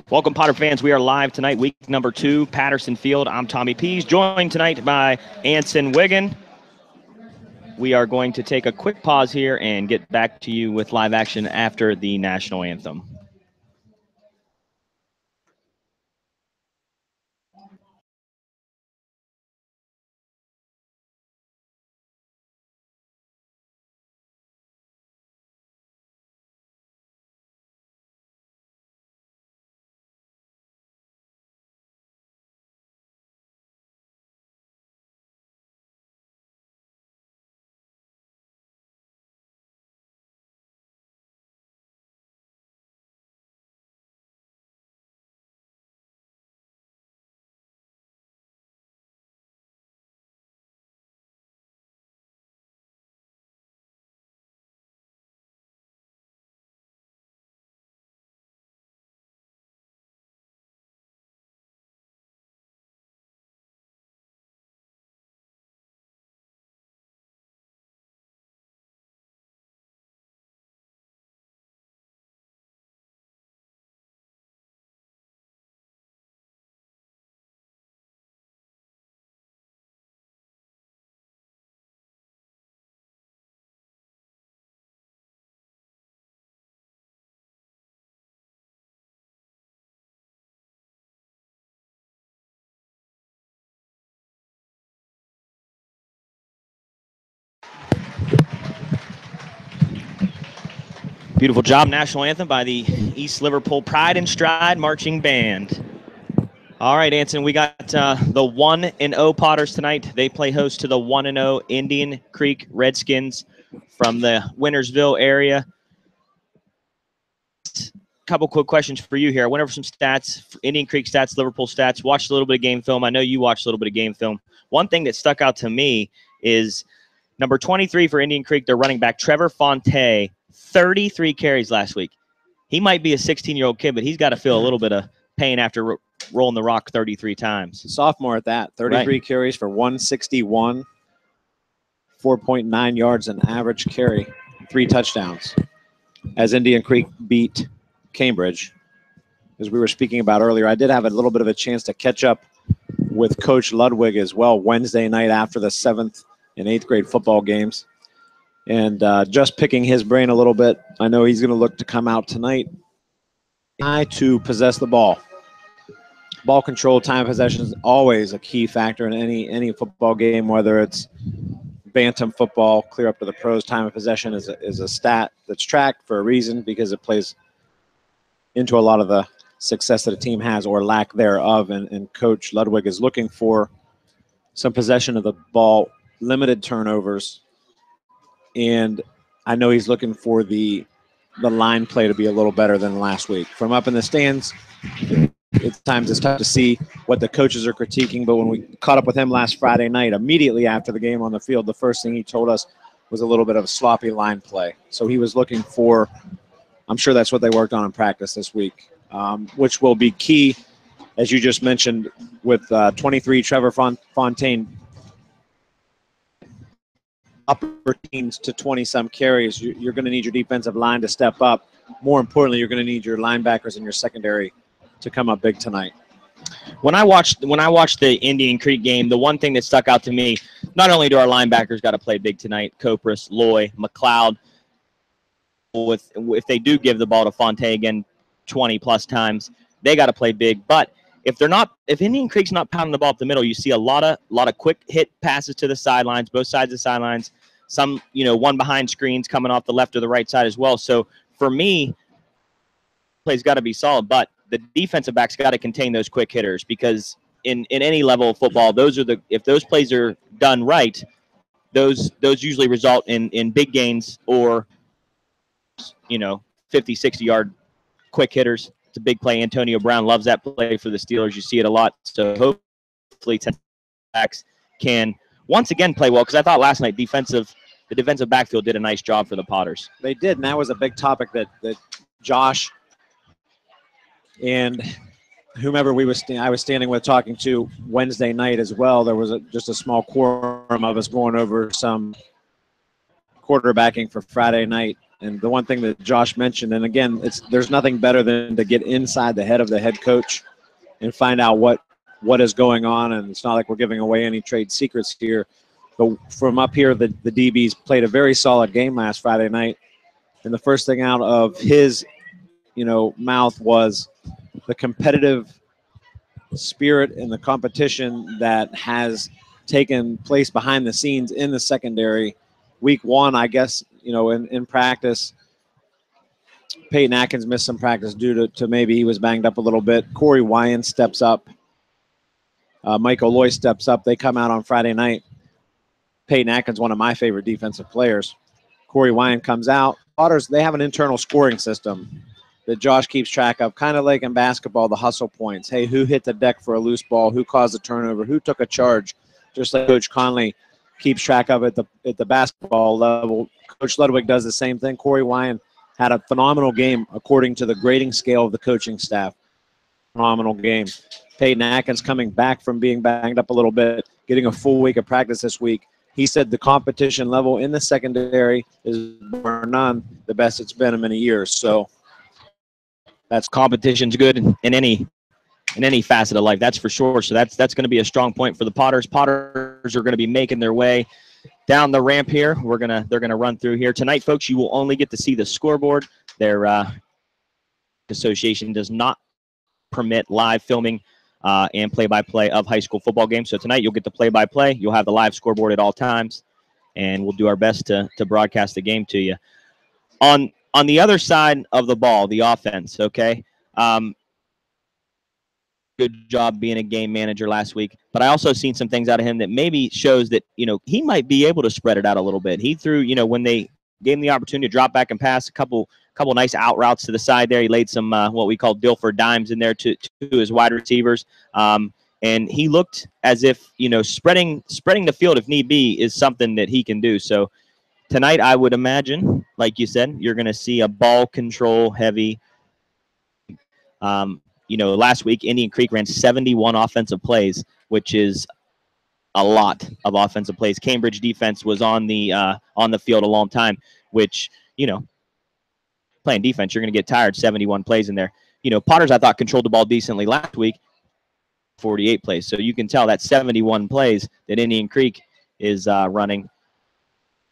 Welcome, Potter fans. We are live tonight, week number 2, Patterson Field. I'm Tommy Pease, joined tonight by Anson Wiggin. We are going to take a quick pause here and get back to you with live action after the national anthem. Beautiful job, national anthem by the East Liverpool Pride and Stride Marching Band. All right, Anson, we got the 1-0 Potters tonight. They play host to the 1-0 Indian Creek Redskins from the Wintersville area. Couple quick questions for you here. I went over some stats, Indian Creek stats, Liverpool stats, watched a little bit of game film. I know you watched a little bit of game film. One thing that stuck out to me is number 23 for Indian Creek, their running back, Trevor Fonte, 33 carries last week. He might be a 16-year-old kid, but he's got to feel a little bit of pain after rolling the rock 33 times. Sophomore at that, 33 carries for 161, 4.9 yards an average carry, 3 touchdowns. As Indian Creek beat Cambridge, as we were speaking about earlier, I did have a little bit of a chance to catch up with Coach Ludwig as well Wednesday night after the 7th and 8th grade football games. And just picking his brain a little bit, I know he's going to look to come out tonight to possess the ball. Ball control, time of possession is always a key factor in any football game, whether it's bantam football, clear up to the pros. Time of possession is a stat that's tracked for a reason because it plays into a lot of the success that a team has or lack thereof. And Coach Ludwig is looking for some possession of the ball, limited turnovers. And I know he's looking for the line play to be a little better than last week. From up in the stands, at times it's tough to see what the coaches are critiquing, but when we caught up with him last Friday night, immediately after the game on the field, the first thing he told us was a little bit of a sloppy line play. So he was looking for, I'm sure that's what they worked on in practice this week, which will be key, as you just mentioned, with 23 Trevor Fontaine, upper teams to 20-some carries. You're going to need your defensive line to step up. More importantly, you're going to need your linebackers and your secondary to come up big tonight. When I watched the Indian Creek game, the one thing that stuck out to me, not only do our linebackers got to play big tonight, Copris, Loy, McLeod, if they do give the ball to Fonte again 20-plus times, they got to play big. But if Indian Creek's not pounding the ball up the middle, you see a lot of quick hit passes to the sidelines, both sides of the sidelines. Some, one behind screens coming off the left or the right side as well. So for me, play's got to be solid, but the defensive backs got to contain those quick hitters because in any level of football, if those plays are done right, those usually result in big gains or 50, 60-yard quick hitters. It's a big play. Antonio Brown loves that play for the Steelers. You see it a lot. So hopefully backs can once again play well because I thought last night the defensive backfield did a nice job for the Potters. They did, and that was a big topic that Josh and whomever I was standing with talking to Wednesday night as well. There was just a small quorum of us going over some quarterbacking for Friday night And the one thing that Josh mentioned, and again, there's nothing better than to get inside the head of the head coach and find out what is going on. And it's not like we're giving away any trade secrets here. But from up here, the DBs played a very solid game last Friday night. And the first thing out of his, mouth was the competitive spirit and the competition that has taken place behind the scenes in the secondary. Week 1, I guess, in practice, Peyton Atkins missed some practice due to maybe he was banged up a little bit. Corey Wyan steps up. Michael Loy steps up. They come out on Friday night. Peyton Atkins, one of my favorite defensive players. Corey Wyan comes out. Otters, they have an internal scoring system that Josh keeps track of, kind of like in basketball, the hustle points. Hey, who hit the deck for a loose ball? Who caused a turnover? Who took a charge? Just like Coach Conley keeps track of at the basketball level. Coach Ludwig does the same thing. Corey Wyan had a phenomenal game according to the grading scale of the coaching staff. Phenomenal game. Peyton Atkins coming back from being banged up a little bit, getting a full week of practice this week. He said the competition level in the secondary is bar none the best it's been in many years. So that's competition's good in any facet of life, that's for sure. So that's going to be a strong point for the Potters. Potters are going to be making their way down the ramp here. They're gonna run through here tonight, folks. You will only get to see the scoreboard. Their association does not permit live filming and play-by-play of high school football games. So tonight you'll get the play-by-play. You'll have the live scoreboard at all times, and we'll do our best to broadcast the game to you. On the other side of the ball, the offense, okay? Good job being a game manager last week, but I also seen some things out of him that maybe shows that, he might be able to spread it out a little bit. He threw, when they gave him the opportunity to drop back and pass, a couple nice out routes to the side there. He laid some what we call Dilfer dimes in there to his wide receivers. And he looked as if, spreading the field if need be is something that he can do. So tonight, I would imagine, like you said, you're going to see a ball control heavy. Last week, Indian Creek ran 71 offensive plays, which is a lot of offensive plays. Cambridge defense was on the field a long time, which, playing defense, you're going to get tired. 71 plays in there. Potters, I thought, controlled the ball decently last week, 48 plays. So you can tell that 71 plays that Indian Creek is running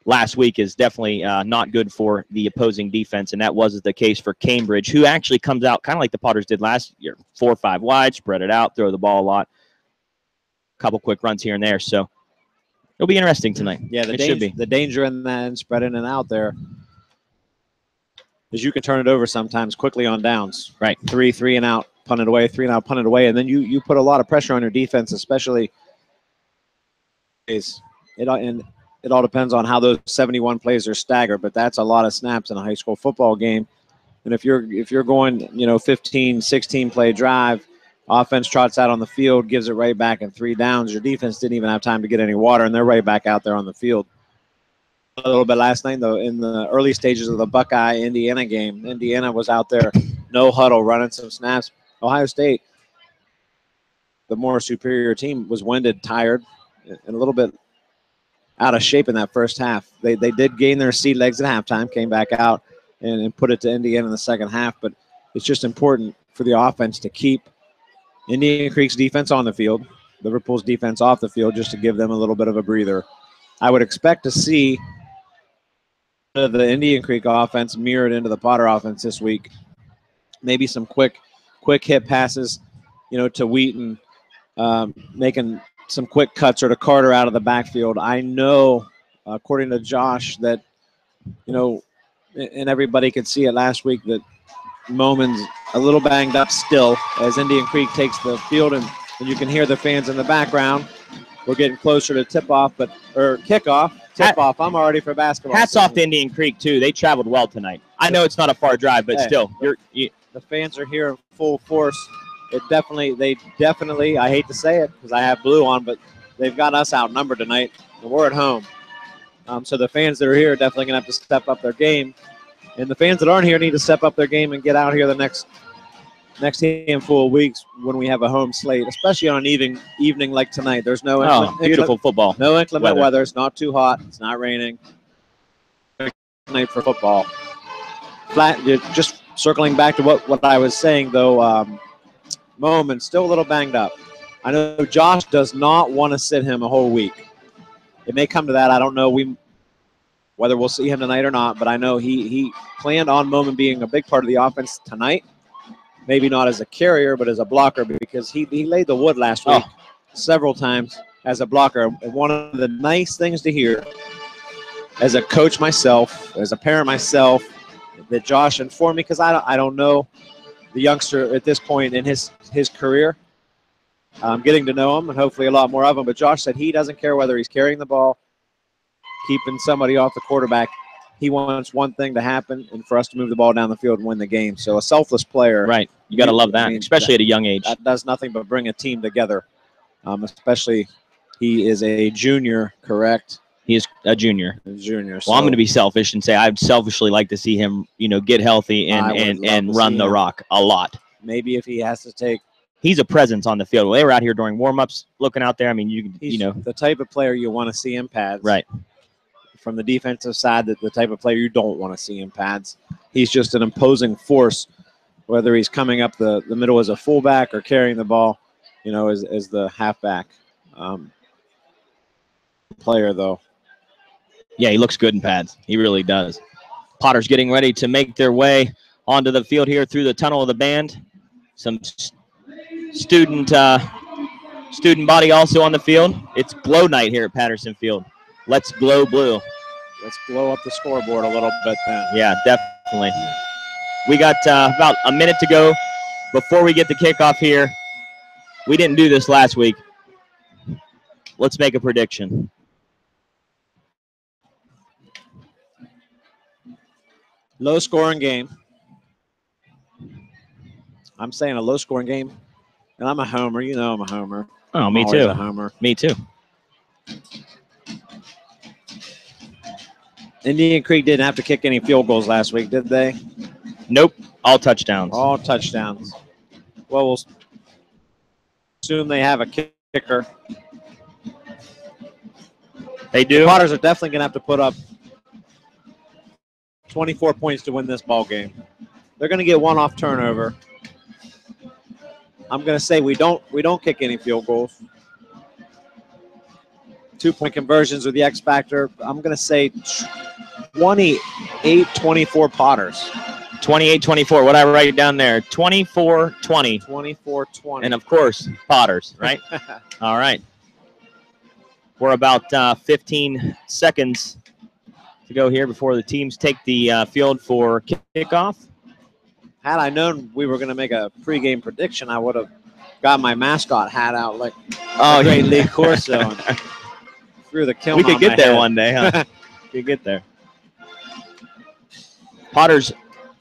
last week is definitely not good for the opposing defense, and that was the case for Cambridge, who actually comes out kind of like the Potters did last year, 4 or 5 wide, spread it out, throw the ball a lot, couple quick runs here and there. So it'll be interesting tonight. Yeah, the danger in that and spreading it out there is you can turn it over sometimes quickly on downs. Right. 3 and out, punt it away, 3 and out, punt it away, and then you put a lot of pressure on your defense, especially it all depends on how those 71 plays are staggered, but that's a lot of snaps in a high school football game. And if you're going, 15, 16 play drive, offense trots out on the field, gives it right back in 3 downs. Your defense didn't even have time to get any water, and they're right back out there on the field. A little bit last night, though, in the early stages of the Buckeye-Indiana game, Indiana was out there, no huddle, running some snaps. Ohio State, the more superior team, was winded, tired, and a little bit out of shape in that first half. They did gain their sea legs at halftime, came back out and put it to Indiana in the second half, but it's just important for the offense to keep Indian Creek's defense on the field, Liverpool's defense off the field, just to give them a little bit of a breather. I would expect to see the Indian Creek offense mirrored into the Potter offense this week. Maybe some quick hit passes, to Wheaton, making some quick cuts, or to Carter out of the backfield. I know, according to Josh, that, and everybody could see it last week, that Moman's a little banged up still as Indian Creek takes the field, and you can hear the fans in the background. We're getting closer to kickoff. Tip-off. I'm already for basketball. Hats off to Indian Creek, too. They traveled well tonight. I know it's not a far drive, but still. The fans are here in full force. They definitely, I hate to say it because I have blue on, but they've got us outnumbered tonight, and we're at home. So the fans that are here are definitely going to have to step up their game. And the fans that aren't here need to step up their game and get out here the next handful of weeks when we have a home slate, especially on an evening like tonight. There's no beautiful football. No inclement weather. It's not too hot. It's not raining. Night for football. just circling back to what I was saying, though, Moman still a little banged up. I know Josh does not want to sit him a whole week. It may come to that. I don't know whether we'll see him tonight or not, but I know he planned on Moman being a big part of the offense tonight. Maybe not as a carrier, but as a blocker, because he laid the wood last week several times as a blocker. And one of the nice things to hear as a coach myself, as a parent myself, that Josh informed me, because I don't know the youngster at this point in his career. I'm getting to know him and hopefully a lot more of him. But Josh said he doesn't care whether he's carrying the ball, keeping somebody off the quarterback. He wants one thing to happen, and for us to move the ball down the field and win the game. So a selfless player. Right. You got to love that, especially at a young age. That does nothing but bring a team together, especially he is a junior, correct? He is a junior. So well, I'm going to be selfish and say I'd selfishly like to see him, get healthy and run the rock a lot. Maybe if he has to take. He's a presence on the field. Well, they were out here during warm-ups looking out there. I mean, you know. The type of player you want to see in pads. Right. From the defensive side, the type of player you don't want to see in pads. He's just an imposing force, whether he's coming up the middle as a fullback or carrying the ball, as the halfback player, though. Yeah, he looks good in pads. He really does. Potter's getting ready to make their way onto the field here through the tunnel of the band. Some student body also on the field. It's glow night here at Patterson Field. Let's glow blue. Let's blow up the scoreboard a little bit then. Yeah, definitely. We got about a minute to go before we get the kickoff here. We didn't do this last week. Let's make a prediction. Low-scoring game. I'm saying a low-scoring game, and I'm a homer. I'm a homer. Oh, me I'm too. A homer. Me too. Indian Creek didn't have to kick any field goals last week, did they? Nope. All touchdowns. All touchdowns. Well, we'll assume they have a kicker. They do. The Potters are definitely going to have to put up 24 points to win this ball game. They're going to get one off turnover. I'm going to say we don't kick any field goals. 2-point conversions with the X factor. I'm going to say 28-24 Potters. 28-24. What I write down there? 24-20. 24-20. And, of course, Potters, right? All right. We're about 15 seconds to go here before the teams take the field for kickoff. Had I known we were going to make a pregame prediction, I would have got my mascot hat out like Great League Corso and threw the kiln. We could get there head. one day, huh? We could get there. Potters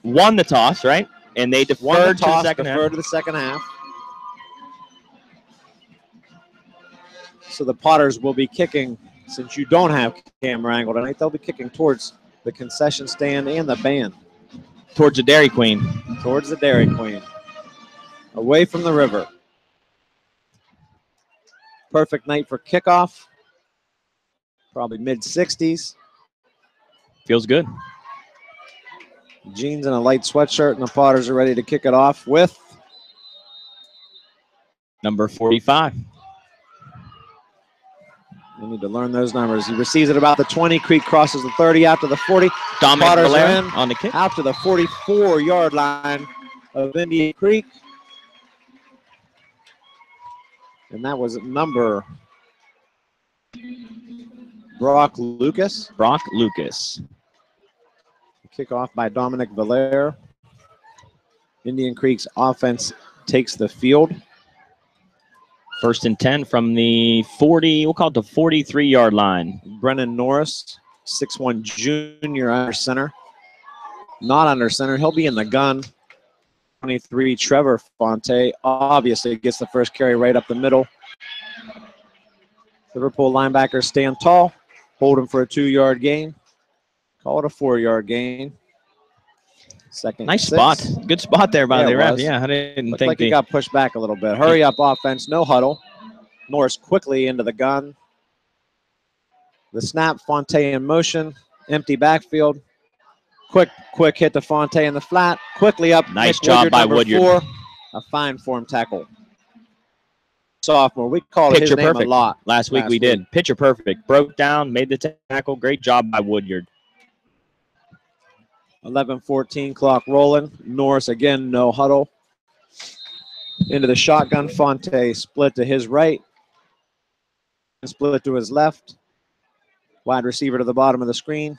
won the toss, right? And they deferred to the second half. Deferred to the second half. So the Potters will be kicking, since you don't have camera angle tonight, they'll be kicking towards the concession stand and the band. Towards the Dairy Queen. Towards the Dairy Queen. Away from the river. Perfect night for kickoff. Probably mid-60s. Feels good. Jeans and a light sweatshirt, and the Potters are ready to kick it off with number 45. We need to learn those numbers. He receives it about the 20. Creek crosses the 30 out to the 40. Dominic Valera on the kick. Out to the 44-yard line of Indian Creek. And that was number Brock Lucas. Brock Lucas. Kickoff by Dominic Valera. Indian Creek's offense takes the field. 1st and 10 from the 40, we'll call it the 43-yard line. Brennan Norris, 6'1" junior under center. Not under center. He'll be in the gun. 23, Trevor Fonte, obviously gets the first carry right up the middle. Liverpool linebackers stand tall, hold him for a 2-yard gain. Call it a 4-yard gain. Second. Nice 6. spot. Good spot there by the ref. Yeah, I didn't Looked think like he got pushed back a little bit. Hurry up offense, no huddle. Norris quickly into the gun. The snap, Fonte in motion. Empty backfield. Quick hit to Fonte in the flat. Quickly up. Nice Nick job Woodyard, by number Woodyard. 4. A fine form tackle. Sophomore. We called his Picture name perfect. a lot. Last week we did. Picture perfect. Broke down, made the tackle. Great job by Woodyard. 11:14 clock rolling. Norris again, no huddle. Into the shotgun. Fonte split to his right. Split to his left. Wide receiver to the bottom of the screen.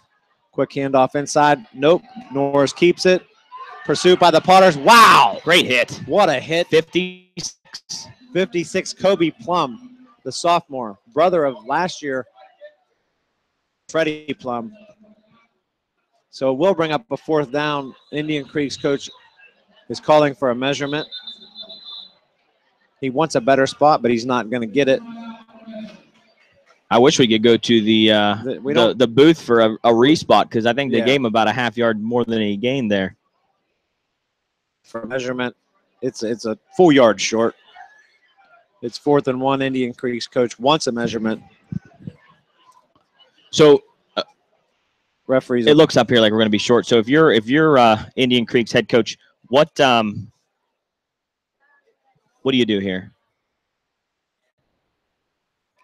Quick handoff inside. Nope. Norris keeps it. Pursuit by the Potters. Wow. Great hit. What a hit. 56. 56, Kobe Plum, the sophomore, brother of last year, Freddie Plum. So we'll bring up a 4th down. Indian Creek's coach is calling for a measurement. He wants a better spot, but he's not going to get it. I wish we could go to the booth for a respot, because I think they gave him about a half yard more than he gained there. For measurement, it's a full yard short. It's 4th and 1. Indian Creek's coach wants a measurement. So referees. It looks up here like we're going to be short. So if you're Indian Creek's head coach, what do you do here?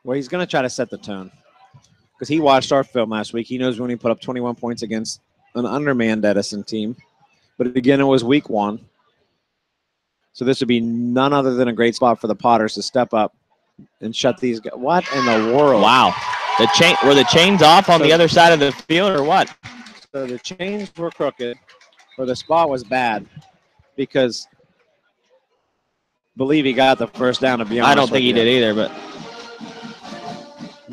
Well, he's going to try to set the tone, because he watched our film last week. He knows when he put up 21 points against an undermanned Edison team. But again, it was week 1. So this would be none other than a great spot for the Potters to step up and shut these guys. What in the world? Wow. Were the chains off on the other side of the field, or what? So the chains were crooked, or the spot was bad, because believe he got the first down, to be honest. I don't think he did either, but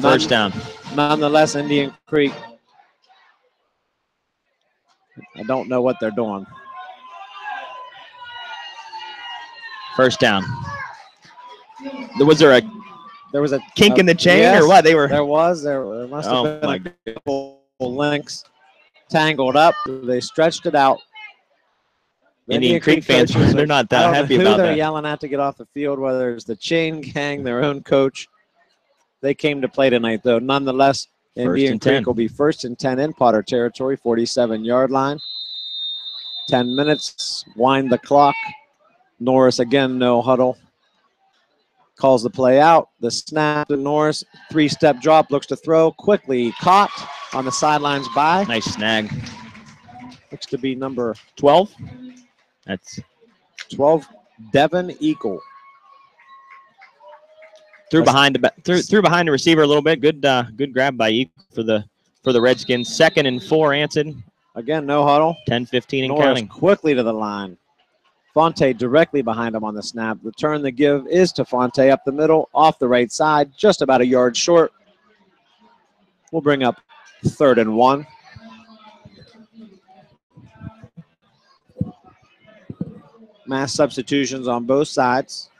first down. Nonetheless, Indian Creek, I don't know what they're doing. First down. Was there a kink in the chain, yes, or what? There must have been a couple links tangled up. They stretched it out. Indian Creek fans, they're not that happy about that. They're yelling at to get off the field, whether it's the chain gang, their own coach. They came to play tonight, though. Nonetheless, Indian Creek will be 1st and 10 in Potter territory, 47-yard line. 10 minutes, wind the clock. Norris again, no huddle. Calls the play out. The snap to Norris. 3-step drop, looks to throw. Quickly caught on the sidelines by. Nice snag. Looks to be number 12. That's 12, Devin Eagle. Threw behind the receiver a little bit. Good grab by Eagle for the Redskins. 2nd and 4, Anson. Again, no huddle. 10-15 and Norris counting. Quickly to the line. Fonte directly behind him on the snap. The turn the give is to Fonte up the middle, off the right side, just about a yard short. We'll bring up 3rd and 1. Mass substitutions on both sides.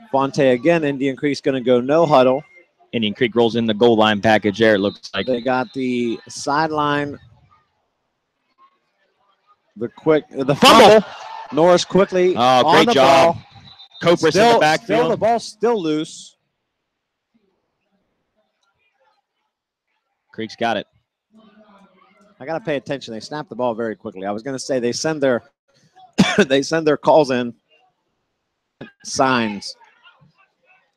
Fonte again, Indian Creek's going to go no huddle. Indian Creek rolls in the goal line package there, it looks like. They got the sideline. The fumble. Norris quickly great job. Copris in the backfield. Still the ball still loose. Creek's got it. I got to pay attention. They snap the ball very quickly. I was going to say they send their calls in signs.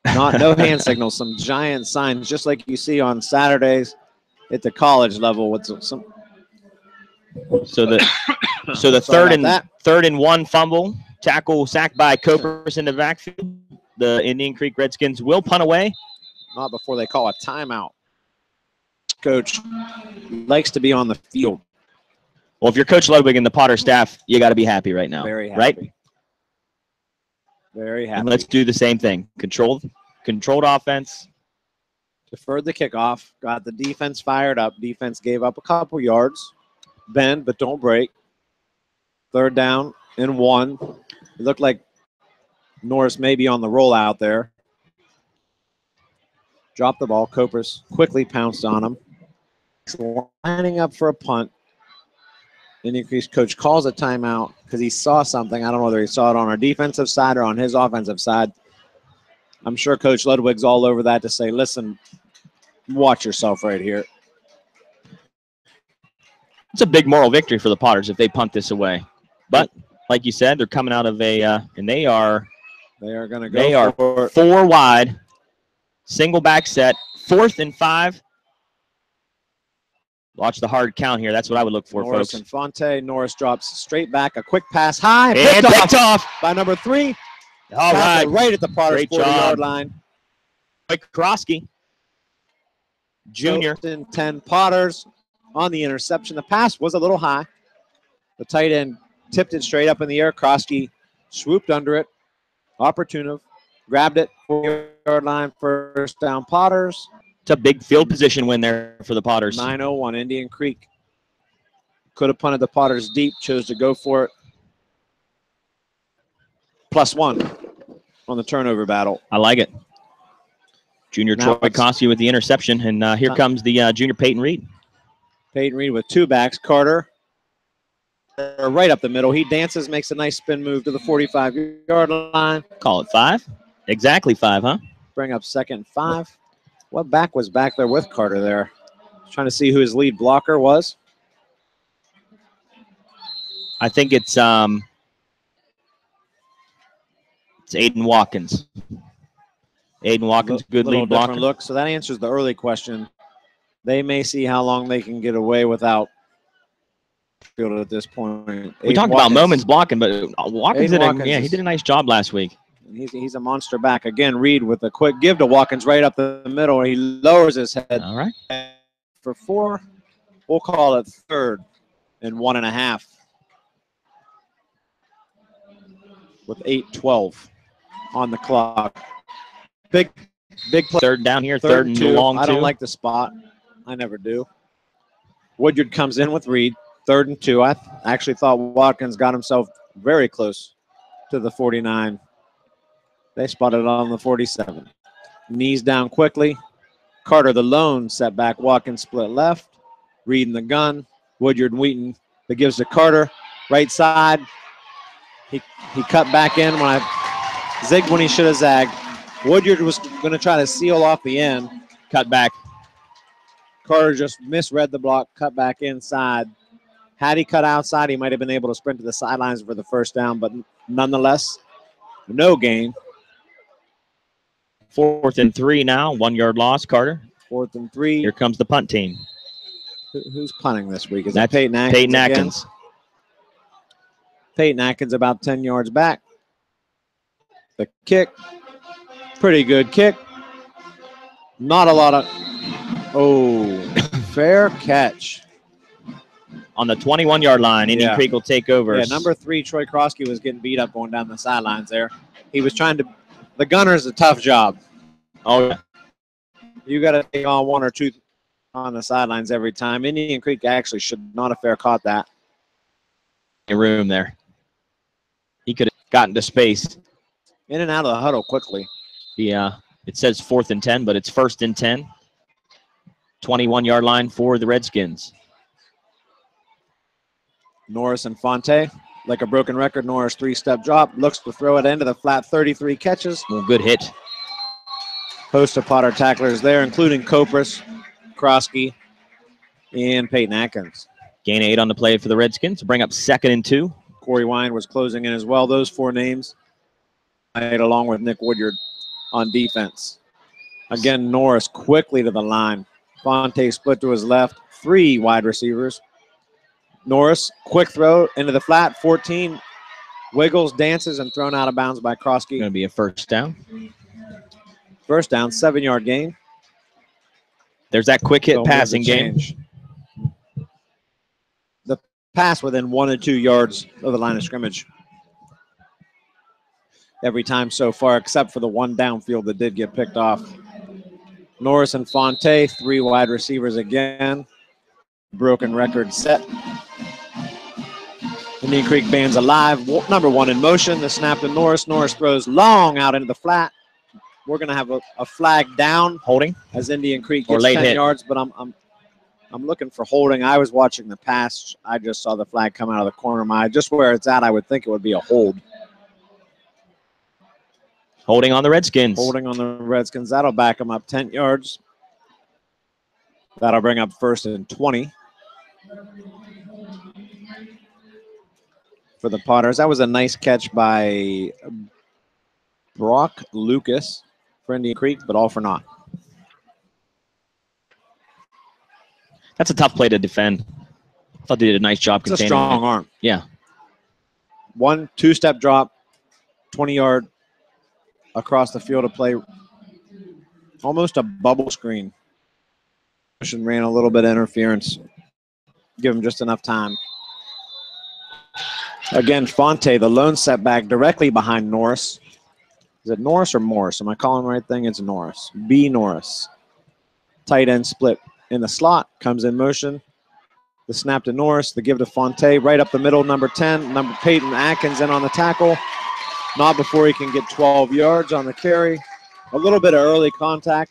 No hand signals, some giant signs, just like you see on Saturdays at the college level with some. So the 3rd and 1 fumble, tackle sacked by Copris in the backfield. The Indian Creek Redskins will punt away. Not before they call a timeout. Coach likes to be on the field. Well, if you're Coach Ludwig and the Potter staff, you got to be happy right now. Very happy. Right? Very happy. And let's do the same thing. Controlled offense. Deferred the kickoff. Got the defense fired up. Defense gave up a couple yards. Bend, but don't break. 3rd down and 1. It looked like Norris may be on the rollout there. Dropped the ball. Copris quickly pounced on him. Lining up for a punt. Indian Creek's coach calls a timeout because he saw something. I don't know whether he saw it on our defensive side or on his offensive side. I'm sure Coach Ludwig's all over that to say, listen, watch yourself right here. It's a big moral victory for the Potters if they punt this away. But like you said, they're coming out of a and they are going to go for 4 wide, single back set, 4th and 5. Watch the hard count here. That's what I would look for, Norris folks. and Fonte. Norris drops straight back, a quick pass high, picked off by number 3. All right, right at the Potters' Great 40-yard line. Mike Krosky, junior. 10 Potters on the interception. The pass was a little high. The tight end tipped it straight up in the air. Krosky swooped under it. Opportunov grabbed it, 40-yard line, first down Potters. It's a big field position win there for the Potters. 9:01, Indian Creek. Could have punted the Potters deep, chose to go for it. +1 on the turnover battle. I like it. Junior Now Troy Krosky with the interception, and here comes the junior Peyton Reed. Peyton Reed with 2 backs. Carter right up the middle. He dances, makes a nice spin move to the 45-yard line. Call it 5. Exactly 5, huh? Bring up 2nd and 5. What back was back there with Carter there? Trying to see who his lead blocker was. I think it's Aiden Watkins. Aiden Watkins, good lead blocker. Look, so that answers the early question. They may see how long they can get away without field at this point. We talked about Moments blocking, but Watkins he did a nice job last week. He's a monster back. Again, Reed with a quick give to Watkins right up the middle. He lowers his head. All right. For 4, we'll call it 3rd and 1.5. With 8:12 on the clock. Big play. 3rd down here, 3rd and 2. long 2. I don't like the spot. I never do. Woodyard comes in with Reed. 3rd and 2. I actually thought Watkins got himself very close to the 49. They spotted it on the 47. Knees down quickly. Carter the lone setback. Watkins split left. Reed in the gun. Woodyard and Wheaton that gives to Carter. Right side. He cut back in when I zigged when he should have zagged. Woodyard was going to try to seal off the end. Cut back. Carter just misread the block, cut back inside. Had he cut outside, he might have been able to sprint to the sidelines for the first down, but nonetheless, no gain. 4th and 3 now, 1-yard loss, Carter. 4th and 3. Here comes the punt team. Who's punting this week? Is That's that Peyton Atkins? Peyton Atkins. Again? Peyton Atkins about 10 yards back. The kick, pretty good kick. Not a lot of, fair catch. On the 21-yard line, Indian Creek will take over. Yeah, number 3, Troy Krosky, was getting beat up going down the sidelines there. He was trying to, the gunner's a tough job. Oh, yeah. You got to take on 1 or 2 on the sidelines every time. Indian Creek actually should not have fair caught that. Room there. He could have gotten to space. In and out of the huddle quickly. Yeah, it says 4th and 10, but it's 1st and 10. 21-yard line for the Redskins. Norris and Fonte, like a broken record. Norris 3-step drop, looks to throw it into the flat, 33 catches. Well, good hit. Host of Potter tacklers there, including Kopris, Krosky, and Peyton Atkins. Gain 8 on the play for the Redskins. Bring up 2nd and 2. Corey Wine was closing in as well. Those 4 names, along with Nick Woodyard on defense. Again, Norris quickly to the line. Fonte split to his left. 3 wide receivers. Norris, quick throw into the flat, 14. Wiggles, dances, and thrown out of bounds by Krosky. Going to be a first down. First down, 7-yard gain. There's that quick hit passing game. The pass within 1 and 2 yards of the line of scrimmage. Every time so far, except for the one downfield that did get picked off. Norris and Fonte, 3 wide receivers again. Broken record set. Indian Creek band's alive. Number 1 in motion. The snap to Norris. Norris throws long out into the flat. We're going to have a flag down. Holding. As Indian Creek gets 10 yards, but I'm looking for holding. I was watching the pass. I just saw the flag come out of the corner of my eye. Just where it's at, I would think it would be a hold. Holding on the Redskins. Holding on the Redskins. That'll back them up 10 yards. That'll bring up 1st and 20. for the Potters. That was a nice catch by Brock Lucas for Indian Creek, but all for naught. That's a tough play to defend. I thought they did a nice job containing It's a strong it. arm. Yeah. 1 2-step drop, 20-yard across the field of play. Almost a bubble screen. Ran a little bit of interference. Give him just enough time. Again, Fonte, the lone setback directly behind Norris. Is it Norris or Morris? Am I calling the right thing? It's Norris. B. Norris. Tight end split in the slot. Comes in motion. The snap to Norris. The give to Fonte. Right up the middle, number 10. Number Peyton Atkins in on the tackle. Not before he can get 12 yards on the carry. A little bit of early contact.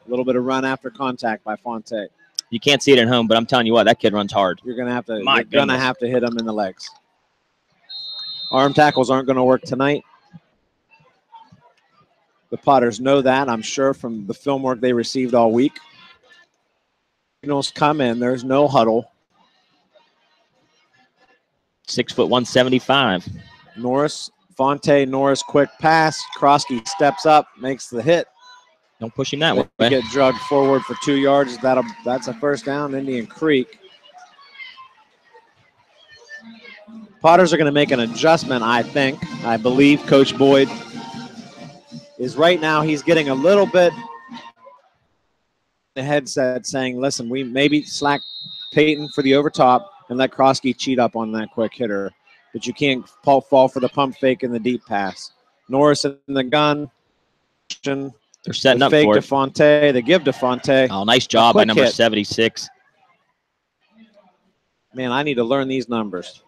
A little bit of run after contact by Fonte. You can't see it at home, but I'm telling you what, that kid runs hard. You're gonna have to hit him in the legs. Arm tackles aren't going to work tonight. The Potters know that, I'm sure, from the film work they received all week. Signals come in. There's no huddle. 6 foot 175. Norris, Fonte, Norris, quick pass. Krosky steps up, makes the hit. Don't push him that way. Get drugged forward for 2 yards. That's a first down, Indian Creek. Potters are going to make an adjustment, I think. I believe Coach Boyd is right now, he's getting a little bit the headset saying, listen, we maybe slack Peyton for the overtop and let Krosky cheat up on that quick hitter. But you can't fall for the pump fake and the deep pass. Norris in the gun. They're setting up fake for to it. Fonte. They give to Fonte. Oh, nice job by number 76. Man, I need to learn these numbers.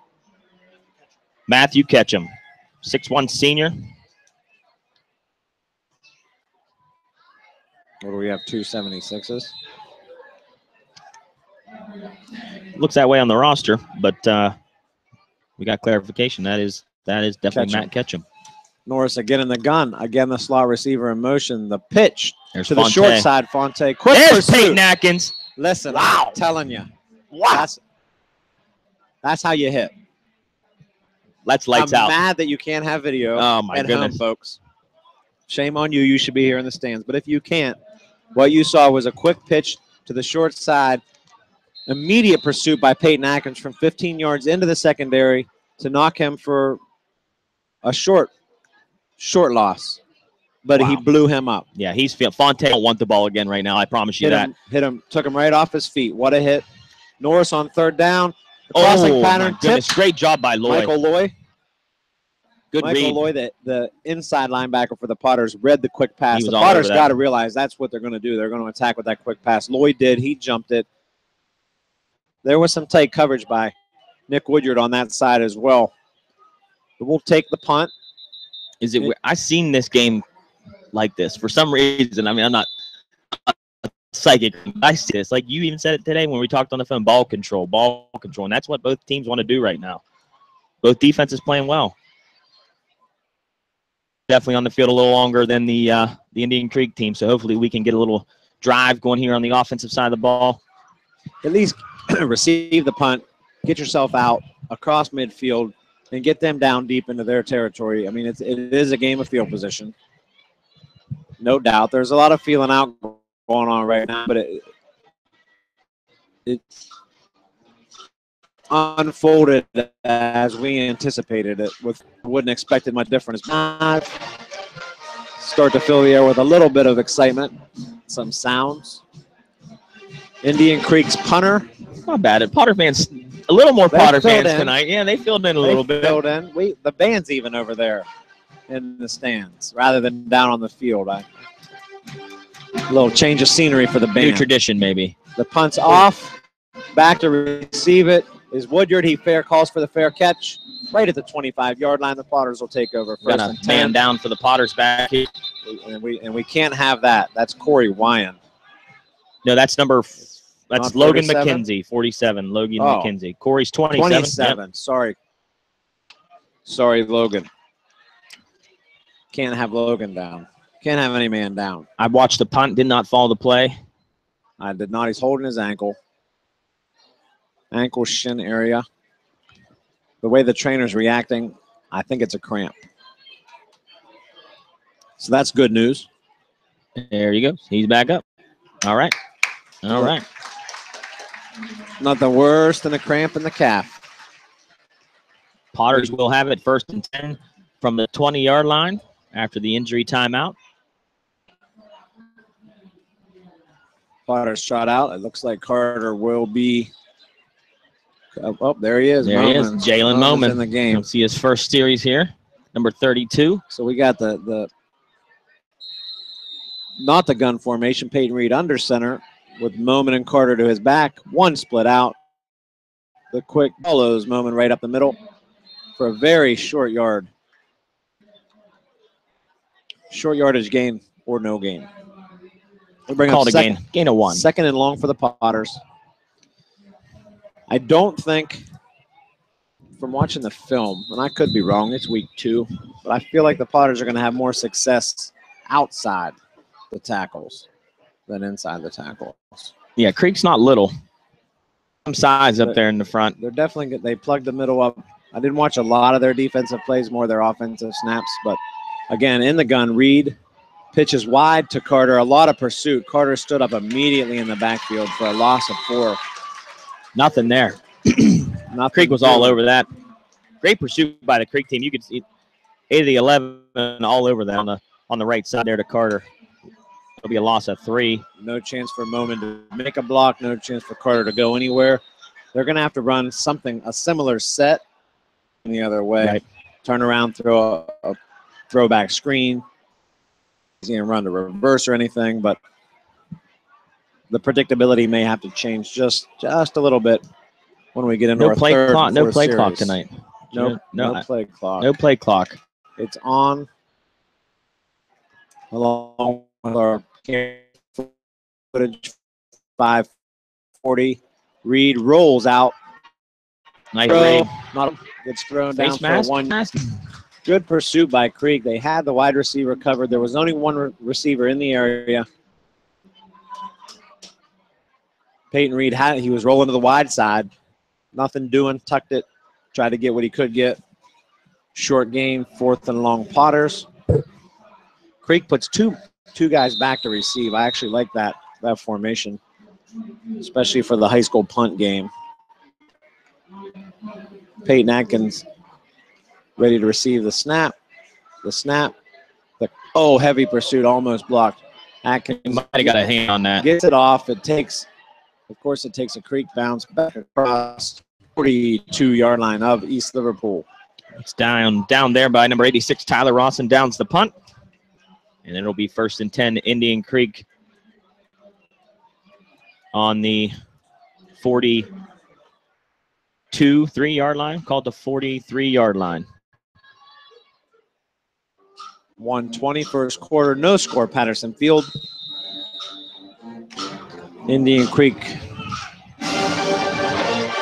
Matthew Ketchum, 6'1" senior. What do we have, 276s? Looks that way on the roster, but we got clarification. That is definitely Matt Ketchum. Norris again in the gun. Again, the slot receiver in motion. The pitch There's to Fonte. the short side. Fonte. Quick There's pursuit. Peyton Atkins. Listen, Wow. I'm telling you. Wow. That's how you hit. Let's lights I'm out. mad that you can't have video at home, folks. Shame on you. You should be here in the stands. But if you can't, what you saw was a quick pitch to the short side. Immediate pursuit by Peyton Atkins from 15 yards into the secondary to knock him for a short loss. But Wow. he blew him up. Yeah, he's feeling. Fonte don't want the ball again right now. I promise you that. Hit him, took him right off his feet. What a hit. Norris on third down. The crossing pattern my goodness. tip. Great job by Loy. Michael Loy. Good Michael read. Loy, the inside linebacker for the Potters, read the quick pass. He was The all Potters over that. got to realize that's what they're going to do. They're going to attack with that quick pass. Loy did. He jumped it. There was some tight coverage by Nick Woodyard on that side as well. But we'll take the punt. Is it? I've seen this game like this for some reason. I mean, I'm not psychic. I see this. Like you even said it today when we talked on the phone. Ball control, and that's what both teams want to do right now. Both defenses playing well. Definitely on the field a little longer than the Indian Creek team. So hopefully we can get a little drive going here on the offensive side of the ball. At least receive the punt, get yourself out across midfield, and get them down deep into their territory. I mean, it is a game of field position. No doubt. There's a lot of feeling out going on right now, but it unfolded as we anticipated it. Wouldn't expect it much different. Start to fill the air with a little bit of excitement, some sounds. Indian Creek's punter. Not bad. Potter fans, a little more Potter fans in tonight. Yeah, they filled in a little bit. Filled in. The band's even over there in the stands rather than down on the field. A little change of scenery for the band. New tradition, maybe. The punt's off. Back to receive it is Woodyard. He calls for the fair catch right at the 25-yard line. The Potters will take over. First Got and a man 10. down for the Potters back here. And we can't have that. That's Corey Wyan. No, that's number. That's Not Logan 47? McKenzie, 47. Logan Oh. McKenzie. Corey's 27. 27. Sorry, Logan. Can't have Logan down. Can't have any man down. I watched the punt. Did not follow the play. I did not. He's holding his ankle. Ankle shin area. the way the trainer's reacting, I think it's a cramp. So that's good news. There you go. He's back up. All right. All right. Nothing worse than a cramp in the calf. Potters will have it 1st and 10 from the 20-yard line after the injury timeout. Potters shot out. It looks like Carter will be. Oh, there he is. There he is. Jalen Moman in the game. You'll see his first series here, number 32. So we got the not the gun formation. Peyton Reed under center with Moman and Carter to his back. One split out. The quick follows Moman right up the middle for a very short yard. Short yardage gain or no gain. We'll bring Called up a gain of 1. 2nd and long for the Potters. I don't think, from watching the film, and I could be wrong, it's week 2, but I feel like the Potters are going to have more success outside the tackles than inside the tackles. Yeah, Creek's not little. Some size up there in the front. They're definitely good. They plugged the middle up. I didn't watch a lot of their defensive plays, more their offensive snaps, but again, in the gun, Reed pitches wide to Carter. A lot of pursuit. Carter stood up immediately in the backfield for a loss of 4. Nothing there. Creek was all over that. Great pursuit by the Creek team. You could see 8 of the 11 all over that on the right side there to Carter. It'll be a loss of 3. No chance for Moman to make a block. No chance for Carter to go anywhere. They're going to have to run a similar set in the other way. Right. Turn around, throw a throwback screen. He's going to run to reverse or anything, but the predictability may have to change just a little bit when we get into our third and fourth No play series. clock tonight. No play clock. No play clock. It's on along with our footage. 5:40. Reed rolls out. Nice Reed. Gets thrown Face down for mask. 1. Good pursuit by Creek. They had the wide receiver covered. There was only one receiver in the area. Peyton Reed he was rolling to the wide side. Nothing doing. Tucked it. Tried to get what he could get. Short gain. 4th and long Potters. Creek puts two guys back to receive. I actually like that formation, especially for the high school punt game. Peyton Atkins ready to receive the snap. Heavy pursuit, almost blocked. Atkins Might have got a hand on that. Gets it off. It takes a Creek bounce back across 42-yard line of East Liverpool. It's down there by number 86, Tyler Rawson downs the punt. And it'll be 1st and 10, Indian Creek on the 42, 3-yard line, called the 43-yard line. 1:20 first quarter, no score, Patterson Field. Indian Creek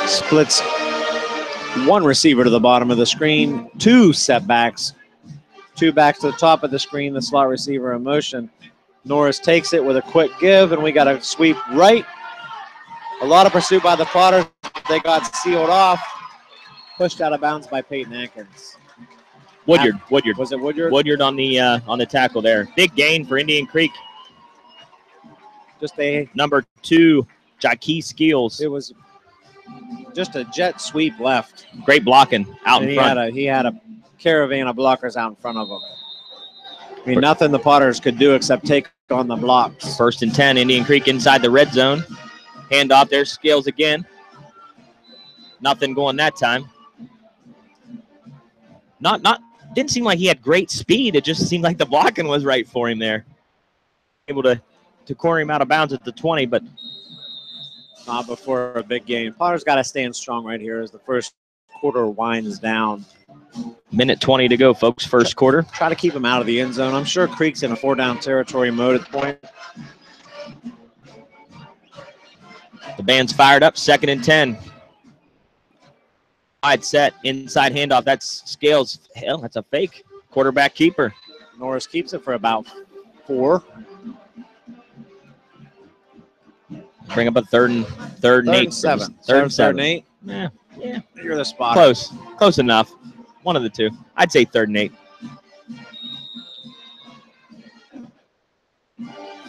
splits one receiver to the bottom of the screen, 2 setbacks, 2 backs to the top of the screen, the slot receiver in motion. Norris takes it with a quick give, and we got a sweep right. A lot of pursuit by the Potters. They got sealed off, pushed out of bounds by Peyton Atkins. Woodyard. Was it Woodyard? Woodyard on the tackle there. Big gain for Indian Creek. Number 2, Jaquez Skills. It was just a jet sweep left. Great blocking out in front. He had a caravan of blockers out in front of him. I mean, nothing the Potters could do except take on the blocks. 1st and 10, Indian Creek inside the red zone. Handoff there, Skills again. Nothing going that time. Didn't seem like he had great speed. It just seemed like the blocking was right for him there. Able to corner him out of bounds at the 20, but not before a big game. Potters got to stand strong right here as the first quarter winds down. Minute 20 to go, folks, first quarter. Try to keep him out of the end zone. I'm sure Creek's in a 4-down territory mode at the point. The band's fired up, 2nd and 10. Wide set, inside handoff. That's Scales. Hell, that's a fake. Quarterback keeper. Norris keeps it for about 4. Bring up a third and 8. 7. Third and 8. Yeah. You're the spot. Close. Close enough. One of the two. I'd say 3rd and 8.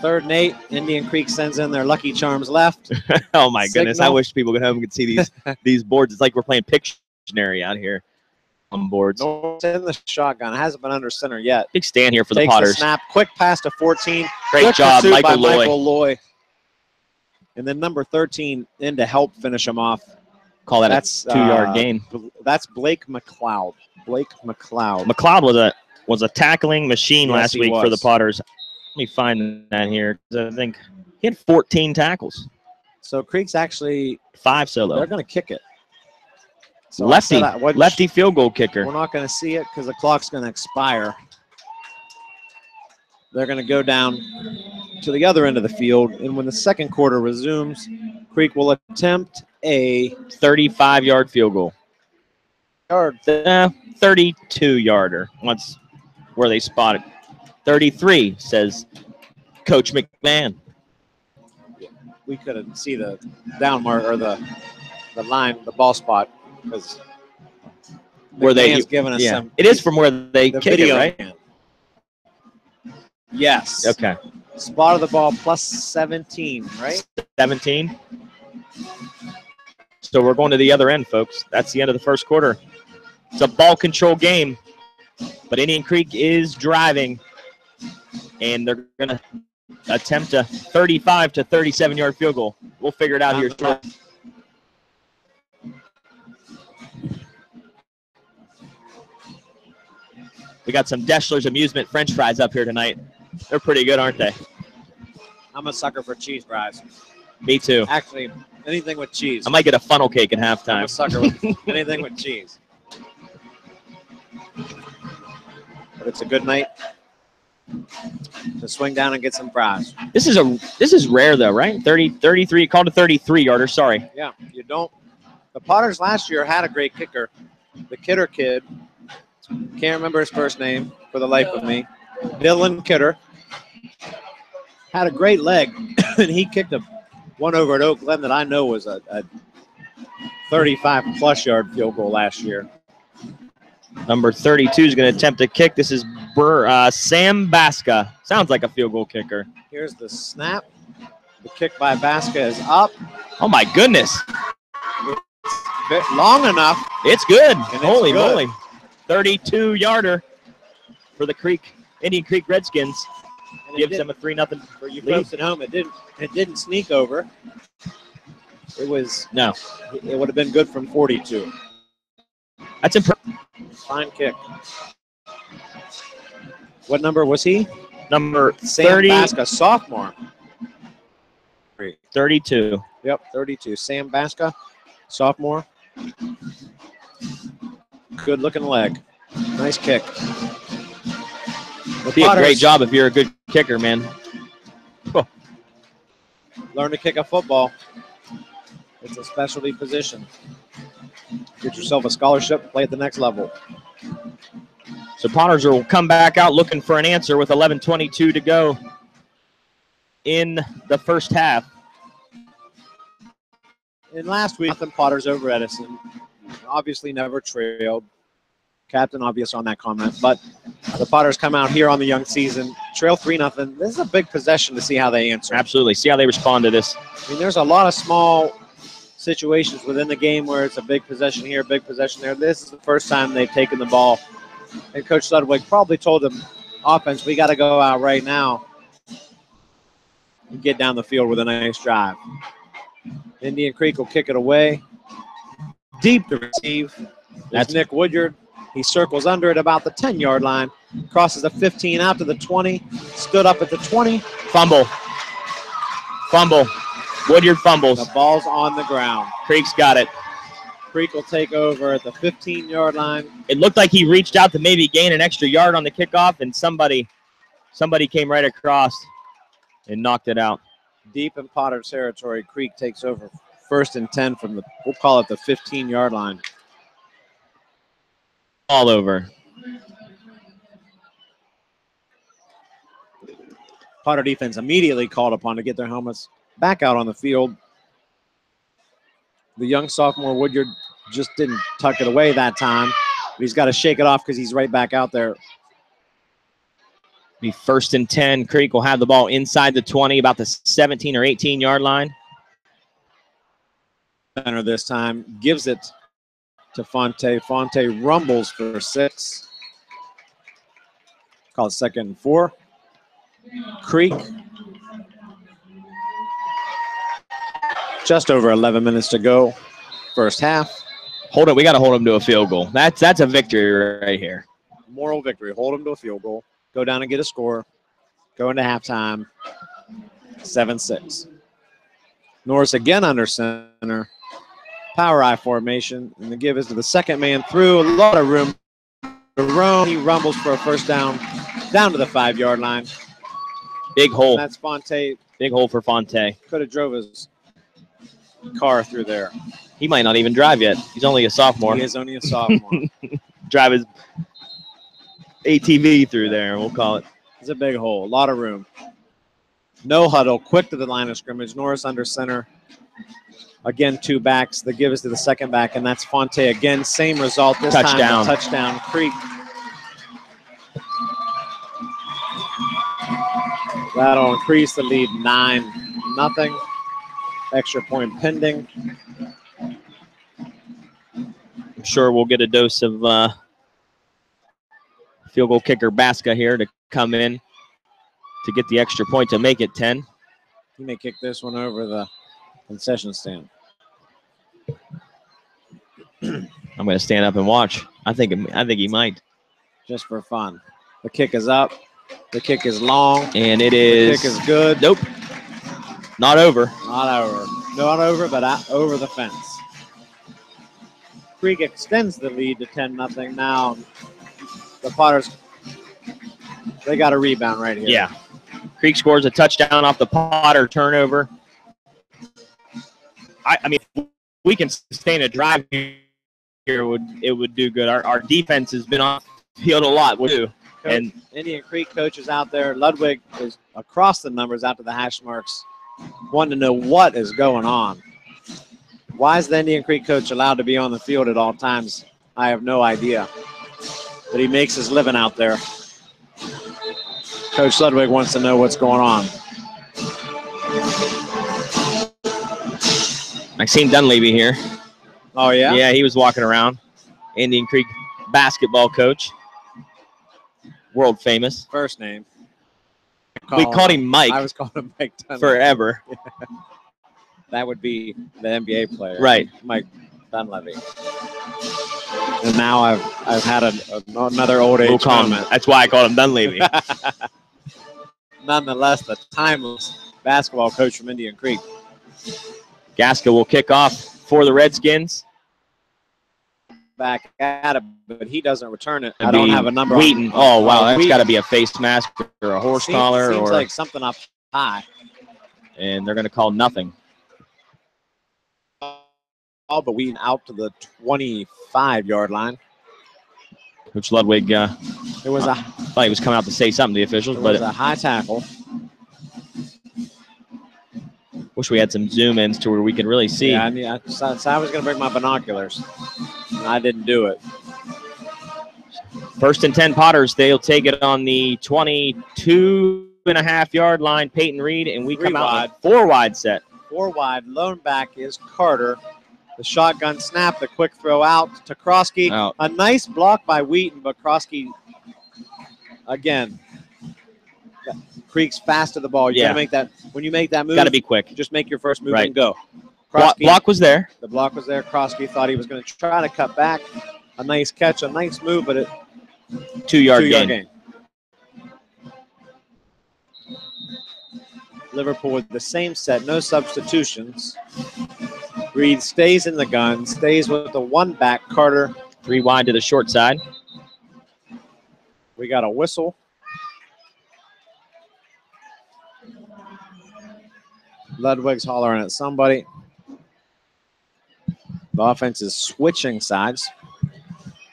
3rd and 8. Indian Creek sends in their Lucky Charms left. Oh my goodness! I Signal. wish people could home could see these boards. It's like we're playing Pictionary out here on boards. North in the shotgun. Hasn't been under center yet. Big stand here for the Takes Potters. The snap. Quick pass to 14. Great Good job, pursuit by Michael Loy. And then number 13 in to help finish him off. Call that That's a 2-yard gain. That's Blake McLeod. Blake McLeod. McLeod was a tackling machine Yes, last he week for the was. Potters. Let me find that here. I think he had 14 tackles. So Creek's actually 5 solo. they're going to kick it. So lefty field goal kicker. We're not going to see it because the clock's going to expire. They're going to go down to the other end of the field, and when the second quarter resumes, Creek will attempt a 35-yard field goal. 32-yarder. Once where they spot it. 33, says Coach McMahon. We couldn't see the down mark or the line, the ball spot, because where they giving us some. It is from where they the kick it, right? Man. Yes. Okay. Spot of the ball plus 17, right? 17. So we're going to the other end, folks. That's the end of the first quarter. It's a ball control game, but Indian Creek is driving, and they're going to attempt a 35 to 37-yard field goal. We'll figure it out here shortly. We got some Deschler's Amusement French fries up here tonight. They're pretty good, aren't they? I'm a sucker for cheese fries. Me too. Actually, anything with cheese. I might get a funnel cake at I'm a halftime. sucker with anything with cheese. But it's a good night to swing down and get some fries. This is rare though, right? 33, called a 33-yarder, sorry. Yeah, you don't. The Potters last year had a great kicker. The Kidder kid, can't remember his first name for the life of me. Dylan Kidder had a great leg, and he kicked one over at Oak Glen that I know was a 35-plus yard field goal last year. Number 32 is going to attempt a kick. This is Sam Baska. Sounds like a field goal kicker. Here's the snap. The kick by Baska is up. Oh, my goodness. Long enough. It's good. It's Holy good. moly. 32-yarder for the Indian Creek Redskins. And Gives them a 3-0 for you lead. folks at home. It didn't sneak over. It was No. It would have been good from 42. That's impressive. Fine kick. What number was he? Number Sam 30. Baska, sophomore. 32. Yep, 32. Sam Baska, sophomore. Good looking leg. Nice kick. The Be a great Potters job if you're a good kicker, man. Oh, learn to kick a football. It's a specialty position. Get yourself a scholarship, play at the next level. so Potters will come back out looking for an answer with 11:22 to go in the first half. And last week, the Potters over Edison. Obviously never trailed. Captain obvious on that comment. But the Potters come out here on the young season, trail 3-0. This is a big possession to see how they answer. Absolutely. See how they respond to this. I mean, there's a lot of small situations within the game where it's a big possession here, big possession there. This is the first time they've taken the ball. And Coach Ludwig probably told them, offense, we got to go out right now and get down the field with a nice drive. Indian Creek will kick it away. Deep to receive. That's Nick Woodyard. He circles under at about the 10-yard line. Crosses the 15 out to the 20. Stood up at the 20. Fumble. Woodyard fumbles. The ball's on the ground. Creek's got it. Creek will take over at the 15-yard line. It looked like he reached out to maybe gain an extra yard on the kickoff, and somebody came right across and knocked it out. Deep in Potter territory, Creek takes over 1st and 10 from the, we'll call it the 15-yard line. All over. Potter defense immediately called upon to get their helmets back out on the field. The young sophomore Woodyard Just didn't tuck it away that time. But he's got to shake it off because he's right back out there. Be 1st and 10. Creek will have the ball inside the 20, about the 17 or 18-yard line. Center this time, gives it to Fonte. Fonte rumbles for 6. Call it 2nd and 4. Creek. Just over 11 minutes to go. First half. Hold it. We got to hold him to a field goal. That's a victory right here. Moral victory. Hold him to a field goal. Go down and get a score. Go into halftime. 7-6. Norris again under center. Power I formation. And the give is to the second man through. A lot of room to roam. He rumbles for a first down to the 5-yard line. Big hole. And that's Fonte. Big hole for Fonte. Could have drove his car through there. He might not even drive yet. He's only a sophomore. He is only a sophomore. Drive his ATV through there, we'll call it. It's a big hole. A lot of room. No huddle. Quick to the line of scrimmage. Norris under center. Again, 2 backs. The give is to the second back, and that's Fonte again. Same result. This Touchdown. time, touchdown. Creek. That'll increase the lead 9-0. Extra point pending. I'm sure we'll get a dose of field goal kicker Basca here to come in to get the extra point to make it 10. He may kick this one over the concession stand. I'm going to stand up and watch. I think he might. Just for fun. The kick is up. The kick is long. And it is. The kick is good. Nope. Not over. Not over. Not over, but over the fence. Creek extends the lead to 10-0. Now the Potters, they got a rebound right here. Yeah. Creek scores a touchdown off the Potter turnover. I mean, if we can sustain a drive here, it would do good. Our defense has been on the field a lot. And Indian Creek coaches out there. Ludwig is across the numbers after the hash marks, wanting to know what is going on. Why is the Indian Creek coach allowed to be on the field at all times? I have no idea. But he makes his living out there. Coach Ludwig wants to know what's going on. Maxime Dunleavy here. Oh, yeah? Yeah, he was walking around. Indian Creek basketball coach. World famous. First name. We called him Mike. I was calling him Mike Dunleavy. Forever. Yeah. That would be the NBA player. Right. Mike Dunleavy. And now I've had another old age comment. That's why I called him Dunleavy. Nonetheless, the timeless basketball coach from Indian Creek. Gasca will kick off for the Redskins. Back at it, but he doesn't return it. I don't have a number. Wheaton. Oh, wow. That's got to be a face mask or a horse collar. Seems like something up high. And they're going to call nothing. Oh, but Wheaton out to the 25-yard line. Coach Ludwig, It was I thought he was coming out to say something to the officials, it but was a high tackle. wish we had some zoom ins to where we could really see. Yeah, I was going to bring my binoculars. And I didn't do it. 1st and 10 Potters. They'll take it on the 22.5-yard line. Peyton Reed, and we come out with 4 wide set. 4 wide. Lone back is Carter. The shotgun snap, the quick throw out to Krosky. Out. A nice block by Wheaton, but Krosky, again, Creek's fast to the ball. You gotta make that, when you make that move, got to be quick. just make your first move Right. and go. Block was there. The block was there. Krosky thought he was going to try to cut back. A nice catch, a nice move, but it 2-yard gain. Liverpool with the same set, no substitutions. Reed stays in the gun, stays with the 1 back. Carter. 3 wide to the short side. We got a whistle. Ludwig's hollering at somebody. The offense is switching sides.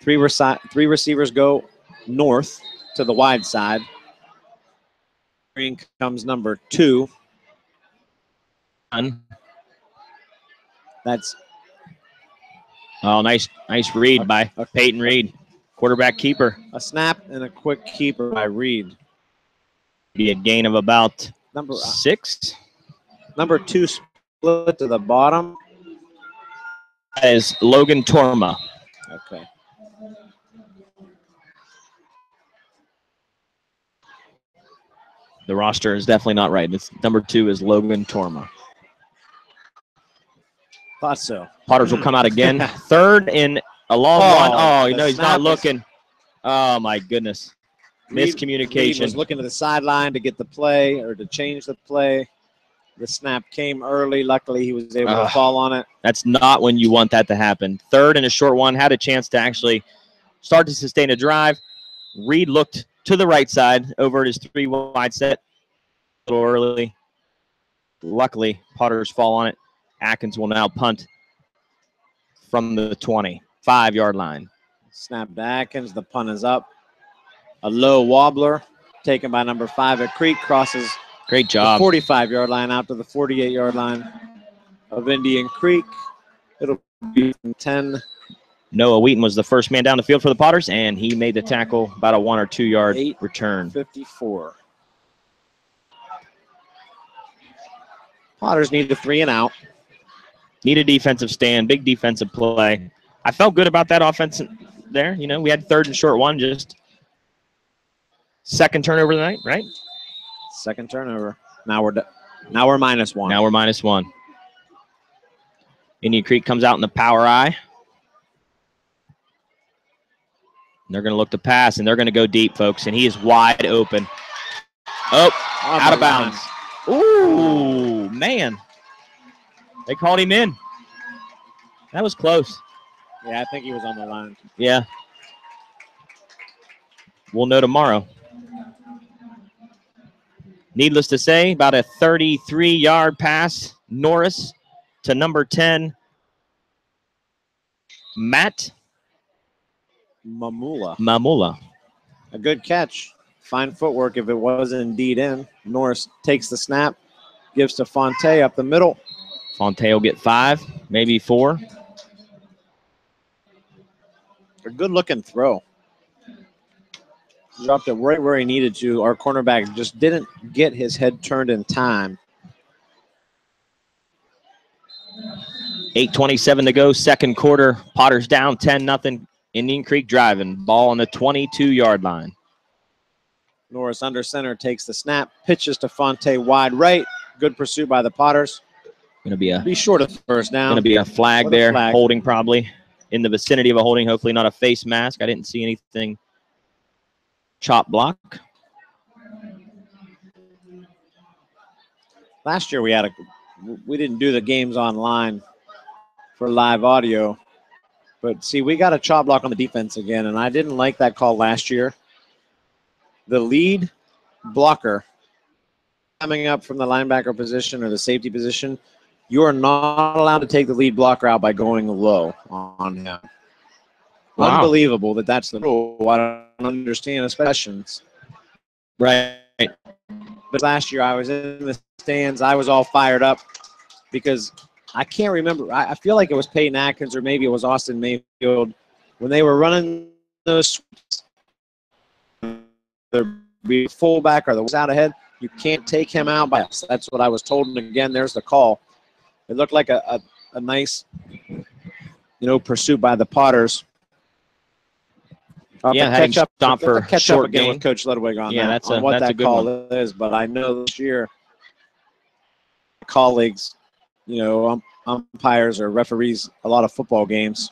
3 receivers go north to the wide side. Green comes number 2. That's Oh, nice read by Peyton Reed, quarterback keeper. A snap and a quick keeper by Reed. Be a gain of about 6. Number 2 split to the bottom. That is Logan Torma. Okay. The roster is definitely not right. It's number 2 is Logan Torma. Thought so. Potters will come out again. 3rd in a long one. Oh, you know he's not looking. Oh my goodness. Miscommunication. Reed was looking to the sideline to get the play or to change the play. The snap came early. Luckily, he was able to fall on it. That's not when you want that to happen. 3rd and a short one. Had a chance to actually start to sustain a drive. Reed looked to the right side over at his 3 wide set a little early. Luckily, Potters fall on it. Atkins will now punt from the 25-yard line. Snap to Atkins. The punt is up. A low wobbler taken by number 5 at Creek. Crosses great job. The 45-yard line out to the 48-yard line of Indian Creek. It'll be 10. Noah Wheaton was the first man down the field for the Potters, and he made the tackle, about a 1 or 2 yard return. 54. Potters need a 3 and out. Need a defensive stand, big defensive play. I felt good about that offense there. You know, we had 3rd and short one, just 2nd turnover of the night, right? 2nd turnover. Now we're -1. Now we're -1. Indian Creek comes out in the power eye. And they're going to look to pass, and they're going to go deep, folks. And he is wide open. Oh, out of bounds. Ooh, man. They called him in. That was close. Yeah, I think he was on the line. Yeah. We'll know tomorrow. Needless to say, about a 33-yard pass, Norris to number 10, Matt Mamula. A good catch. Fine footwork if it was indeed in. Norris takes the snap, gives to Fonte up the middle. Fonte will get 5, maybe 4. A good-looking throw. Dropped it right where he needed to. Our cornerback just didn't get his head turned in time. 8:27 to go, 2nd quarter. Potters down 10-0. Indian Creek driving. Ball on the 22-yard line. Norris under center takes the snap, pitches to Fonte wide right. Good pursuit by the Potters. Going to be short of first down. Going to be a flag there, holding probably in the vicinity of a holding. Hopefully not a face mask. I didn't see anything. Chop block. Last year we didn't do the games online for live audio, but see, we got a chop block on the defense again, and I didn't like that call last year. The lead blocker coming up from the linebacker position or the safety position, you are not allowed to take the lead blocker out by going low on him. Wow. Unbelievable that's the rule. I don't understand, especially. Right. But last year I was in the stands. I was all fired up because I can't remember. I feel like it was Peyton Atkins or maybe it was Austin Mayfield. When they were running those sweeps, the fullback or the was out ahead, you can't take him out by us. That's what I was told. And again, there's the call. It looked like a nice, pursuit by the Potters. Catch up for short again game with Coach Ludwig on that's what that a good call one. is. But I know this year, colleagues, umpires or referees, a lot of football games,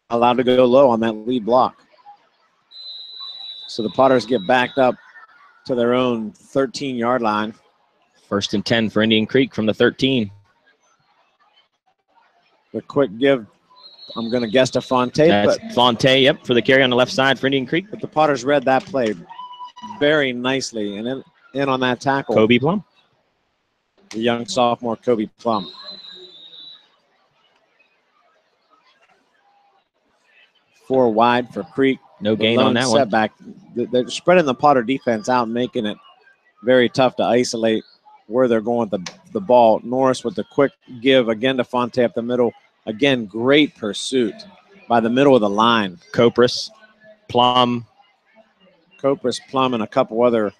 allowed to go low on that lead block. So the Potters get backed up to their own 13-yard line. 1st and 10 for Indian Creek from the 13. The quick give, I'm going to guess to Fonte. That's Fonte, yep, for the carry on the left side for Indian Creek. But the Potters read that play very nicely. And in on that tackle, Kobe Plum. The young sophomore, Kobe Plum. 4 wide for Creek. No gain on that setback. They're spreading the Potter defense out, making it very tough to isolate where they're going with the ball. Norris with the quick give again to Fonte up the middle. Again, great pursuit by the middle of the line. Copris, Plum, Copris, Plum, and a couple other.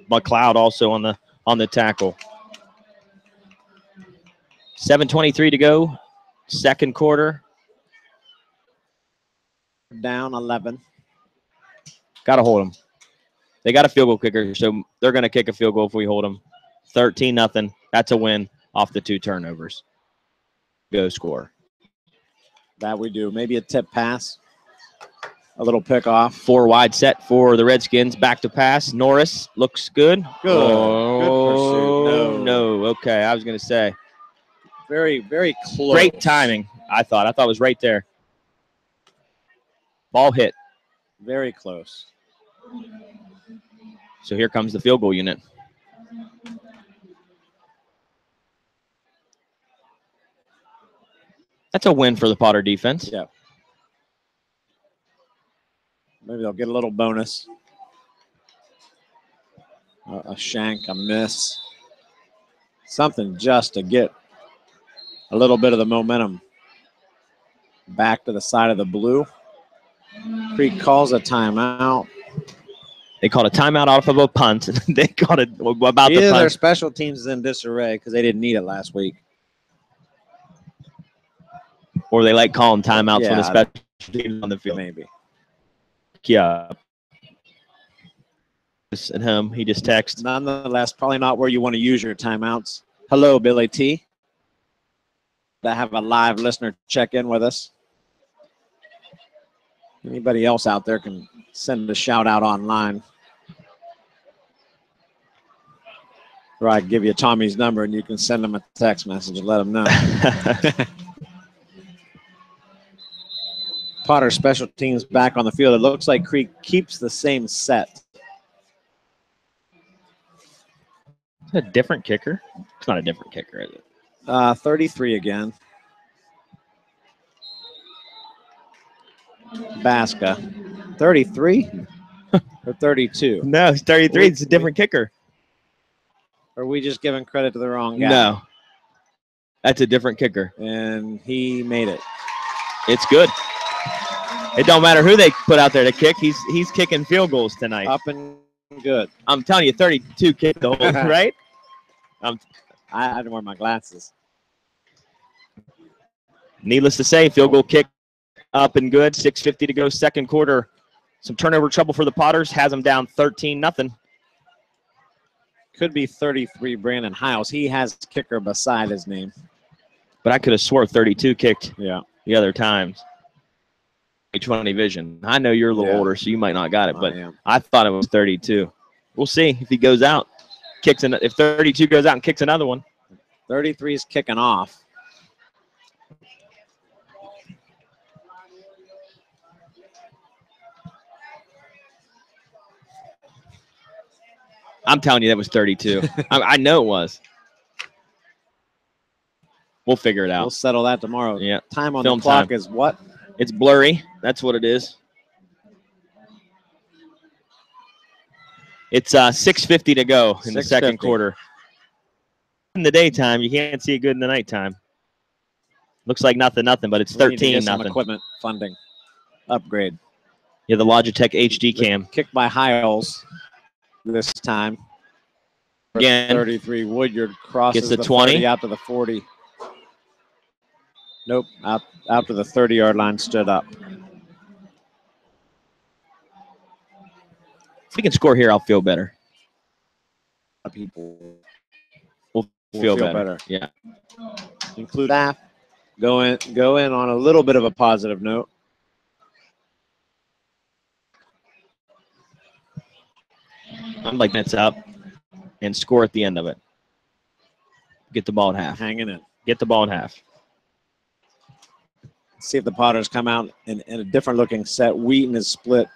McLeod also on the tackle. 7:23 to go, second quarter. Down 11. Got to hold them. They got a field goal kicker, so they're going to kick a field goal if we hold them. 13-0. That's a win off the 2 turnovers. Go score. That we do. Maybe a tip pass. A little pick off. 4 wide set for the Redskins. Back to pass. Norris looks good. Good. Oh, Good pursuit. No. Okay, I was going to say. Very, very close. Great timing, I thought. I thought it was right there. Ball hit. Very close. So here comes the field goal unit. That's a win for the Potter defense. Yeah. Maybe they'll get a little bonus. A shank, a miss. Something just to get a little bit of the momentum back to the side of the blue. Creek calls a timeout. They called a timeout off of a punt. They called it about Either the their punt. special teams is in disarray because they didn't need it last week. Or they like calling timeouts when the Yeah, special teams on the field. Maybe. Yeah. And him, he just texted. Nonetheless, probably not where you want to use your timeouts. Hello, Billy T. To have a live listener check in with us. Anybody else out there can send a shout out online. Or I can give you Tommy's number and you can send him a text message and let him know. Potter special teams back on the field. It looks like Creek keeps the same set. Is it a different kicker? It's not a different kicker, is it? 33 again. Basca. 33 or 32? No, it's 33. It's a different kicker. Or are we just giving credit to the wrong guy? No. That's a different kicker. And he made it. It's good. It don't matter who they put out there to kick. He's kicking field goals tonight. Up and good. I'm telling you, 32 kick goals, right? I didn't wear my glasses. Needless to say, field goal kick up and good. 6:50 to go, second quarter. Some turnover trouble for the Potters. Has them down 13-0. Could be 33 Brandon Hiles. He has kicker beside his name. But I could have swore 32 kicked the other times. H1 vision. I know you're a little older, so you might not got it, but I thought it was 32. We'll see if he goes out. If 32 goes out and kicks another one. 33 is kicking off. I'm telling you that was 32. I know it was. We'll figure it out. We'll settle that tomorrow. Yeah. Time on Film the clock time. is what? It's blurry. That's what it is. It's 6:50 to go in the second quarter. In the daytime, you can't see it good in the nighttime. Looks like nothing, but it's 13-0. Equipment funding upgrade. Yeah, the Logitech HD cam. Kicked by Hiles this time. Again. 33 Woodyard crosses Gets the 20 30 out to the 40. Nope, out to the 30-yard line, stood up. If we can score here, I'll feel better. People will feel better. Yeah. Include staff. Go in on a little bit of a positive note. I'm like minutes up and score at the end of it. Get the ball in half. Hanging in. Get the ball in half. See if the Potters come out in a different looking set. Wheaton is split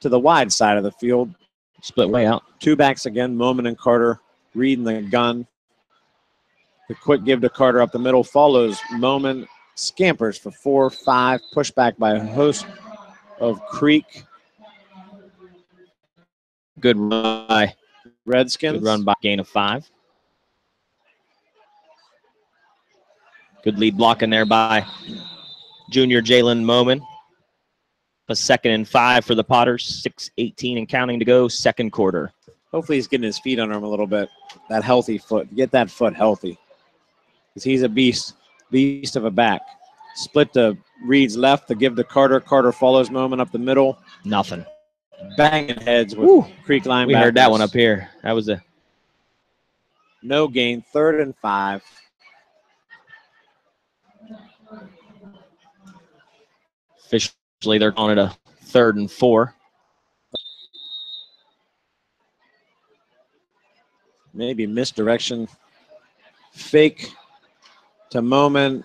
to the wide side of the field. Split way out. Two backs again, Moman and Carter reading the gun. The quick give to Carter up the middle follows Moman, scampers for 4-5, pushback by a host of Creek. Good run by Redskins. Good run by gain of 5. Good lead blocking there by junior Jalen Moman. A 2nd and 5 for the Potters. 6:18 and counting to go, second quarter. Hopefully he's getting his feet under him a little bit. That healthy foot. Get that foot healthy. Because he's a beast of a back. Split to Reed's left to give to Carter. Carter follows Moman up the middle. Nothing. Banging heads with Creek linebackers. We heard that one up here. That was a no gain. 3rd and 5. Officially, they're calling it a 3rd and 4. Maybe misdirection. Fake to Moman.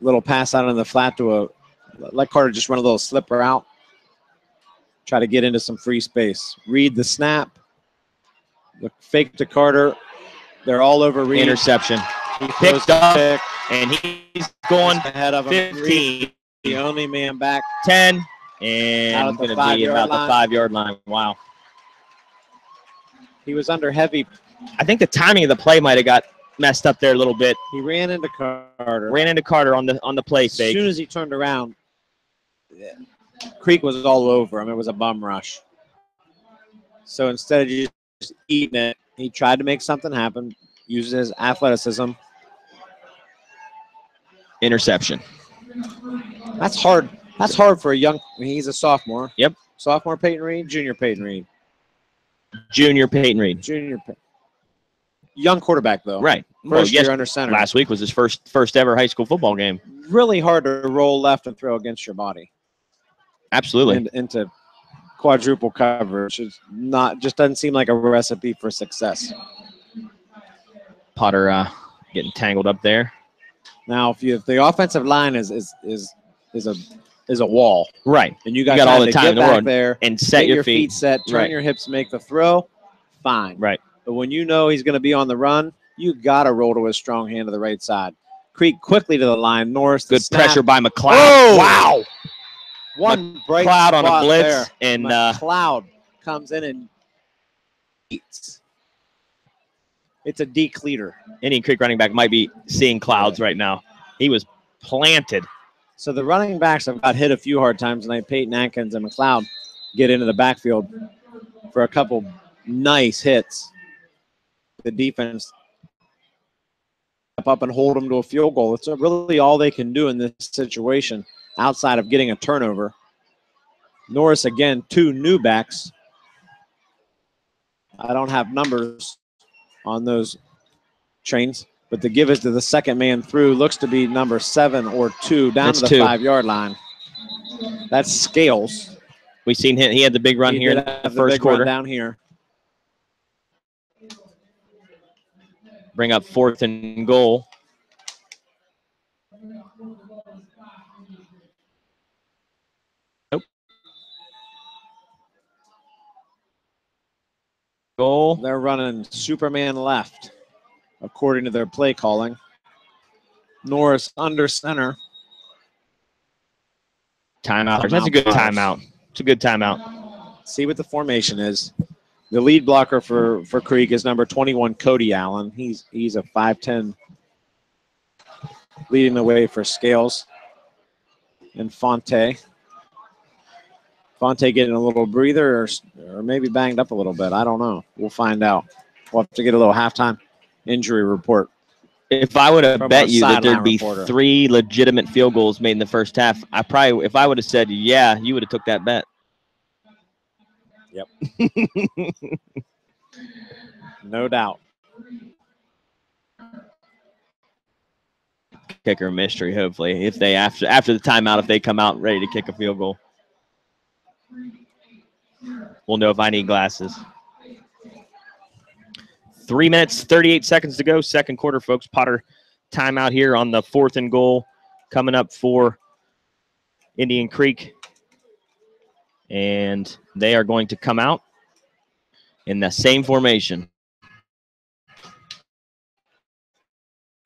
Little pass out on the flat to let Carter just run a little slipper out. Try to get into some free space. Reed the snap. The fake to Carter. They're all over Reed. Interception. He picked up, and he's going ahead of him. 15. Reed, the only man back. 10, and going to be about the 5-yard line. Wow. He was under heavy. I think the timing of the play might have got messed up there a little bit. He ran into Carter. Ran into Carter on the play fake. As soon as he turned around, Creek was all over him. It was a bum rush. So instead of just eating it, he tried to make something happen, uses his athleticism. Interception. That's hard. That's hard for a young. He's a sophomore. Yep. Sophomore Peyton Reed, junior Peyton Reed. Junior Peyton Reed. Young quarterback, though. Right. First year under center. Last week was his first ever high school football game. Really hard to roll left and throw against your body. Absolutely. And into quadruple coverage. It's just doesn't seem like a recipe for success. Potter getting tangled up there. Now, if the offensive line is a wall, right, and you got all the time get in the back world there and set your feet set, turn your hips, make the throw, fine. Right. But when you know he's going to be on the run, you got to roll to a strong hand to the right side. Creek quickly to the line. Norris, good snap. pressure by McLeod. Whoa! Wow. One bright McLeod on a spot blitz, there. and McLeod comes in and eats. It's a decleater. Indian Creek running back might be seeing clouds right now. He was planted. So the running backs have got hit a few hard times tonight. Peyton Atkins and McLeod get into the backfield for a couple nice hits. The defense up and hold them to a field goal. It's really all they can do in this situation outside of getting a turnover. Norris, again, 2 new backs. I don't have numbers on those trains, but the give is to the second man through. Looks to be number 7 or 2 down to the 5-yard line. That's Scales. We seen him. He had the big run here in the first quarter. Down here. Bring up 4th and goal. Nope. Goal. They're running Superman left, according to their play calling. Norris under center. Timeout. That's a good timeout. It's a good timeout. See what the formation is. The lead blocker for Creek is number 21, Cody Allen. He's a 5'10", leading the way for Scales and Fonte. Fonte getting a little breather or maybe banged up a little bit. I don't know. We'll find out. We'll have to get a little halftime injury report. If I would have bet you that there'd be reporter. 3 legitimate field goals made in the first half, if I would have said, yeah, you would have took that bet. Yep. No doubt. Kicker mystery, hopefully. If they after the timeout, if they come out ready to kick a field goal. We'll know if I need glasses. 3 minutes, 38 seconds to go. Second quarter, folks. Potter timeout here on the 4th and goal coming up for Indian Creek. And they are going to come out in the same formation.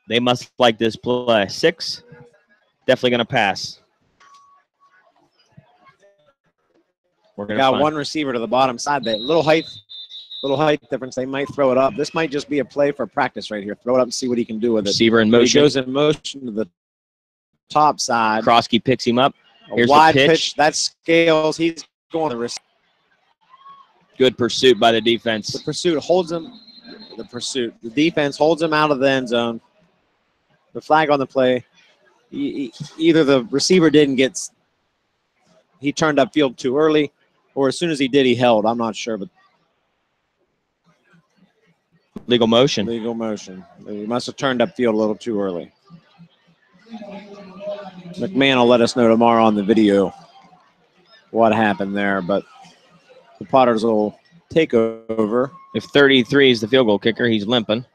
They must like this play. 6, definitely going to pass. We're going to got one receiver to the bottom side there. Little height Little height difference. They might throw it up. This might just be a play for practice right here. Throw it up and see what he can do with it. Receiver in He motion. goes in motion to the top side. Krosky picks him up. Here's A wide the pitch. That scales. He's going to receive. Good pursuit by the defense. The pursuit holds him. The defense holds him out of the end zone. The flag on the play. Either the receiver didn't get. He turned upfield too early, or as soon as he did, he held. I'm not sure, but legal motion. Legal motion. He must have turned upfield a little too early. McMahon will let us know tomorrow on the video what happened there, but the Potters will take over. If 33 is the field goal kicker, he's limping.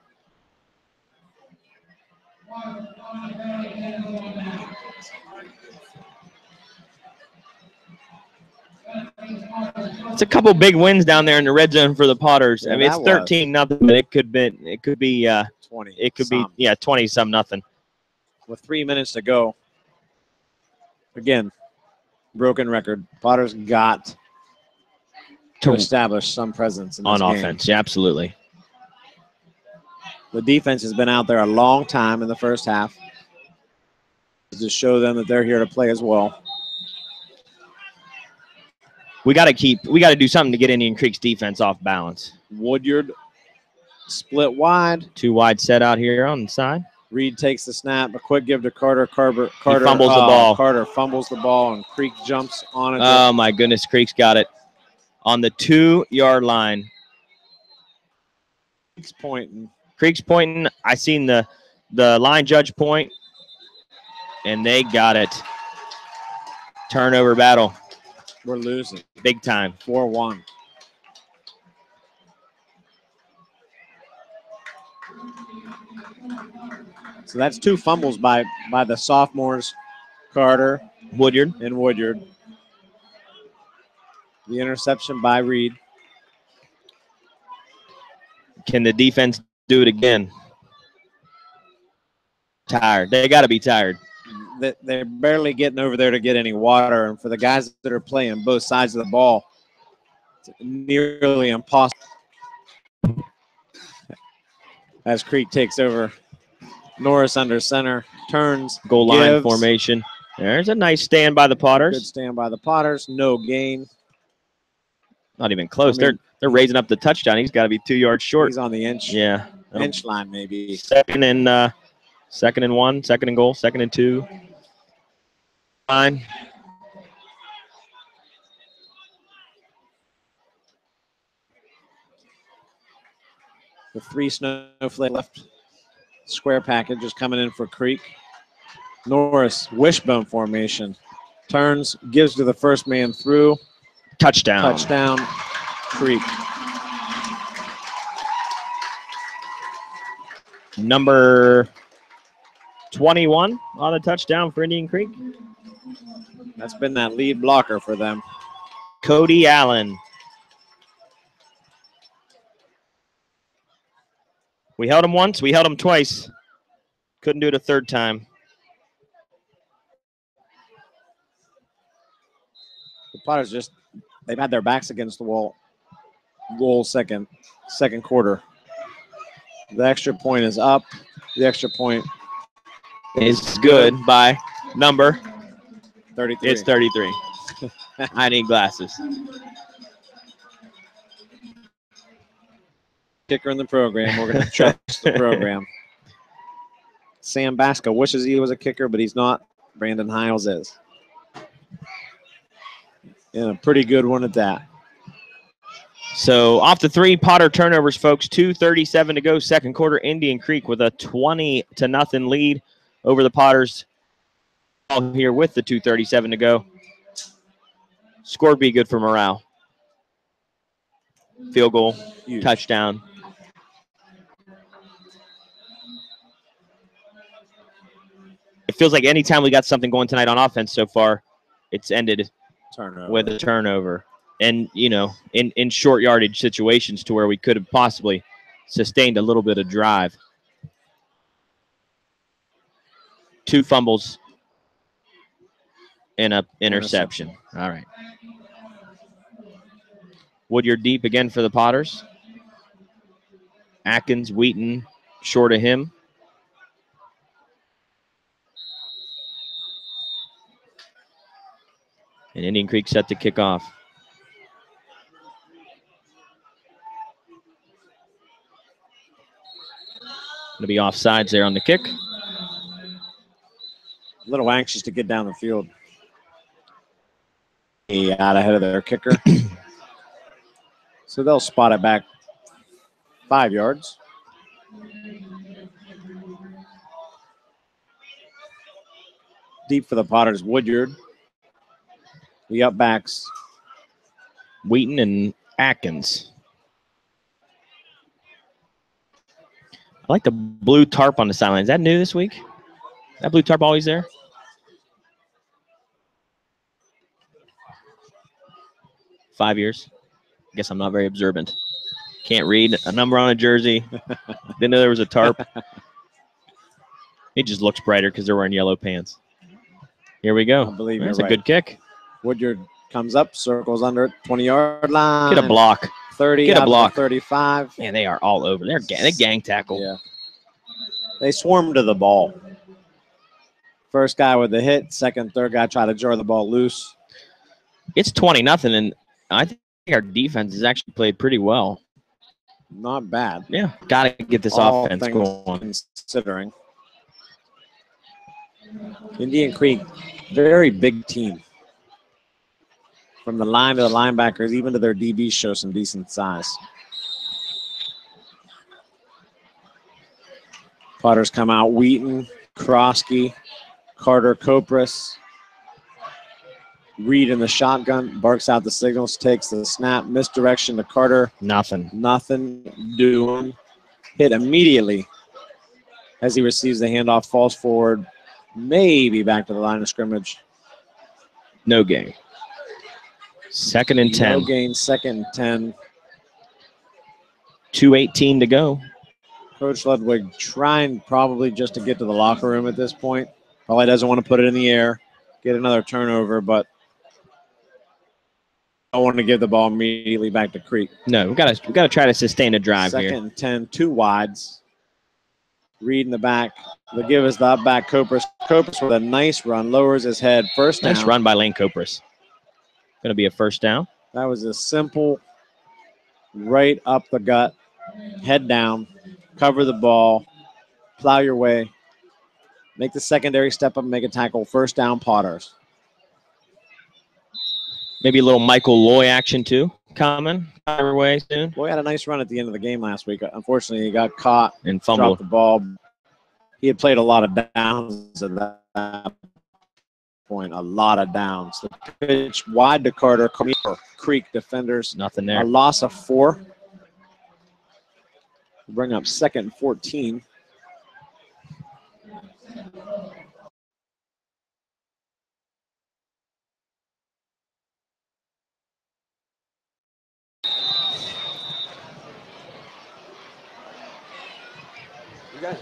It's a couple big wins down there in the red zone for the Potters. Yeah, I mean, it's 13-0, but it could be 20. It could be 20-some-nothing. With 3 minutes to go. Again, broken record. Potters got to establish some presence in this on game. offense. Yeah, absolutely. The defense has been out there a long time in the first half to show them that they're here to play as well. We got to do something to get Indian Creek's defense off balance. Woodyard split wide. 2 wide set out here on the side. Reed takes the snap. A quick give to Carter. Carter fumbles the ball. Carter fumbles the ball, and Creek jumps on it. Oh, my goodness. Creek's got it on the 2-yard line. Creek's pointing. Creek's pointing. I seen the line judge point, and they got it. Turnover battle. We're losing. Big time. 4-1. So that's 2 fumbles by the sophomores, Carter Woodyard. and Woodyard. The interception by Reed. Can the defense do it again? Tired. They got to be tired. They're barely getting over there to get any water. And for the guys that are playing both sides of the ball, it's nearly impossible. As Creek takes over. Norris under center, turns. Goal line formation. There's a nice stand by the Potters. Good stand by the Potters. No gain. Not even close. I mean, they're raising up the touchdown. He's got to be 2 yards short. He's on the inch. Yeah. Inch line maybe. Second and 1, second and goal, 2nd and 2. Fine. The 3 snowflake left. Square package is coming in for Creek. Norris, wishbone formation. Turns, gives to the first man through. Touchdown. Touchdown, Creek. Number 21 on the touchdown for Indian Creek. That's been that lead blocker for them. Cody Allen. We held him once. We held him twice. Couldn't do it a third time. The Potters they've had their backs against the wall. Goal second quarter. The extra point is up. The extra point is good by number 33. It's 33. I need glasses. Kicker in the program. We're going to trust the program. Sam Basco wishes he was a kicker, but he's not. Brandon Hiles is. And a pretty good one at that. So off the 3 Potter turnovers, folks. 2:37 to go, second quarter. Indian Creek with a 20-0 lead over the Potters. All here with the 2:37 to go. Score be good for morale. Field goal, Huge. touchdown. It feels like anytime we got something going tonight on offense so far, it's ended with a turnover. And, you know, in short yardage situations to where we could have possibly sustained a little bit of drive. 2 fumbles and an interception. All right. Woodyard deep again for the Potters. Atkins, Wheaton, short of him. And Indian Creek set to kick off. Going to be offsides there on the kick. A little anxious to get down the field. Out ahead of their kicker. So they'll spot it back 5 yards. Deep for the Potters, Woodyard. The up backs, Wheaton and Atkins. I like the blue tarp on the sideline. Is that new this week? That blue tarp always there? Five years. Guess I'm not very observant. Can't read a number on a jersey. Didn't know there was a tarp. It just looks brighter because they're wearing yellow pants. Here we go. I believe That's you're a right. good kick. Woodyard comes up, circles under it, 20-yard line. Get a block. 30, Get a out to block. 35. Man, they are all over. They gang tackle. Yeah. They swarm to the ball. First guy with the hit, second, third guy try to jar the ball loose. It's 20-0, and I think our defense has actually played pretty well. Not bad. Yeah, got to get this All offense things going. considering. Indian Creek, very big team. From the line to the linebackers, even to their DBs show some decent size. Potters come out, Wheaton, Krosky, Carter, Kopris. Reed in the shotgun, barks out the signals, takes the snap, misdirection to Carter. Nothing. Nothing doing. Hit immediately as he receives the handoff, falls forward, maybe back to the line of scrimmage. No gain. Second and 10. No gain, second and 10. 2:18 to go. Coach Ludwig trying probably just to get to the locker room at this point. Probably doesn't want to put it in the air, get another turnover, but I want to give the ball immediately back to Creek. No, we gotta try to sustain a drive Second here. and 10, 2 wides. Reed in the back. They'll give us the up back, Kopris. Kopris with a nice run, lowers his head. First down. Nice run by Lane Kopris. Going to be a first down. That was a simple, right up the gut, head down, cover the ball, plow your way, make the secondary step up, make a tackle. First down, Potters. Maybe a little Michael Loy action too coming our way soon. Boy had a nice run at the end of the game last week. Unfortunately, he got caught and fumbled. Dropped the ball. He had played a lot of downs at that point, a lot of downs. The pitch wide to Carter. Creek defenders. Nothing there. A loss of 4. Bring up second and 14. You guys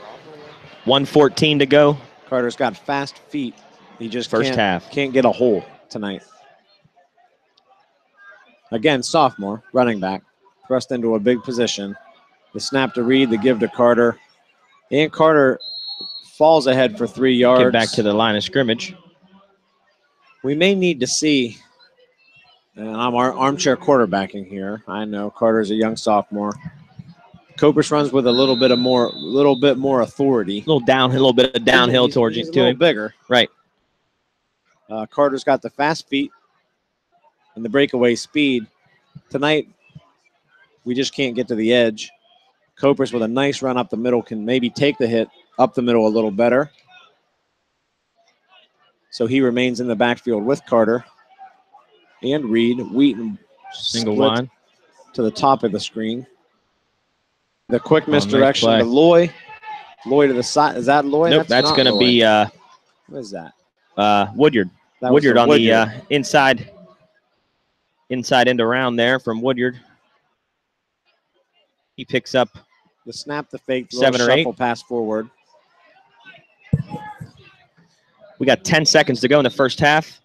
1:14 to go. Carter's got fast feet. He just First half. can't get a hole tonight. Again, sophomore, running back, thrust into a big position. The snap to Reed, the give to Carter. And Carter falls ahead for 3 yards. Get back to the line of scrimmage. We may need to see, and I'm armchair quarterbacking here. I know Carter's a young sophomore. Kopris runs with a little bit more authority. A little bit of downhill towards you He's a to little him. bigger. Right. Carter's got the fast feet and the breakaway speed. Tonight, we just can't get to the edge. Kopris with a nice run up the middle can maybe take the hit up the middle a little better. So he remains in the backfield with Carter and Reed. Wheaton Single split line. to the top of the screen. The quick misdirection nice to Loy. Loy to the side. Is that Loy? Nope, that's going to Loy. be What is that? Woodyard. That was Woodyard the on Woodyard. the inside end around there from Woodyard. He picks up The snap, the fake, 7 or shuffle 8. pass forward. We got 10 seconds to go in the first half.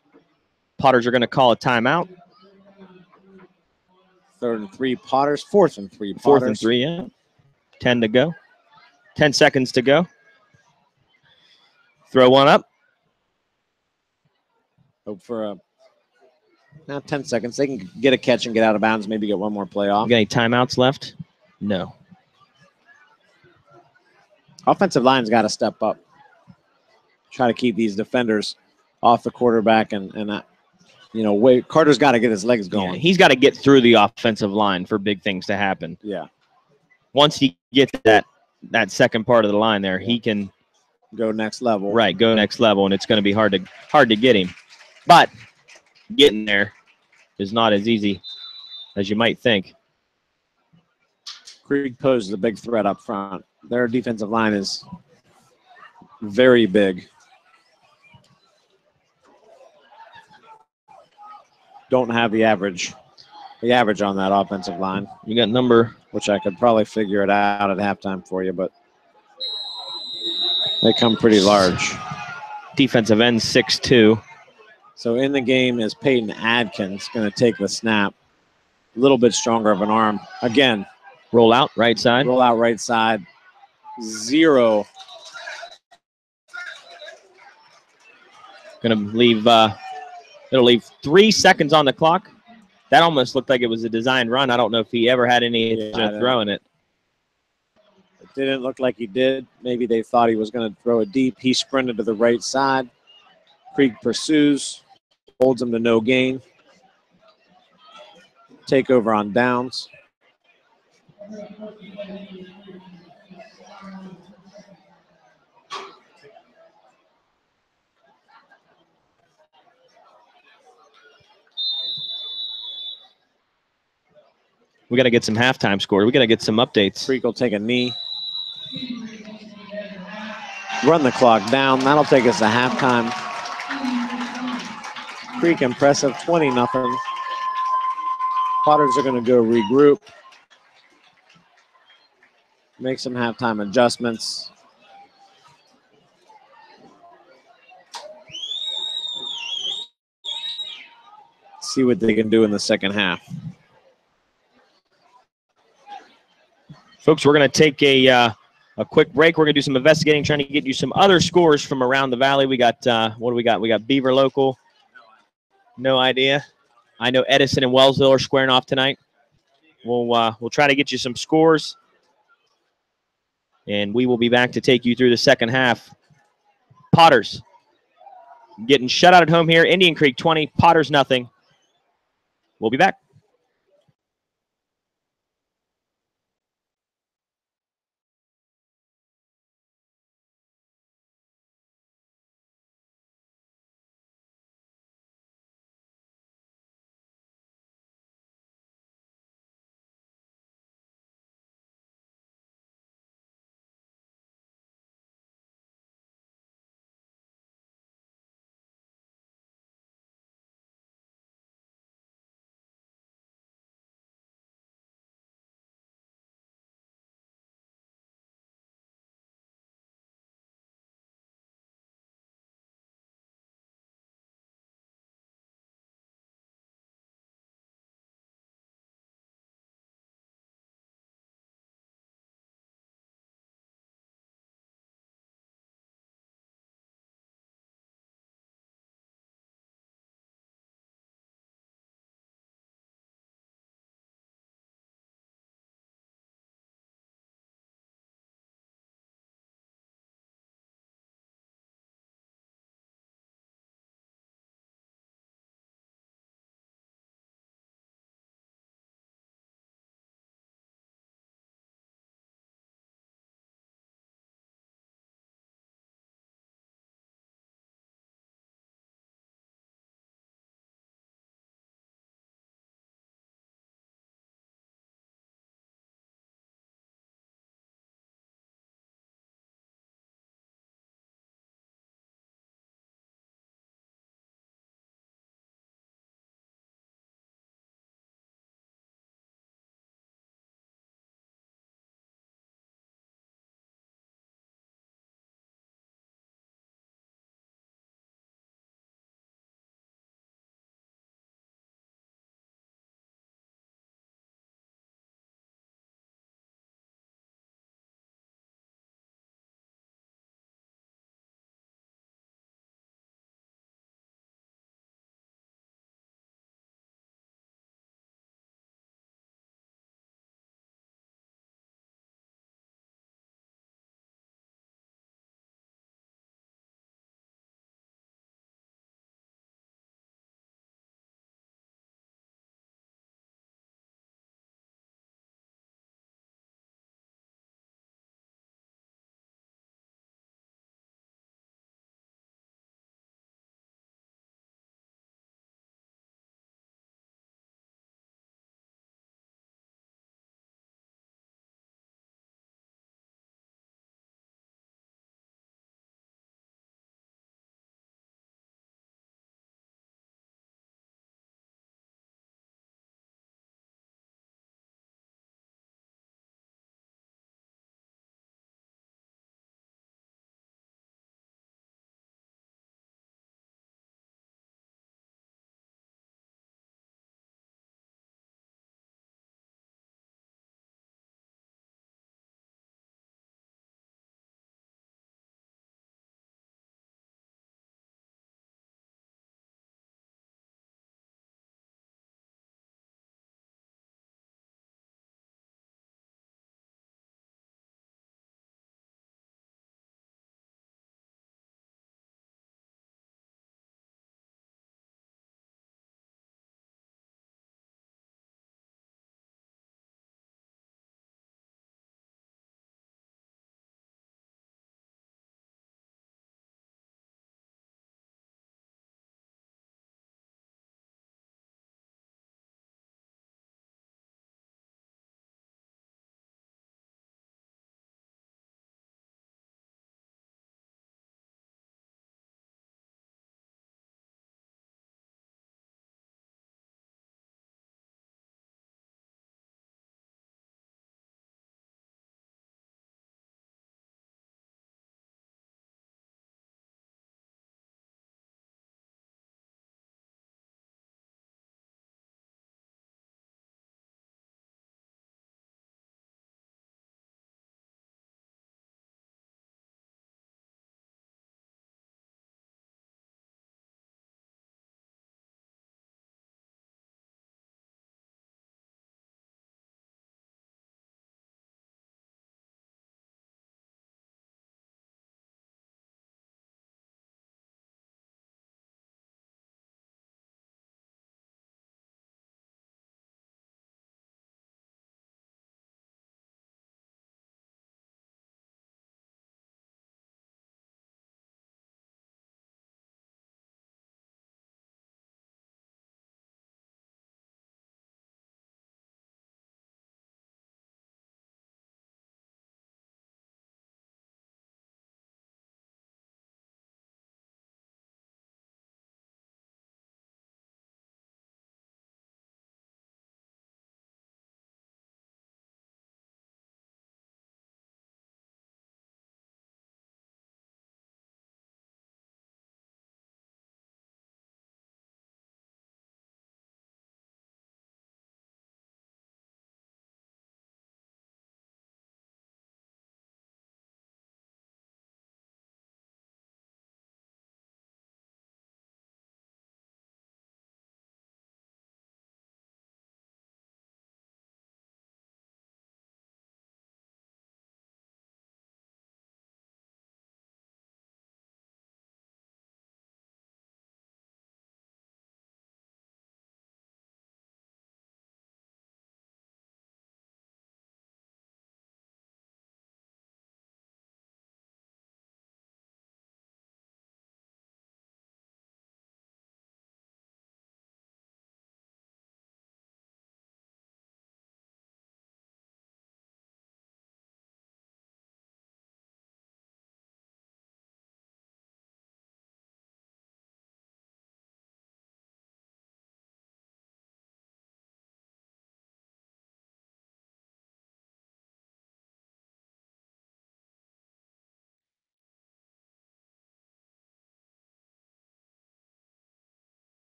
Potters are going to call a timeout. 3rd and 3 Potters. 4th and 3 Potters. 4th and 3, yeah. 10 to go. 10 seconds to go. Throw one up. Hope for now 10 seconds. They can get a catch and get out of bounds, maybe get one more play off. Got any timeouts left? No. Offensive line's got to step up. Try to keep these defenders off the quarterback and wait. Carter's got to get his legs going. Yeah, he's got to get through the offensive line for big things to happen. Yeah. Once he gets that second part of the line there, he can go next level. Right, go next level, and it's going to be hard to get him. But getting there is not as easy as you might think. Creek poses a big threat up front. Their defensive line is very big. Don't have the average on that offensive line. You got number, which I could probably figure it out at halftime for you, but they come pretty large. Defensive end 6'2". So in the game is Peyton Adkins going to take the snap. A little bit stronger of an arm. Again. Roll out right side. Roll out right side. 0. Going to leave, it'll leave 3 seconds on the clock. That almost looked like it was a designed run. I don't know if he ever had any intention of throwing it. It didn't look like he did. Maybe they thought he was going to throw it deep. He sprinted to the right side. Creek pursues, holds him to no gain. Takeover on downs. We got to get some halftime score. We got to get some updates. Creek will take a knee. Run the clock down. That'll take us to halftime. Creek impressive, 20-0. Potters are going to go regroup. Make some halftime adjustments. See what they can do in the second half. Folks, we're going to take a quick break. We're going to do some investigating, trying to get you some other scores from around the valley. We got, what do we got? We got Beaver local. No idea. I know Edison and Wellsville are squaring off tonight. We'll try to get you some scores. And we will be back to take you through the second half. Potters getting shut out at home here. Indian Creek 20, Potters nothing. We'll be back.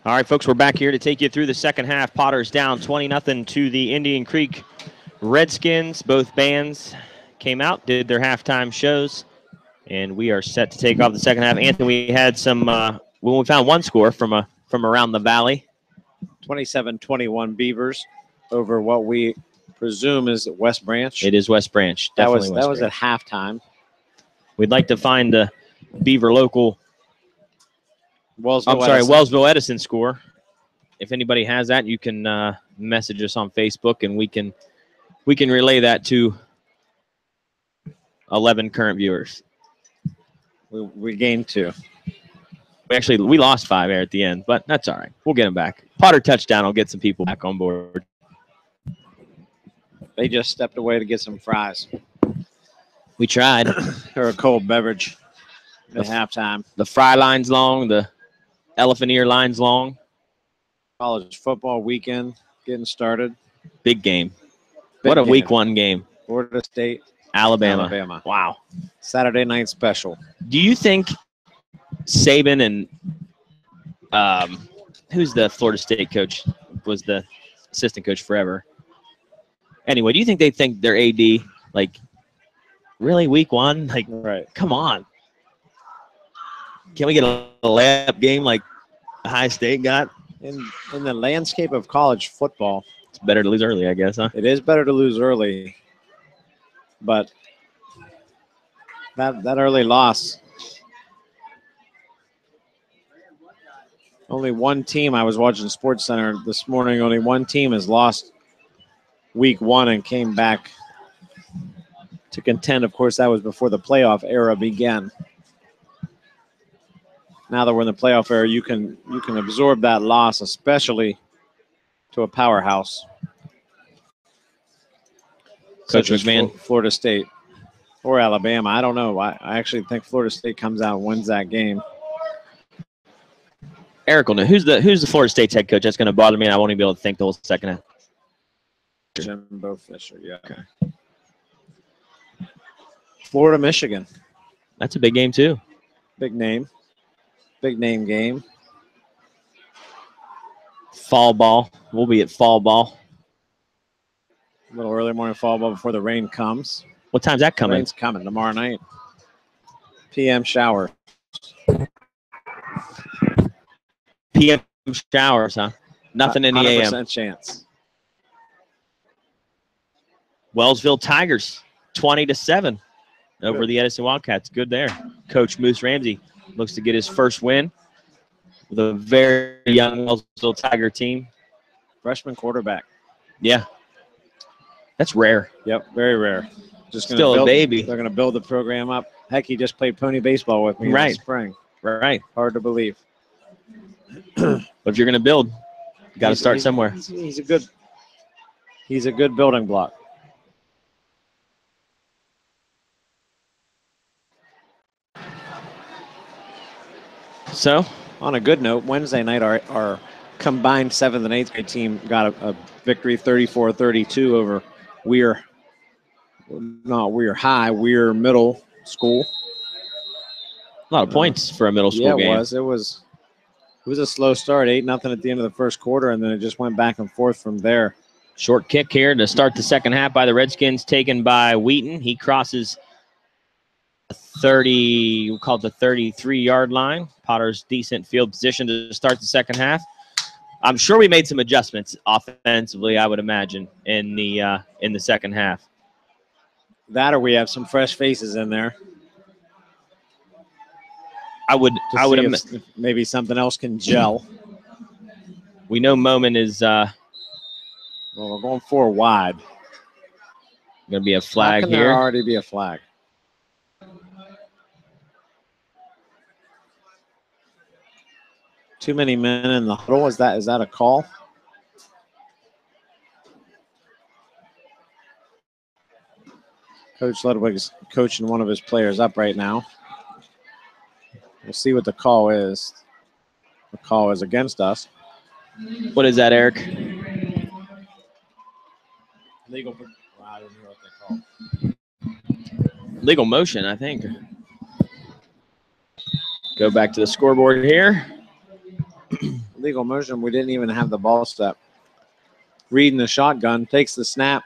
All right, folks, we're back here to take you through the second half. Potter's down 20-0 to the Indian Creek Redskins. Both bands came out, did their halftime shows, and we are set to take off the second half. Anthony, we had some, well, we found one score from around the valley. 27-21 Beavers over what we presume is West Branch. It is West Branch. That Definitely was at halftime. We'd like to find the Beaver local. Wellsville Edison score. If anybody has that, you can message us on Facebook, and we can relay that to 11 current viewers. We gained 2. We lost 5 there at the end, but that's all right. We'll get them back. Potter touchdown will get some people back on board. They just stepped away to get some fries. We tried. Or a cold beverage at halftime. The fry line's long. The elephant ear line's long. College football weekend getting started. Big game. What a week 1 game. Florida State, Alabama. Wow. Saturday night special. Do you think Saban and who's the Florida State coach? Was the assistant coach forever. Anyway, do you think they think their AD, like, really week 1? Like, right. Come on. Can we get a layup game like Ohio State got? In the landscape of college football, it's better to lose early, I guess, huh? It is better to lose early, but that early loss. Only one team, I was watching SportsCenter this morning, only one team has lost week 1 and came back to contend. Of course, that was before the playoff era began. Now that we're in the playoff era, you can absorb that loss, especially to a powerhouse. Coach McMahon. Florida State or Alabama. I don't know. I actually think Florida State comes out and wins that game. Eric will know. Who's the Florida State's head coach? That's going to bother me, and I won't even be able to think the whole second half. Jimbo Fisher, yeah. Okay. Florida, Michigan. That's a big game, too. Big name. Big name game. Fall ball. We'll be at fall ball. A little early morning fall ball before the rain comes. What time's that coming? Rain's coming tomorrow night. PM shower. PM showers, huh? Nothing in the AM. 100% chance. Wellsville Tigers, 20-7 over the Edison Wildcats. Good there. Coach Moose Ramsey looks to get his first win with a very young Wellsville Tiger team. Freshman quarterback. Yeah. That's rare. Yep, very rare. Still a baby. They're going to build the program up. Heck, he just played pony baseball with me in the spring. Right. Hard to believe. But if you're going to build, you got to start somewhere. He's a good building block. So, on a good note, Wednesday night our combined 7th and 8th grade team got a victory 34-32 over Weir High, Weir Middle School. A lot of points for a middle school game. Yeah, it was a slow start, 8-0 at the end of the first quarter, and then it just went back and forth from there. Short kick here to start the second half by the Redskins, taken by Wheaton. He crosses 30, we'll call it the 33-yard line. Potter's decent field position to start the second half. I'm sure we made some adjustments offensively, I would imagine, in the second half. That or we have some fresh faces in there. I would if maybe something else can gel. We know Moman is well, we're going 4 wide. Going to be a flag How can here. There already be a flag? Too many men in the huddle. Is that a call? Coach Ludwig's coaching one of his players up right now. We'll see what the call is. The call is against us. What is that, Eric? Legal. I didn't hear what they called. Legal motion, I think. Go back to the scoreboard here. legal motion. We didn't even have the ball step. Reed in the shotgun, takes the snap,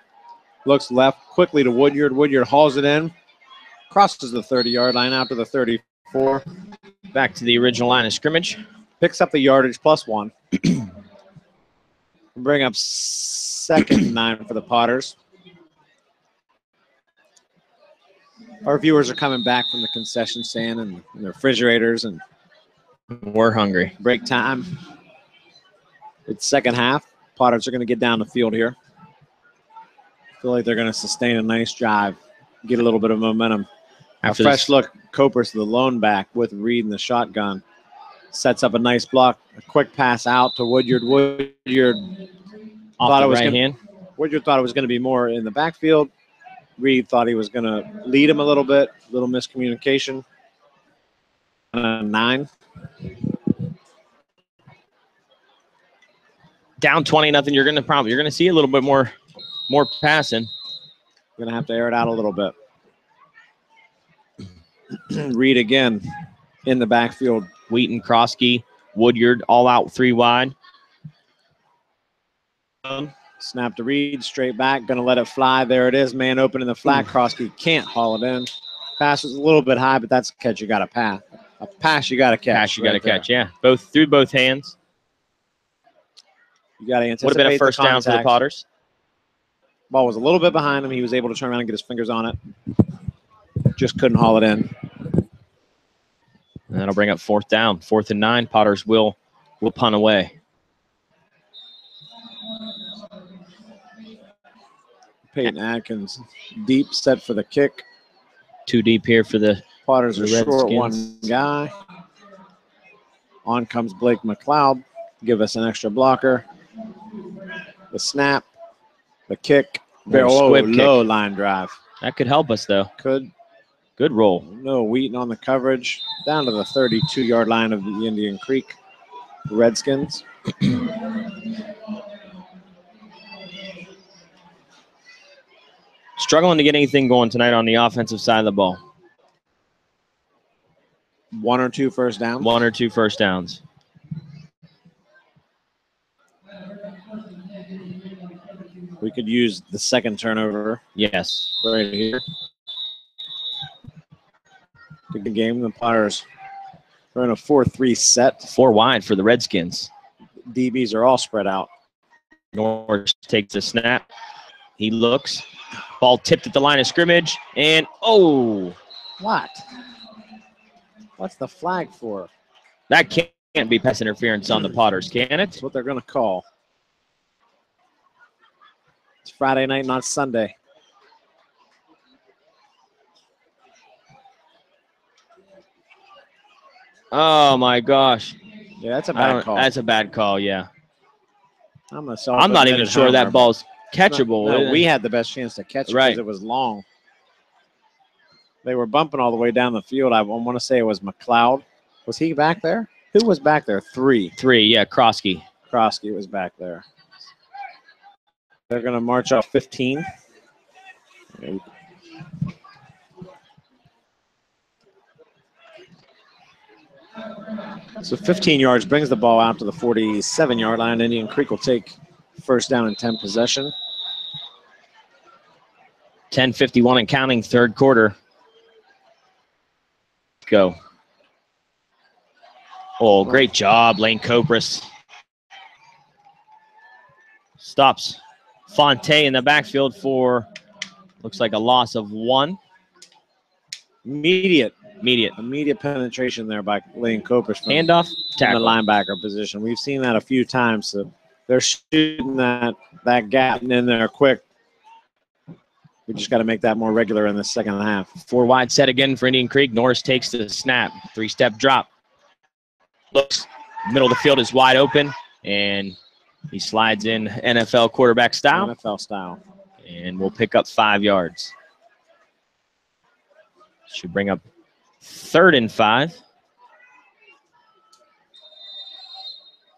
looks left, quickly to Woodyard. Woodyard hauls it in, crosses the 30-yard line out to the 34. Back to the original line of scrimmage. Picks up the yardage +1. Bring up 2nd and 9 for the Potters. Our viewers are coming back from the concession stand and the refrigerators, and we're hungry. Break time. It's second half. Potters are going to get down the field here. Feel like they're going to sustain a nice drive, get a little bit of momentum. A fresh look, Copers, the lone back with Reed in the shotgun. Sets up a nice block, a quick pass out to Woodyard. Woodyard off the right hand. Woodyard thought it was going to be more in the backfield. Reed thought he was going to lead him a little bit. Little miscommunication. 9. Down 20-0. You're going to see a little bit more passing. Going to have to air it out a little bit. Reed again in the backfield. Wheaton, Krosky, Woodyard, all out 3 wide. Snap to Reed, straight back, going to let it fly. There it is, man open in the flat. Krosky can't haul it in. Pass was a little bit high, but that's a catch you got to pass. A pass you got to catch. Pass you got to catch, yeah. Through both hands. You got to anticipate. Would have been a first down for the Potters. Ball was a little bit behind him. He was able to turn around and get his fingers on it. Just couldn't haul it in. And that'll bring up 4th down. 4th and 9. Potters will punt away. Peyton Atkins deep, set for the kick. 2 deep here for the Potters are Redskins. short one guy. On comes Blake McLeod. Give us an extra blocker. The snap, the kick. Low line drive. That could help us, though. Could. Good roll. No Wheaton on the coverage. Down to the 32-yard line of the Indian Creek Redskins. Struggling to get anything going tonight on the offensive side of the ball. 1 or 2 first downs? 1 or 2 first downs. We could use the second turnover. Yes. Right here. Good game. The Potters are in a 4-3 set. 4 wide for the Redskins. DBs are all spread out. Norris takes the snap. He looks. Ball tipped at the line of scrimmage. And, oh. What? What's the flag for? That can't be pass interference on the Potters, can it? That's what they're going to call. It's Friday night, not Sunday. Oh, my gosh. Yeah, that's a bad call. That's a bad call, yeah. I'm not even sure that ball's catchable. No, we had the best chance to catch it because it was long. They were bumping all the way down the field. I want to say it was McLeod. Was he back there? Who was back there? 3. 3, yeah, Krosky. Krosky was back there. They're going to march off 15. So 15 yards brings the ball out to the 47-yard line. Indian Creek will take first down and 10 possession. 10:51 and counting, 3rd quarter. Go. Oh, great job, Lane Copris. Stops Fonte in the backfield for, looks like a loss of 1. Immediate Immediate penetration there by Lane Copris. Handoff, tackle. In the linebacker position. We've seen that a few times. So they're shooting that gap in there quick. We just got to make that more regular in the second half. 4 wide set again for Indian Creek. Norris takes the snap. 3-step drop. Looks, middle of the field is wide open, and he slides in NFL quarterback style. NFL style. And we'll pick up 5 yards. Should bring up 3rd and 5.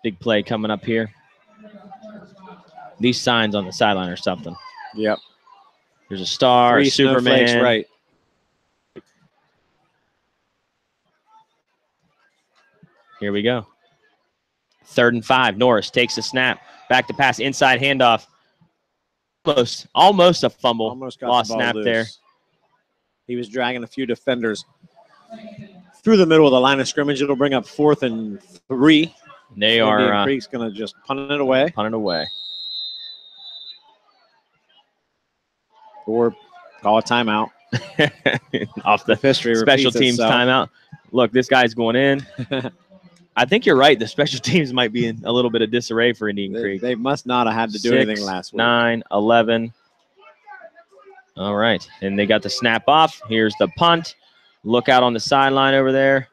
Big play coming up here. These signs on the sideline are something. Yep. There's a star, 3 Superman. Right. Here we go. 3rd and 5. Norris takes a snap. Back to pass. Inside handoff. Almost a fumble. Almost got Lost the ball snap loose. there. He was dragging a few defenders through the middle of the line of scrimmage. It'll bring up 4th and 3. They Indian are Creek's going to just punt it away. Or call a timeout. Off the history special teams timeout. Look, this guy's going in. I think you're right. The special teams might be in a little bit of disarray for Indian Creek. They must not have had to do 6, anything last week. 9, 11. All right. And they got the snap off. Here's the punt. Look out on the sideline over there.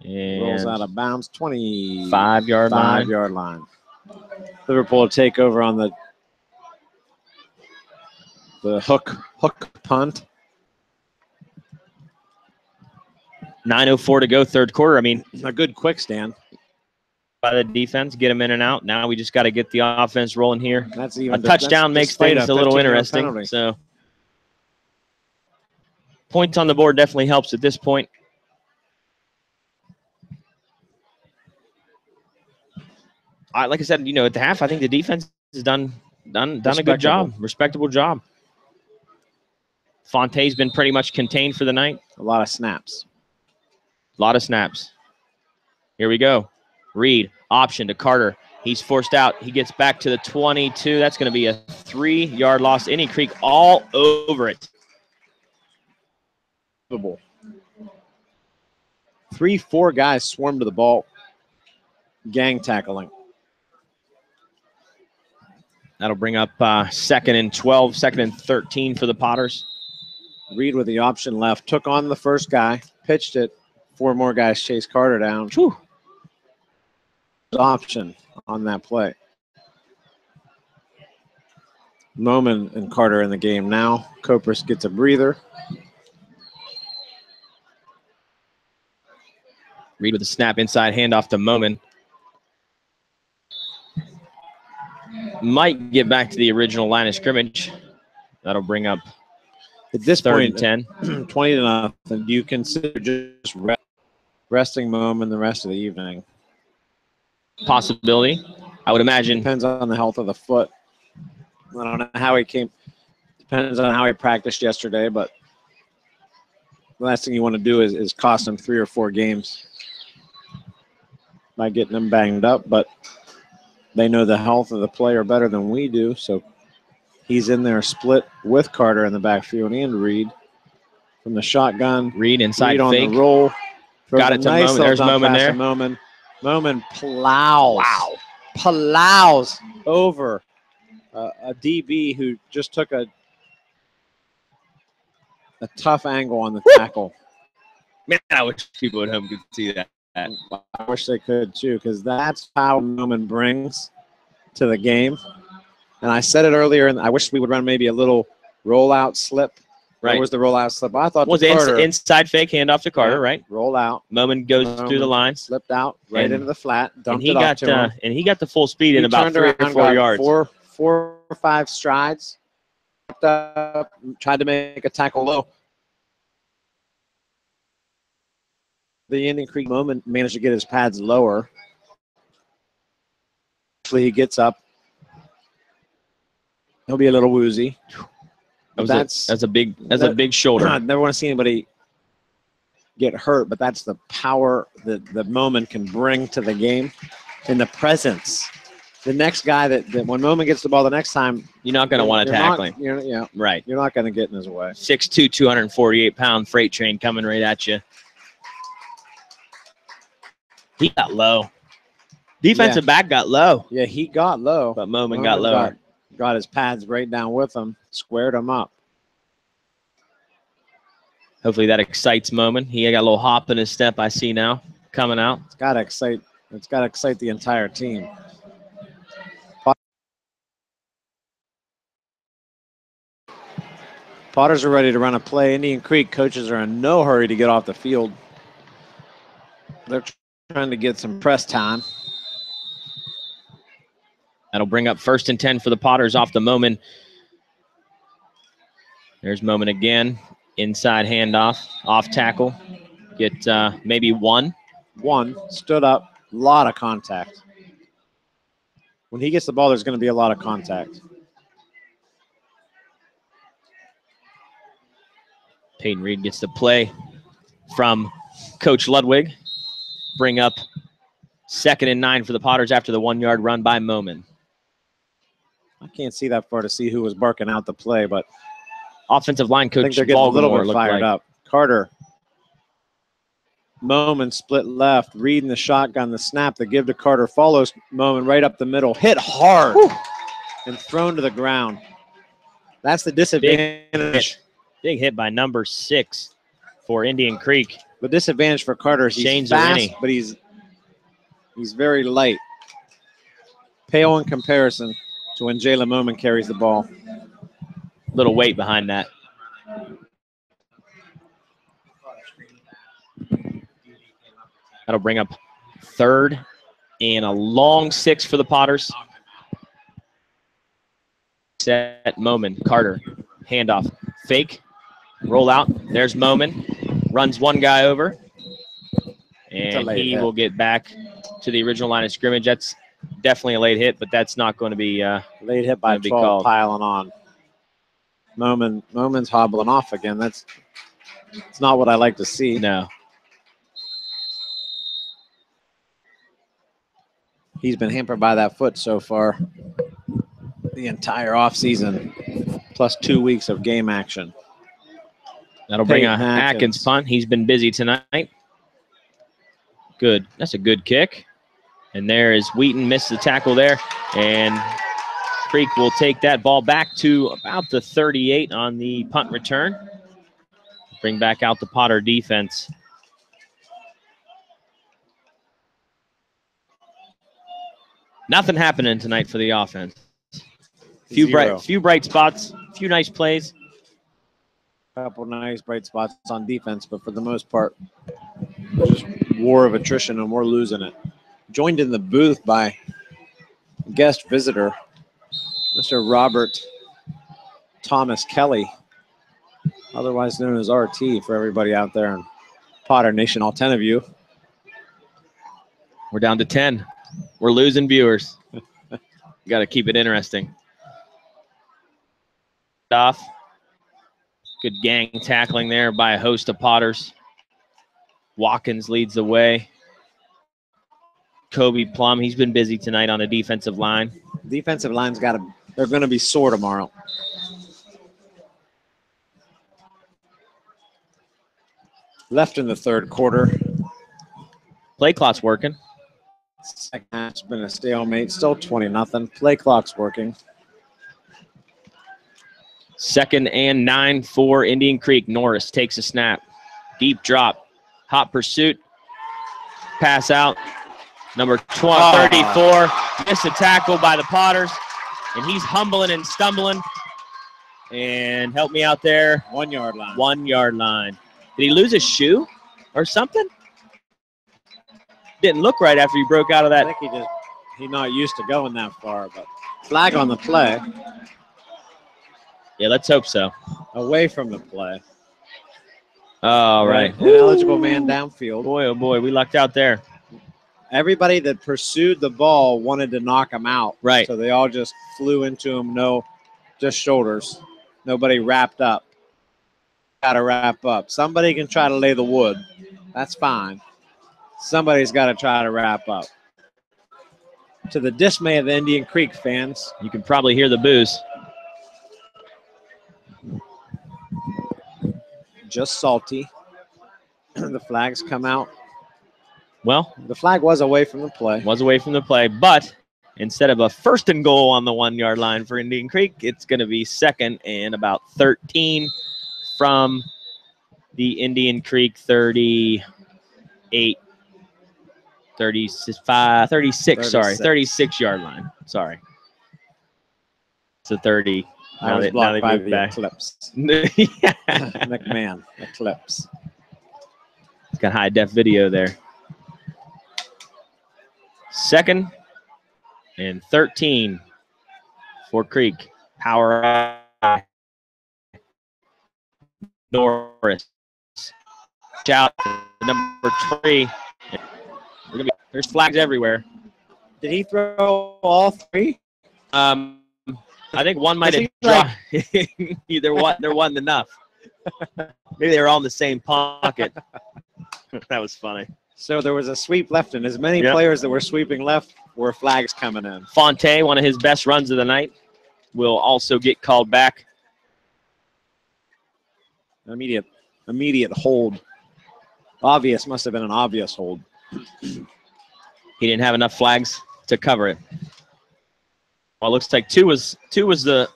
And rolls out of bounds, 5-yard line. 5-yard line. Liverpool will take over on the hook punt. 9:04 to go, 3rd quarter. I mean, a good quick stand by the defense, get them in and out. Now we just got to get the offense rolling here. That's even a touchdown makes things a little interesting. Penalty. So points on the board definitely helps at this point. Like I said, at the half, I think the defense has done a good job, respectable job. Fonte's been pretty much contained for the night. A lot of snaps. Here we go. Reed, option to Carter. He's forced out. He gets back to the 22. That's going to be a 3-yard loss. Indian Creek all over it. 3-4 guys swarmed to the ball. Gang tackling. That'll bring up 2nd and 12, 2nd and 13 for the Potters. Reed with the option left. Took on the first guy. Pitched it. 4 more guys chase Carter down. Whew. Option on that play. Moman and Carter in the game now. Kopris gets a breather. Reed with the snap inside handoff to Moman. Might get back to the original line of scrimmage. That'll bring up at this 3rd point, and 10. 20-0. Do you consider just resting Moman the rest of the evening? Possibility. I would imagine. Depends on the health of the foot. I don't know how he came. Depends on how he practiced yesterday, but the last thing you want to do is cost him 3 or 4 games by getting him banged up. But they know the health of the player better than we do, so he's in there split with Carter in the backfield and Reed from the shotgun. Reed inside Reed on fake. the roll. Got it to nice Moman. There's Moman there. Moman plows. Wow. Plows over a DB who just took a tough angle on the tackle. Man, I wish people at home could see that. I wish they could too, because that's how Moman brings to the game. And I said it earlier, and I wish we would run maybe a little rollout slip. Right. Where was the rollout slip? I thought was Carter, inside fake handoff to Carter, right? Roll out. Moman goes through the line. Slipped out right into the flat. Dumped and he it off to him. And he got the full speed in about 3 or 4 yards. 4 or 5 strides. Up, tried to make a tackle low. The Indian Creek Moman managed to get his pads lower. Actually, he gets up. He'll be a little woozy. That's a big shoulder. I never want to see anybody get hurt, but that's the power that Moman can bring to the game in the presence. The next guy that when Moman gets the ball the next time, you're not going to want to tackle him. Right. You're not going to get in his way. 6'2", 248-pound freight train coming right at you. He got low. Defensive back got low. Yeah, he got low. But Moman got lower. Got his pads right down with him, squared him up. Hopefully that excites Moman. He got a little hop in his step, I see now, coming out. It's got to excite the entire team. Potters are ready to run a play. Indian Creek coaches are in no hurry to get off the field. They're trying to get some press time. That'll bring up 1st and 10 for the Potters off the Moman. There's Moman again. Inside handoff, off tackle. Get maybe one. Stood up. A lot of contact. When he gets the ball, there's going to be a lot of contact. Peyton Reed gets the play from Coach Ludwig. Bring up 2nd and 9 for the Potters after the 1-yard run by Moman. I can't see that far to see who was barking out the play, but offensive line I coach think they're getting a little Baltimore bit fired up. Carter. Moman split left, Reed in the shotgun, the snap, the give to Carter, follows Moman right up the middle, hit hard. Whew. And thrown to the ground. That's the disadvantage. Big hit by number 6 for Indian Creek. The disadvantage for Carter is he's fast, but he's very light. Pale in comparison to when Jalen Moman carries the ball. Little weight behind that. That'll bring up 3rd and a long 6 for the Potters. Set Moman, Carter, handoff, fake, roll out. There's Moman, runs one guy over, and he will get back to the original line of scrimmage. That's definitely a late hit, but that's not going to be late hit by 12 piling on. Moman's hobbling off again. It's not what I like to see. No. He's been hampered by that foot so far the entire offseason, plus 2 weeks of game action. That'll bring a Atkins punt. He's been busy tonight. Good. That's a good kick. And there is Wheaton, missed the tackle there. And Creek will take that ball back to about the 38 on the punt return. Bring back out the Potter defense. Nothing happening tonight for the offense. Few bright spots, few nice plays. Couple nice bright spots on defense, but for the most part, just war of attrition, and we're losing it. Joined in the booth by guest visitor, Mr. Robert Thomas Kelly, otherwise known as RT for everybody out there in Potter Nation, all 10 of you. We're down to 10. We're losing viewers. Got to keep it interesting. Off. Good gang tackling there by a host of Potters. Watkins leads the way. Kobe Plum, he's been busy tonight on the defensive line. Defensive line's they're going to be sore tomorrow. Left in the 3rd quarter. Play clock's working. Second half's been a stalemate, still 20-0. Play clock's working. 2nd and 9 for Indian Creek. Norris takes a snap. Deep drop. Hot pursuit. Pass out. Number 34. Missed a tackle by the Potters. And he's humbling and stumbling. And help me out there. 1 yard line. 1 yard line. Did he lose a shoe or something? Didn't look right after he broke out of that. I think he's not used to going that far, but flag on the play. Yeah, let's hope so. Away from the play. All right. An eligible man downfield. Boy, oh boy, we lucked out there. Everybody that pursued the ball wanted to knock him out. Right. So they all just flew into him, just shoulders. Nobody wrapped up. Got to wrap up. Somebody can try to lay the wood. That's fine. Somebody's got to try to wrap up. To the dismay of the Indian Creek fans. You can probably hear the boos. Just salty. The flags come out. Well, the flag was away from the play. Was away from the play, but instead of a 1st and goal on the 1 yard line for Indian Creek, it's going to be 2nd and about 13 from the Indian Creek 38. 36 yard line. Sorry. It's a 30. I was blocked by the Eclipse. McMahon, Eclipse. It's got high def video there. 2nd and 13 for Creek. Power Norris. Out number 3. There's flags everywhere. Did he throw all three? I think one might have dropped. Either one, there wasn't enough. Maybe they were all in the same pocket. That was funny. So there was a sweep left, and as many players that were sweeping left were flags coming in. Fonte, one of his best runs of the night, will also get called back. Immediate hold. Must have been an obvious hold. He didn't have enough flags to cover it. Well, it looks like two was the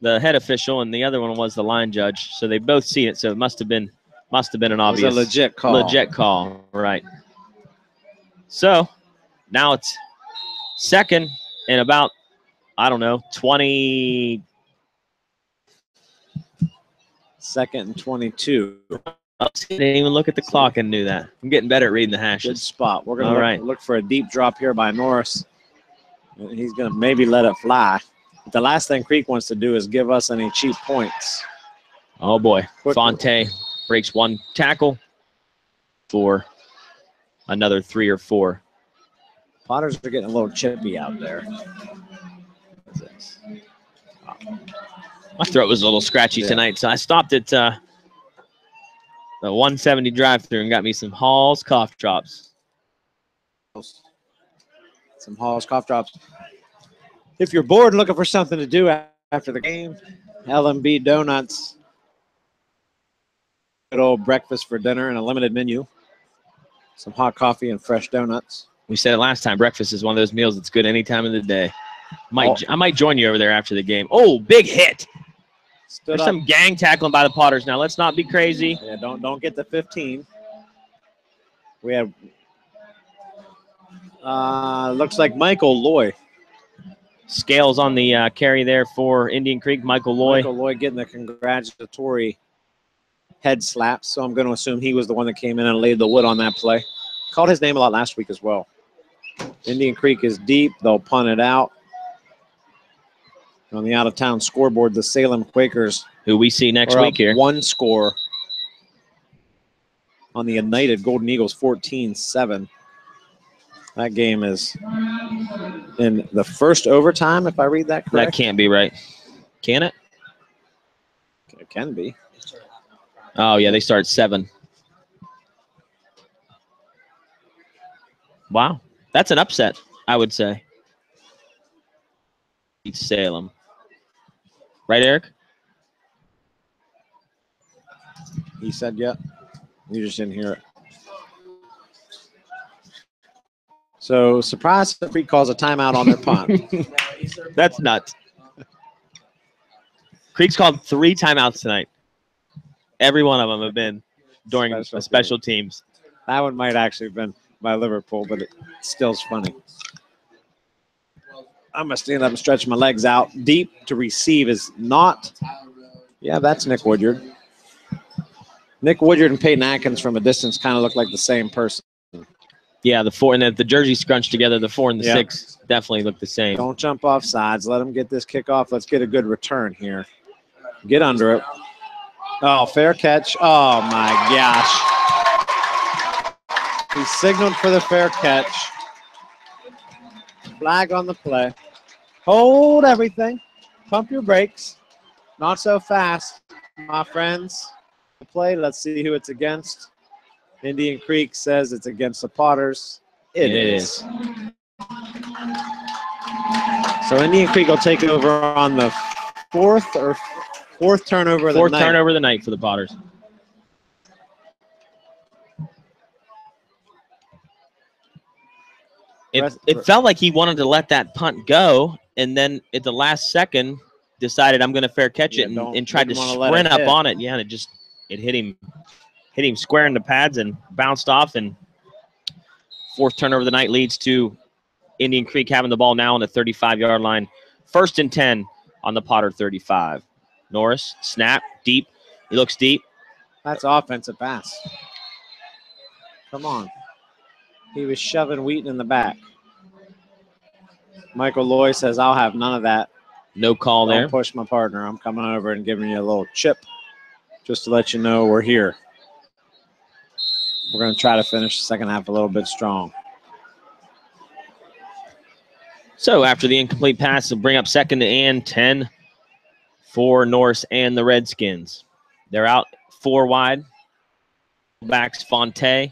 head official, and the other one was the line judge. So they both see it. So it must have been an obvious, it was a legit call. Legit call, right? So now it's second and about 20. Second and 22. I didn't even look at the clock and knew that. I'm getting better at reading the hashes. Good spot. We're going to look for a deep drop here by Norris. He's going to maybe let it fly. But the last thing Creek wants to do is give us any cheap points. Oh, boy. Fonte breaks one tackle for another 3 or 4. Potters are getting a little chippy out there. My throat was a little scratchy tonight, so I stopped at the 170 drive-thru and got me some Hall's cough drops. Some Hall's cough drops. If you're bored looking for something to do after the game, LMB Donuts. Good old breakfast for dinner and a limited menu. Some hot coffee and fresh donuts. We said it last time, breakfast is one of those meals that's good any time of the day. I might join you over there after the game. Oh, big hit. There's some gang tackling by the Potters now. Let's not be crazy. Yeah, don't get the 15. We have looks like Michael Loy. Scales on the carry there for Indian Creek. Michael Loy getting the congratulatory head slap. So I'm going to assume he was the one that came in and laid the wood on that play. Called his name a lot last week as well. Indian Creek is deep. They'll punt it out. On the out-of-town scoreboard, the Salem Quakers, who we see next week here, one score on the United Golden Eagles, 14-7. That game is in the first overtime, if I read that correct. That can't be right. Can it? It can be. Oh, yeah, they start at 7. Wow. That's an upset, I would say. Beats Salem. Right, Eric? He said, yeah. You just didn't hear it. So, surprise if Creek calls a timeout on their punt. That's nuts. Creek's called 3 timeouts tonight. Every one of them have been during special teams. That one might actually have been by Liverpool, but it still's funny. I'm going to stand up and stretch my legs out. Deep to receive is not. Yeah, that's Nick Woodyard. Nick Woodyard and Peyton Atkins from a distance kind of look like the same person. Yeah, the 4 and the jersey scrunched together. The 4 and the 6 definitely look the same. Don't jump off sides. Let them get this kickoff. Let's get a good return here. Get under it. Oh, fair catch. Oh, my gosh. He signaled for the fair catch. Flag on the play. Hold everything. Pump your brakes. Not so fast, my friends. The play. Let's see who it's against. Indian Creek says it's against the Potters. It is. So Indian Creek will take over on the fourth turnover of the night. Fourth turnover of the night for the Potters. It felt like he wanted to let that punt go, and then at the last second decided I'm going to fair catch it and tried to sprint up on it. Yeah, and it hit him square in the pads and bounced off. And 4th turnover of the night leads to Indian Creek having the ball now on the 35-yard line. 1st and 10 on the Potter 35. Norris, snap, deep. He looks deep. That's offensive pass. Come on. He was shoving Wheaton in the back. Michael Loy says, I'll have none of that. No call there. Don't push my partner. I'm coming over and giving you a little chip just to let you know we're here. We're going to try to finish the second half a little bit strong. So after the incomplete pass, will bring up 2nd and 10 for Norris and the Redskins. They're out 4 wide. Backs Fonte.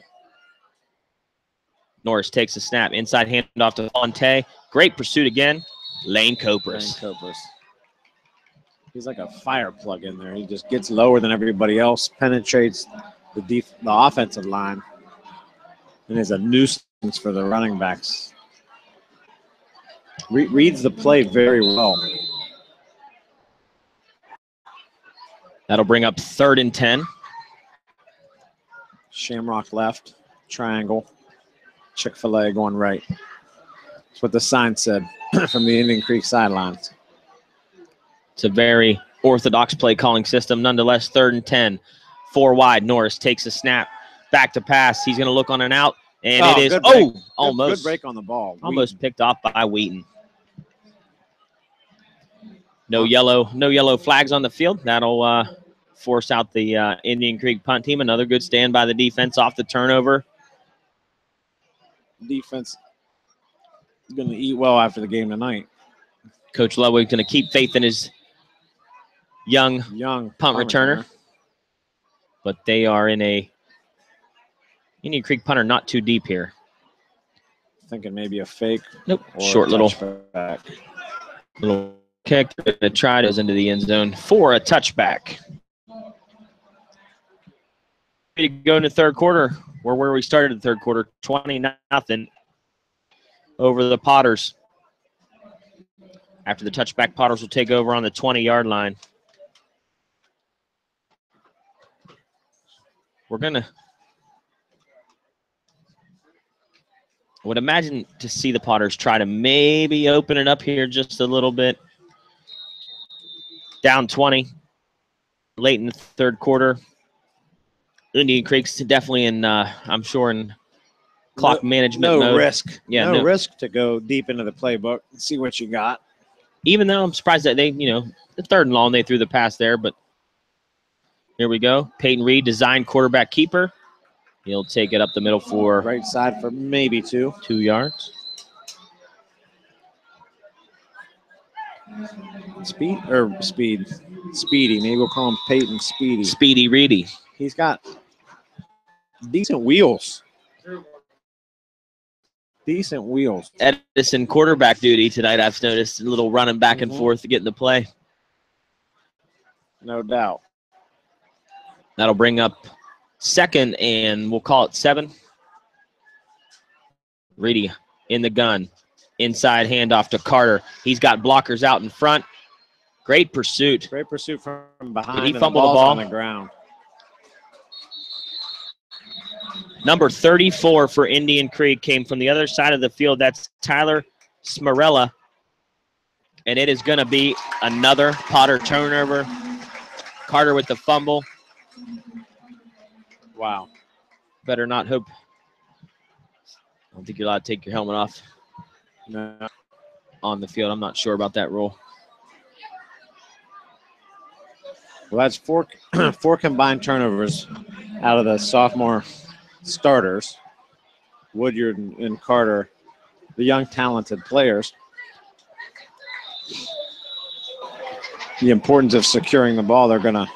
Norris takes a snap. Inside handoff to Fonte. Great pursuit again. Lane Copris. He's like a fire plug in there. He just gets lower than everybody else, penetrates the offensive line, and is a nuisance for the running backs. Reads the play very well. That'll bring up 3rd and 10. Shamrock left, triangle, Chick-fil-A going right. That's what the sign said from the Indian Creek sidelines. It's a very orthodox play calling system. Nonetheless, 3rd and 10. 4 wide. Norris takes a snap. Back to pass. He's going to look on and out. And it is, almost. Good break on the ball. Almost picked off by Wheaton. No yellow flags on the field. That'll force out the Indian Creek punt team. Another good stand by the defense off the turnover. Defense is going to eat well after the game tonight. Coach Ludwig's going to keep faith in his young punt returner. But they are in a Indian Creek punter not too deep here. Thinking maybe a fake. Nope. Short little kick. The try goes into the end zone for a touchback. We go into third quarter. We're where we started the third quarter, 20-0 over the Potters. After the touchback, Potters will take over on the 20-yard line. I would imagine to see the Potters try to maybe open it up here just a little bit. Down 20 late in the third quarter. Indian Creek's definitely in, I'm sure, in clock management mode. Risk. Yeah, no risk to go deep into the playbook and see what you got. Even though I'm surprised that they, the 3rd and long, they threw the pass there, but here we go. Peyton Reed, designed quarterback keeper. He'll take it up the middle for right side for maybe 2 yards. Speedy. Maybe we'll call him Peyton Speedy. Speedy Reedy. He's got decent wheels. Edison quarterback duty tonight, I've noticed. A little running back and forth to get in the play. No doubt. That'll bring up 2nd and we'll call it 7. Reedy in the gun. Inside handoff to Carter. He's got blockers out in front. Great pursuit. Great pursuit from behind. Did he fumble the ball? On the ground. Number 34 for Indian Creek came from the other side of the field. That's Tyler Smarella. And it is going to be another Potter turnover. Carter with the fumble. Wow. Better not hope. I don't think you're allowed to take your helmet off. No. On the field. I'm not sure about that rule. Well, that's four combined turnovers out of the sophomore starters. Woodyard and Carter, the young talented players. The importance of securing the ball, they're going to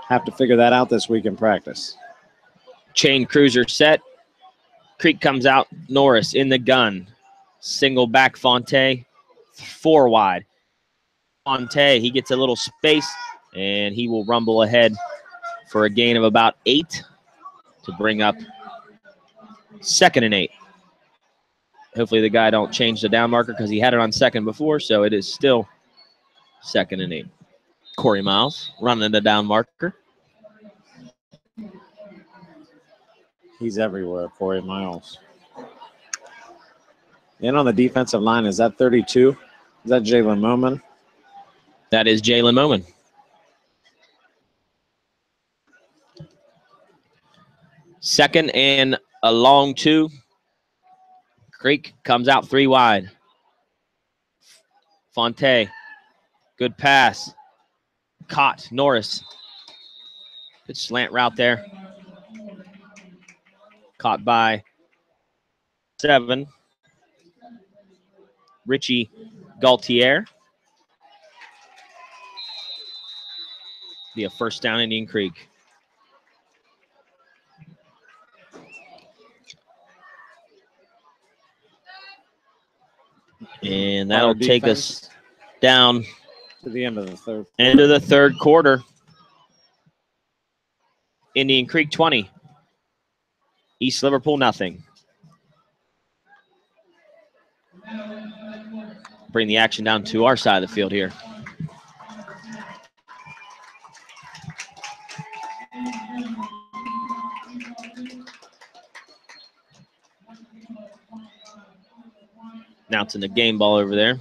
have to figure that out this week in practice. Chain cruiser set. Creek comes out. Norris in the gun. Single back Fonte. 4 wide. Fonte, he gets a little space, and he will rumble ahead for a gain of about 8 to bring up 2nd and 8. Hopefully the guy don't change the down marker because he had it on 2nd before, so it is still 2nd and 8. Corey Miles running the down marker. He's everywhere, Corey Miles. And on the defensive line, is that 32? Is that Jalen Moman? That is Jalen Moman. Second and a long 2. Creek comes out 3 wide. Fonte, good pass. Caught, Norris. Good slant route there. Caught by 7. Richie Gaultier. Be a first down, Indian Creek. And that'll take us down to the end of the third. End of the third quarter. Indian Creek 20. East Liverpool nothing. Bring the action down to our side of the field here. Announcing the game ball over there.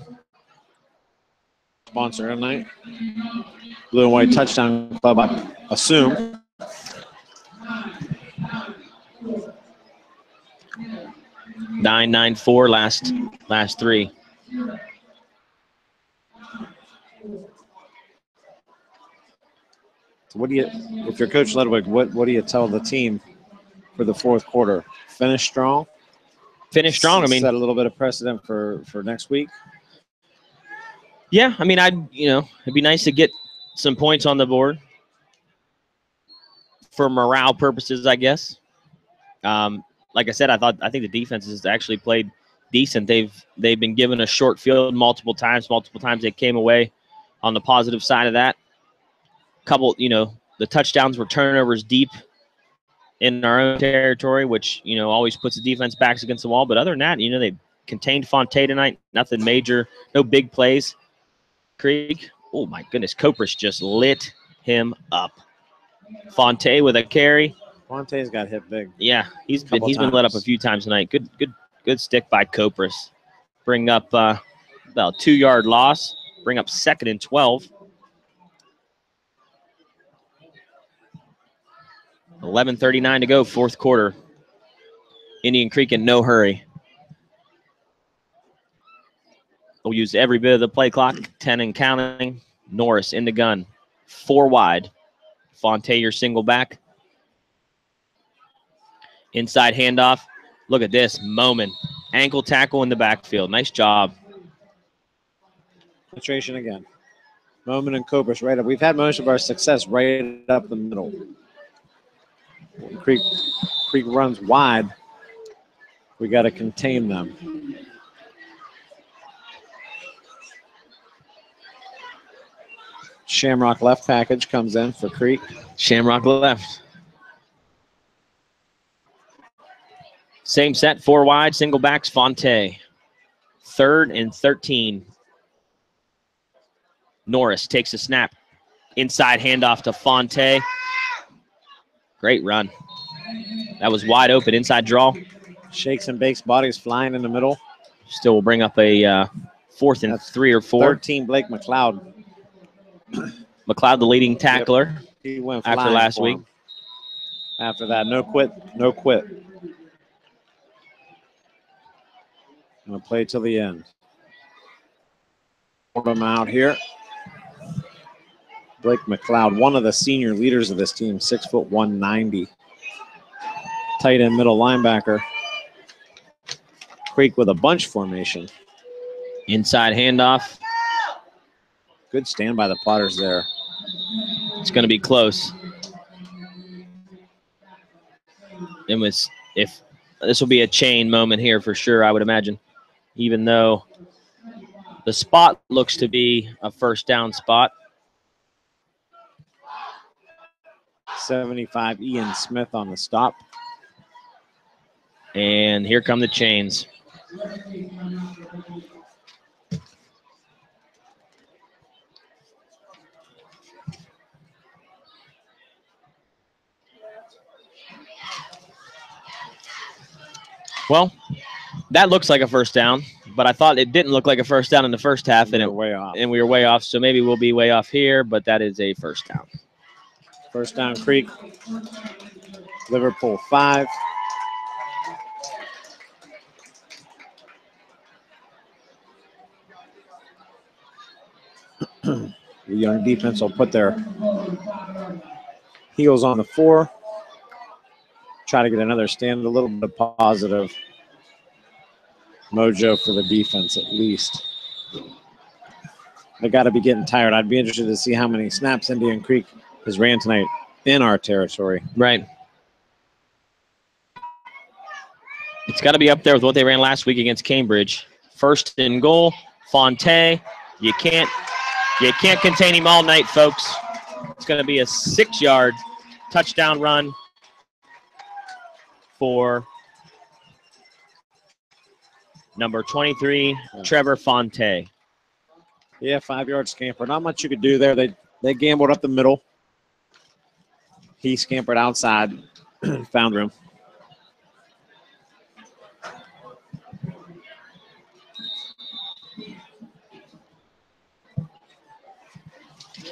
Sponsor tonight. Blue and White Touchdown Club, I assume. (994) last 3. So what do you, if you're Coach Ludwig, what do you tell the team for the fourth quarter? Finish strong. Finish strong. I mean, set a little bit of precedent for next week. Yeah, I mean, it'd be nice to get some points on the board for morale purposes, I guess. Like I said, I think the defense has actually played decent. They've been given a short field multiple times. Multiple times they came away on the positive side of that. Couple, the touchdowns were turnovers deep in our own territory, which always puts the defense backs against the wall. But other than that, they contained Fonte tonight. Nothing major, no big plays. Creek, oh my goodness, Copris just lit him up. Fonte with a carry. Fonte's got hit big. Yeah, he's been let up a few times tonight. Good stick by Copris. Bring up about a 2-yard loss. Bring up 2nd and 12. 11:39 to go, fourth quarter. Indian Creek in no hurry. We'll use every bit of the play clock, 10 and counting. Norris in the gun, 4 wide. Fonte, your single back. Inside handoff. Look at this moment. Ankle tackle in the backfield. Nice job. Penetration again. Moment and Cobras right up. We've had most of our success right up the middle. Creek runs wide. We got to contain them. Shamrock left package comes in for Creek. Shamrock left. Same set, 4 wide, single backs, Fonte. 3rd and 13. Norris takes a snap. Inside handoff to Fonte. Great run. That was wide open, inside draw. Shakes and bakes, bodies flying in the middle. Still will bring up a 4th and 3 or 4. 13, Blake McLeod. McLeod, the leading tackler. Yep. He went after last week. After that, no quit. Gonna play till the end. Put him out here. Blake McLeod, one of the senior leaders of this team, 6 foot 190. Tight end middle linebacker. Creek with a bunch formation. Inside handoff. Good stand by the Potters there. It's going to be close. If this will be a chain moment here for sure, I would imagine. Even though the spot looks to be a first down spot. 75, Ian Smith on the stop. And here come the chains. Well, that looks like a first down, but I thought it didn't look like a first down in the first half, and we were way off. So maybe we'll be way off here, but that is a first down. First down, Creek. Liverpool 5. The young defense will put their heels on the 4. Try to get another stand, a little bit positive mojo for the defense at least. They got to be getting tired. I'd be interested to see how many snaps Indian Creek has ran tonight in our territory. Right. It's got to be up there with what they ran last week against Cambridge. First and goal, Fonte. You can't contain him all night, folks. It's going to be a 6-yard touchdown run for number 23, Trevor Fonte. Yeah, 5-yard scamper. Not much you could do there. They gambled up the middle. He scampered outside, found room.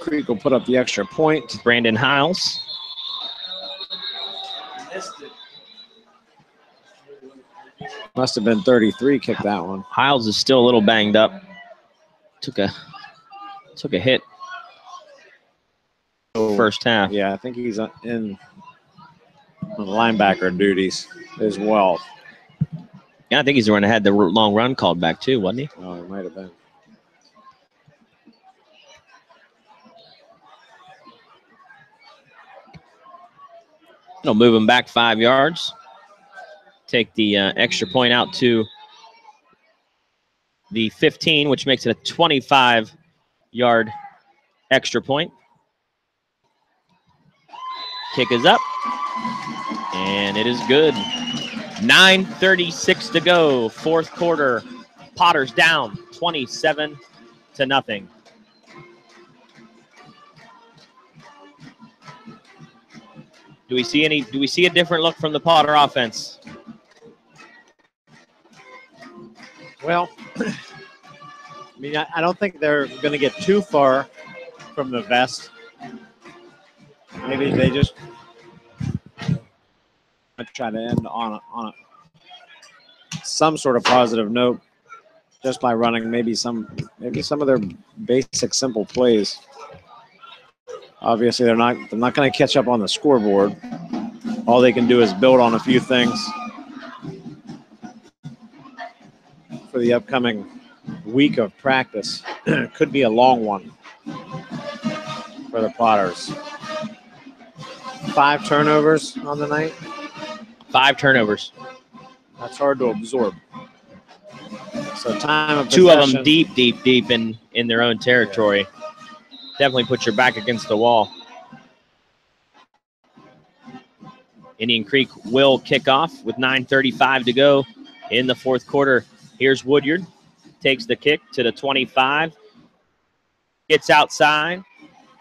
Creek will put up the extra point. Brandon Hiles. Must have been 33, kicked that one. Hiles is still a little banged up. Took a hit first half. Yeah, I think he's in linebacker duties as well. Yeah, I think he's the one that had the long run called back too, wasn't he? Oh, it might have been. It'll move him back 5 yards. Take the extra point out to the 15, which makes it a 25-yard extra point. Kick is up, and it is good. 9:36 to go, fourth quarter. Potters down 27-0. Do we see a different look from the Potter offense? Well, I mean, I don't think they're going to get too far from the vest. Maybe they just try to end on some sort of positive note just by running maybe some of their basic simple plays. Obviously, they're not going to catch up on the scoreboard. All they can do is build on a few things for the upcoming week of practice. Could be a long one for the Potters. 5 turnovers on the night. 5 turnovers. That's hard to absorb. So time of Two possession. of them deep in their own territory. Yeah. Definitely put your back against the wall. Indian Creek will kick off with 9:35 to go in the fourth quarter. Here's Woodyard. Takes the kick to the 25. Gets outside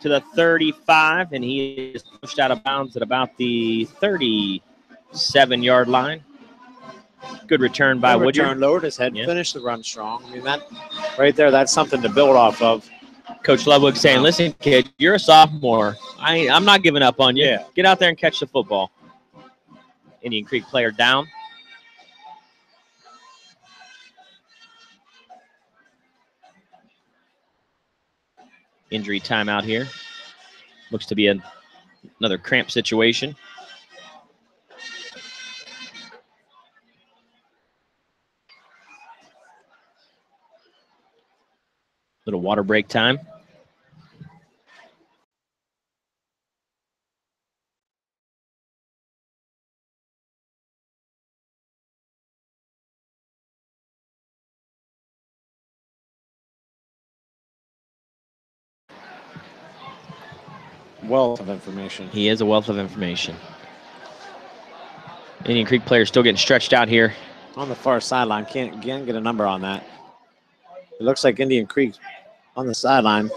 to the 35, and he is pushed out of bounds at about the 37-yard line. Good return by Woodyard. Lowered his head, finished the run strong. I mean, that right there, that's something to build off of. Coach Ludwig saying, listen, kid, you're a sophomore. I'm not giving up on you. Yeah. Get out there and catch the football. Indian Creek player down. Injury timeout here. Looks to be another cramp situation. Little water break time. Wealth of information. He is a wealth of information. Indian Creek player still getting stretched out here. On the far sideline. Can't get a number on that. It looks like Indian Creek on the sideline.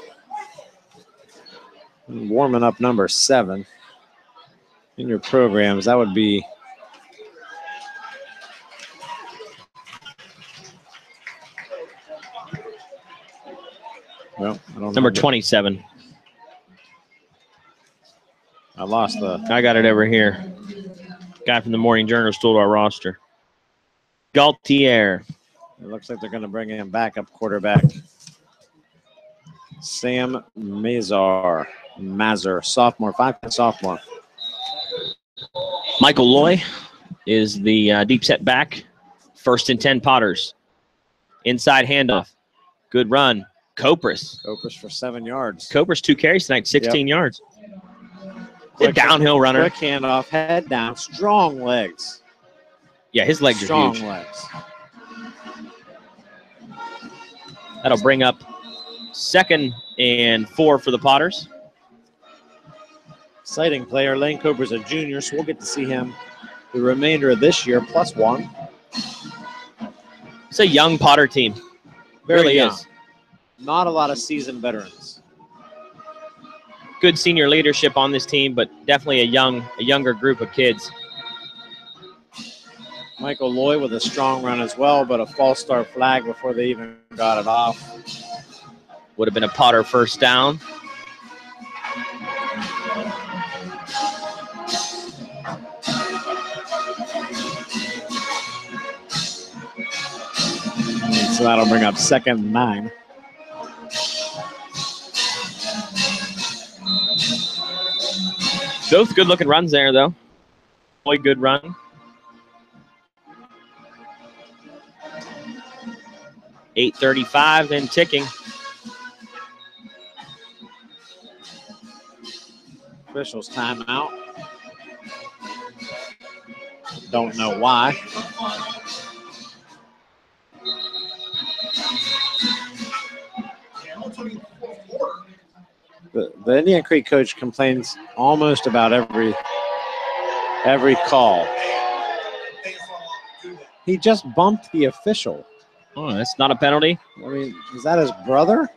Warming up number 7 in your programs. That would be well, I don't number know. 27. I lost the. I got it over here. Guy from the Morning Journal stole our roster. Gaultier. It looks like they're going to bring in backup quarterback Sam Mazur, sophomore, 5'10" sophomore. Michael Loy is the deep set back. 1st and 10 Potters. Inside handoff. Good run. Kopris for 7 yards. Kopris 2 carries tonight, 16 yards. Quick Downhill runner. Quick handoff, head down, strong legs. Yeah, his legs are huge. Strong legs. That'll bring up 2nd and 4 for the Potters. Exciting player. Lane Cooper's a junior, so we'll get to see him the remainder of this year, +1. It's a young Potter team. Very Really young. is. Not a lot of seasoned veterans. Good senior leadership on this team, but definitely a younger group of kids. Michael Loy with a strong run as well, but a false start flag before they even got it off. Would have been a Potter first down. So that'll bring up 2nd and 9. Both good-looking runs there, though. Boy, good run. 8:35 and ticking. Officials timeout. Don't know why. The Indian Creek coach complains almost about every call. He just bumped the official. Oh, that's not a penalty. I mean, is that his brother?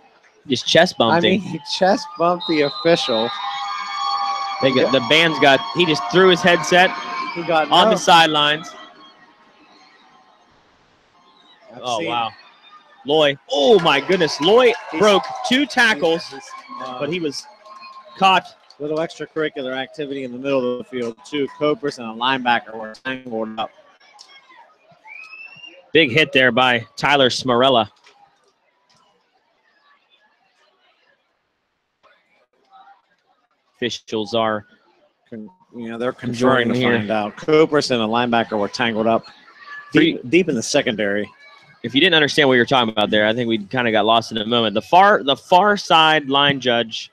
Just chest bumped I mean, him. he chest bumped the official. The band's got. He just threw his headset He got on the sidelines. Oh wow, Loy. Oh my goodness, Loy broke 2 tackles, but he was caught. Little extracurricular activity in the middle of the field. 2 Kopris and a linebacker were tangled up. Big hit there by Tyler Smarella. Officials are, they're conferring to find out. Kopris and a linebacker were tangled up deep in the secondary. If you didn't understand what you were talking about there, I think we kind of got lost in a moment. The far side line judge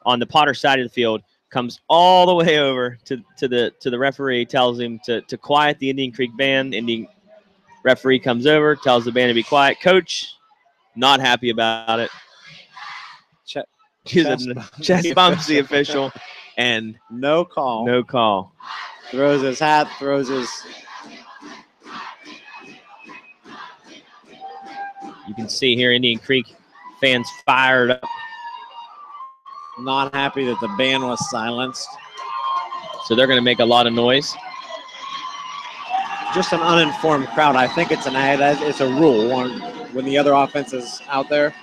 on the Potter side of the field comes all the way over to the referee, tells him to quiet the Indian Creek band. Indian referee comes over, tells the band to be quiet. Coach, not happy about it. Chest bumps the official, and no call. No call. Throws his hat, throws his. You can see here Indian Creek fans fired up. Not happy that the band was silenced. So they're going to make a lot of noise. Just an uninformed crowd. I think it's a rule. When the other offense is out there,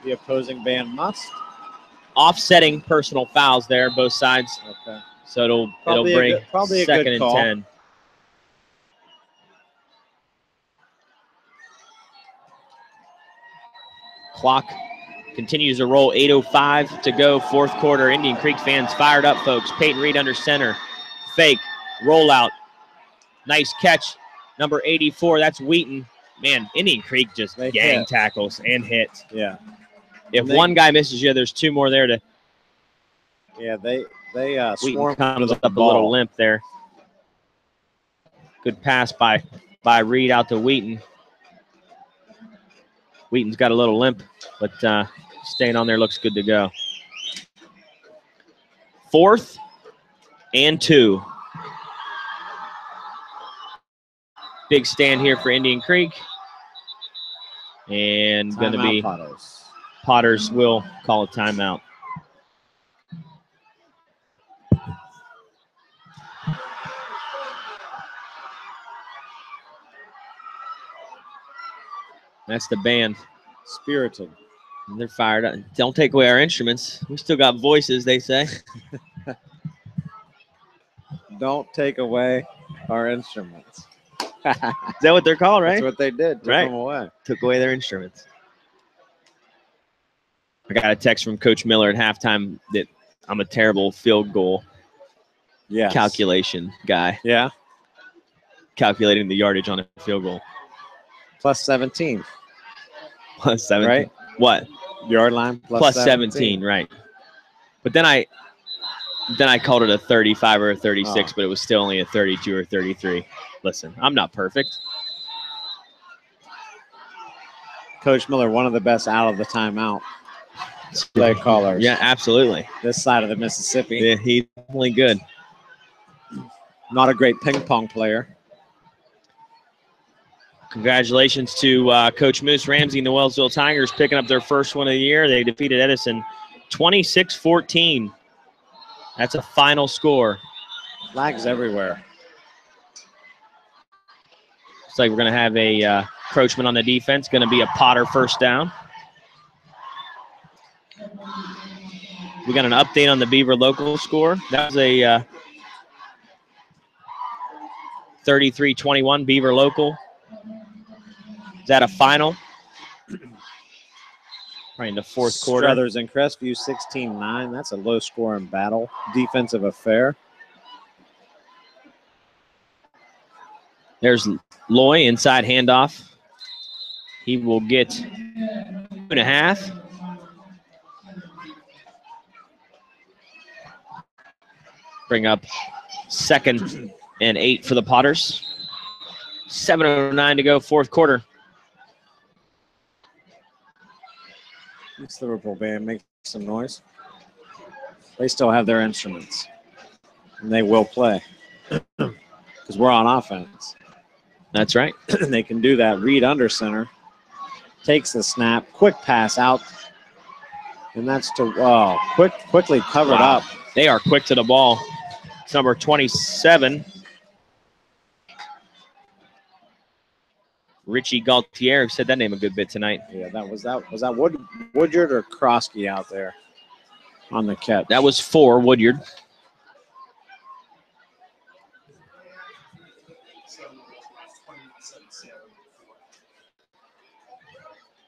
the opposing band must. Offsetting personal fouls there, both sides. Okay. So it'll bring probably 2nd and 10. Clock continues to roll. 8:05 to go, 4th quarter. Indian Creek fans fired up, folks. Peyton Reed under center. Fake. Rollout. Nice catch. Number 84, that's Wheaton. Man, Indian Creek just gang tackles and hits. Yeah. If one guy misses you, there's 2 more there to. Yeah, they Wheaton comes up a little limp there. Good pass by Reed out to Wheaton. Wheaton's got a little limp, but staying on there looks good to go. 4th and 2. Big stand here for Indian Creek. And going to be Potters will call a timeout. That's the band. Spirited. And they're fired up. Don't take away our instruments. We still got voices, they say. Don't take away our instruments. Is that what they're called, right? That's what they did. Took them away. Took away their instruments. I got a text from Coach Miller at halftime that I'm a terrible field goal calculation guy. Yeah. Calculating the yardage on a field goal. plus 17. Plus 17. Right? What? Yard line Plus 17, right. But then I called it a 35 or a 36, but it was still only a 32 or 33. Listen, I'm not perfect. Coach Miller, one of the best out of the timeout play callers. Yeah, absolutely. This side of the Mississippi. Yeah, he's definitely good. Not a great ping pong player. Congratulations to Coach Moose Ramsey and the Wellsville Tigers picking up their first one of the year. They defeated Edison 26-14. That's a final score. Flags everywhere. Looks like we're going to have a encroachment on the defense. Going to be a Potter first down. We got an update on the Beaver local score. That was a 33-21 Beaver local. Is that a final? Right in the fourth quarter. Struthers and Crestview 16-9. That's a low-scoring battle. Defensive affair. There's Loy, inside handoff. He will get 2.5. Bring up 2nd and 8 for the Potters. 7:09 to go, fourth quarter. This Liverpool band makes some noise. They still have their instruments, and they will play because we're on offense. That's right. And they can do that. Reed under center takes the snap, quick pass out, and that's to quickly covered up. They are quick to the ball. It's number 27. Richie Gaultier, who said that name a good bit tonight. Yeah, was that Woodyard or Krosky out there on the catch? That was 4, Woodyard.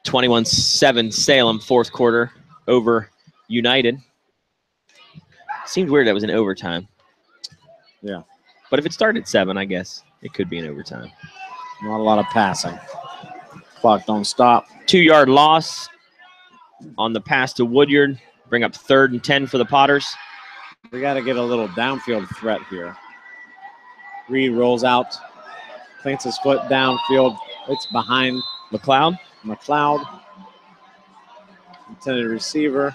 (21-7) Salem, fourth quarter over United. Seemed weird that was in overtime. Yeah. But if it started at 7, I guess it could be in overtime. Not a lot of passing. Clock don't stop. 2-yard loss on the pass to Woodyard. Bring up 3rd and 10 for the Potters. We got to get a little downfield threat here. Reed rolls out, plants his foot downfield. It's behind McLeod. Intended receiver.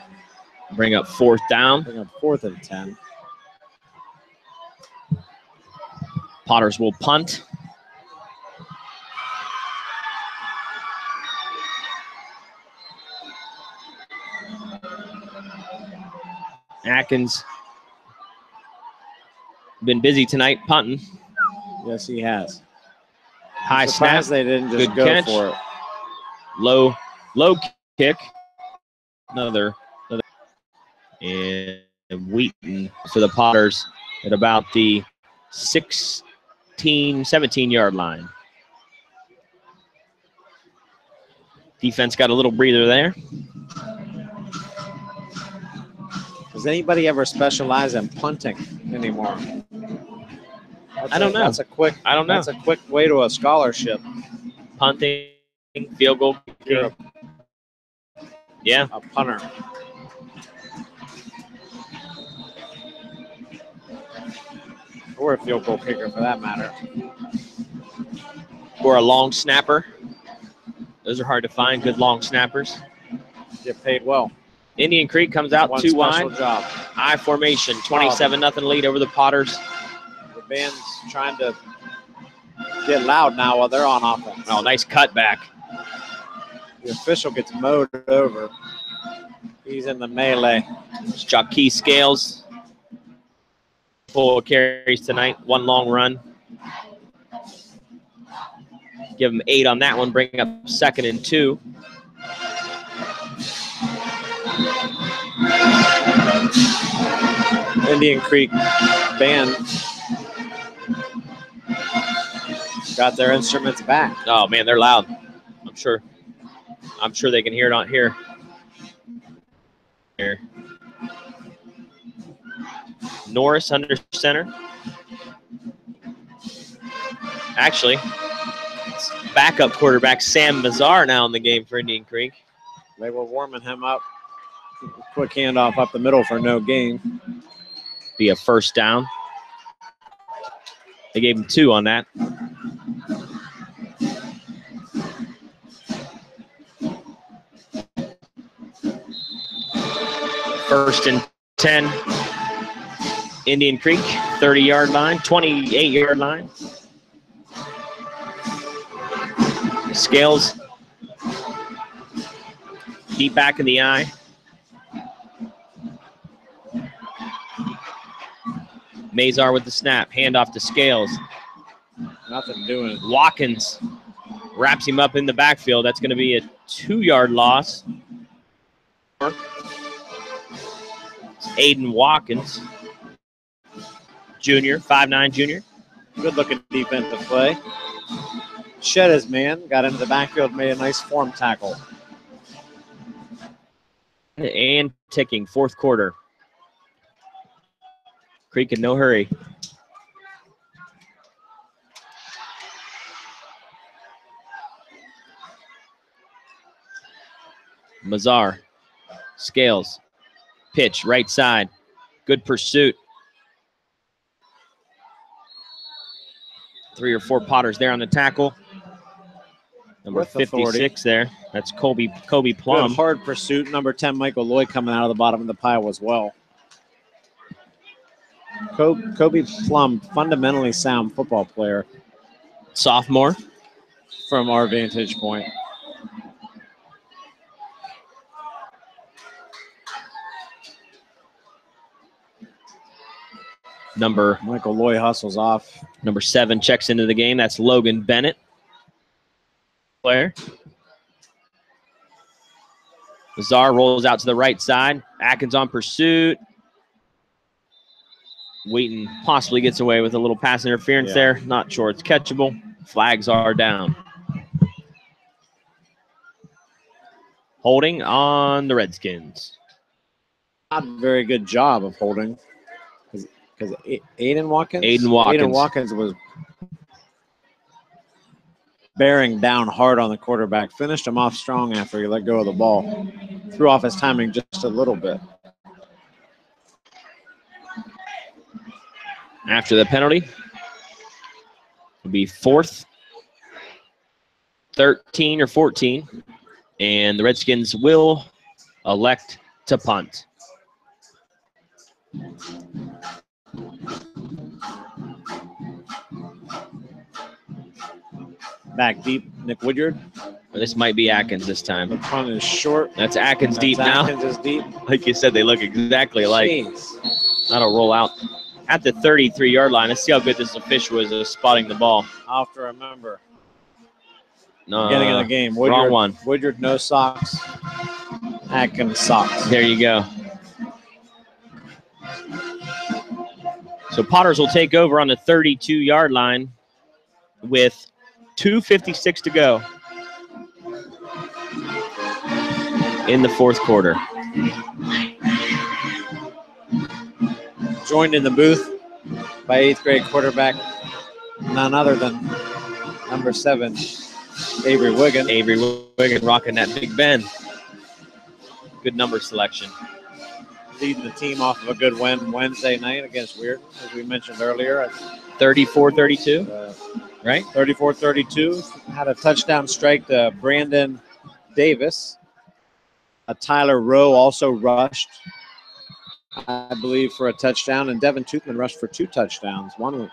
Bring up 4th down. Bring up 4th and 10. Potters will punt. Atkins been busy tonight punting. Yes, he has. High snap. They didn't just Good go catch. for it. Low kick. Another. And Wheaton for the Potters at about the 17-yard line. Defense got a little breather there. Does anybody ever specialize in punting anymore? I don't know. That's a quick way to a scholarship. Punting, field goal kicking. Yeah. A punter. Or a field goal kicker for that matter. Or a long snapper. Those are hard to find, good long snappers. Get paid well. Indian Creek comes out One 2 wide. job. I formation, 27-0 lead over the Potters. The band's trying to get loud now while they're on offense. Oh, nice cutback. The official gets mowed over. He's in the melee. It's Jockey Scales. Full carries tonight, 1 long run. Give him 8 on that one, bring up 2nd and 2. Indian Creek band got their instruments back. Oh man, they're loud. I'm sure they can hear it on here. Here. Norris under center. Actually, backup quarterback Sam Mazar now in the game for Indian Creek. They were warming him up. Quick handoff up the middle for no gain. Be a first down. They gave him 2 on that. First and 10. Indian Creek, 30-yard line, 28-yard line. Scales deep back in the eye. Mazar with the snap, handoff to Scales. Nothing doing. Watkins wraps him up in the backfield. That's going to be a 2-yard loss. It's Aiden Watkins, junior, 5'9" junior. Good looking defensive play. Shed his man, got into the backfield, made a nice form tackle. And ticking, fourth quarter. Creek in no hurry. Mazar, Scales, pitch, right side. Good pursuit. 3 or 4 Potters there on the tackle. Number With 56 authority. there. That's Kobe Good Plum. hard pursuit. Number 10, Michael Lloyd, coming out of the bottom of the pile as well. Kobe Plum, fundamentally sound football player Sophomore. from our vantage point. Michael Lloyd hustles off. Number 7 checks into the game. That's Logan Bennett. Player. Mazar rolls out to the right side. Atkins on pursuit. Wheaton possibly gets away with a little pass interference there. Not sure it's catchable. Flags are down. Holding on the Redskins. Not a very good job of holding. Because Aiden Watkins? Aiden Watkins. Aiden Watkins was bearing down hard on the quarterback. Finished him off strong after he let go of the ball. Threw off his timing just a little bit. After the penalty, it'll be 4th, 13 or 14, and the Redskins will elect to punt. Back deep, Nick Woodyard. This might be Atkins this time. The punt is short. That's Atkins deep now. Atkins is deep. Like you said, they look exactly alike. Jeez. That'll roll out at the 33-yard line. Let's see how good this official is at spotting the ball. I'll have to remember. No, Getting in the game. Woodyard, wrong one. Woodyard, no socks. Atkins, socks. There you go. So Potters will take over on the 32-yard line with 2:56 to go in the fourth quarter. Joined in the booth by 8th grade quarterback, none other than number 7, Avery Wiggin. Avery Wiggin rocking that Big Ben. Good number selection. Leading the team off of a good win Wednesday night against Weird, as we mentioned earlier. 34-32, right? 34-32. Had a touchdown strike to Brandon Davis. Tyler Rowe also rushed, I believe, for a touchdown, and Devin Toothman rushed for 2 touchdowns. One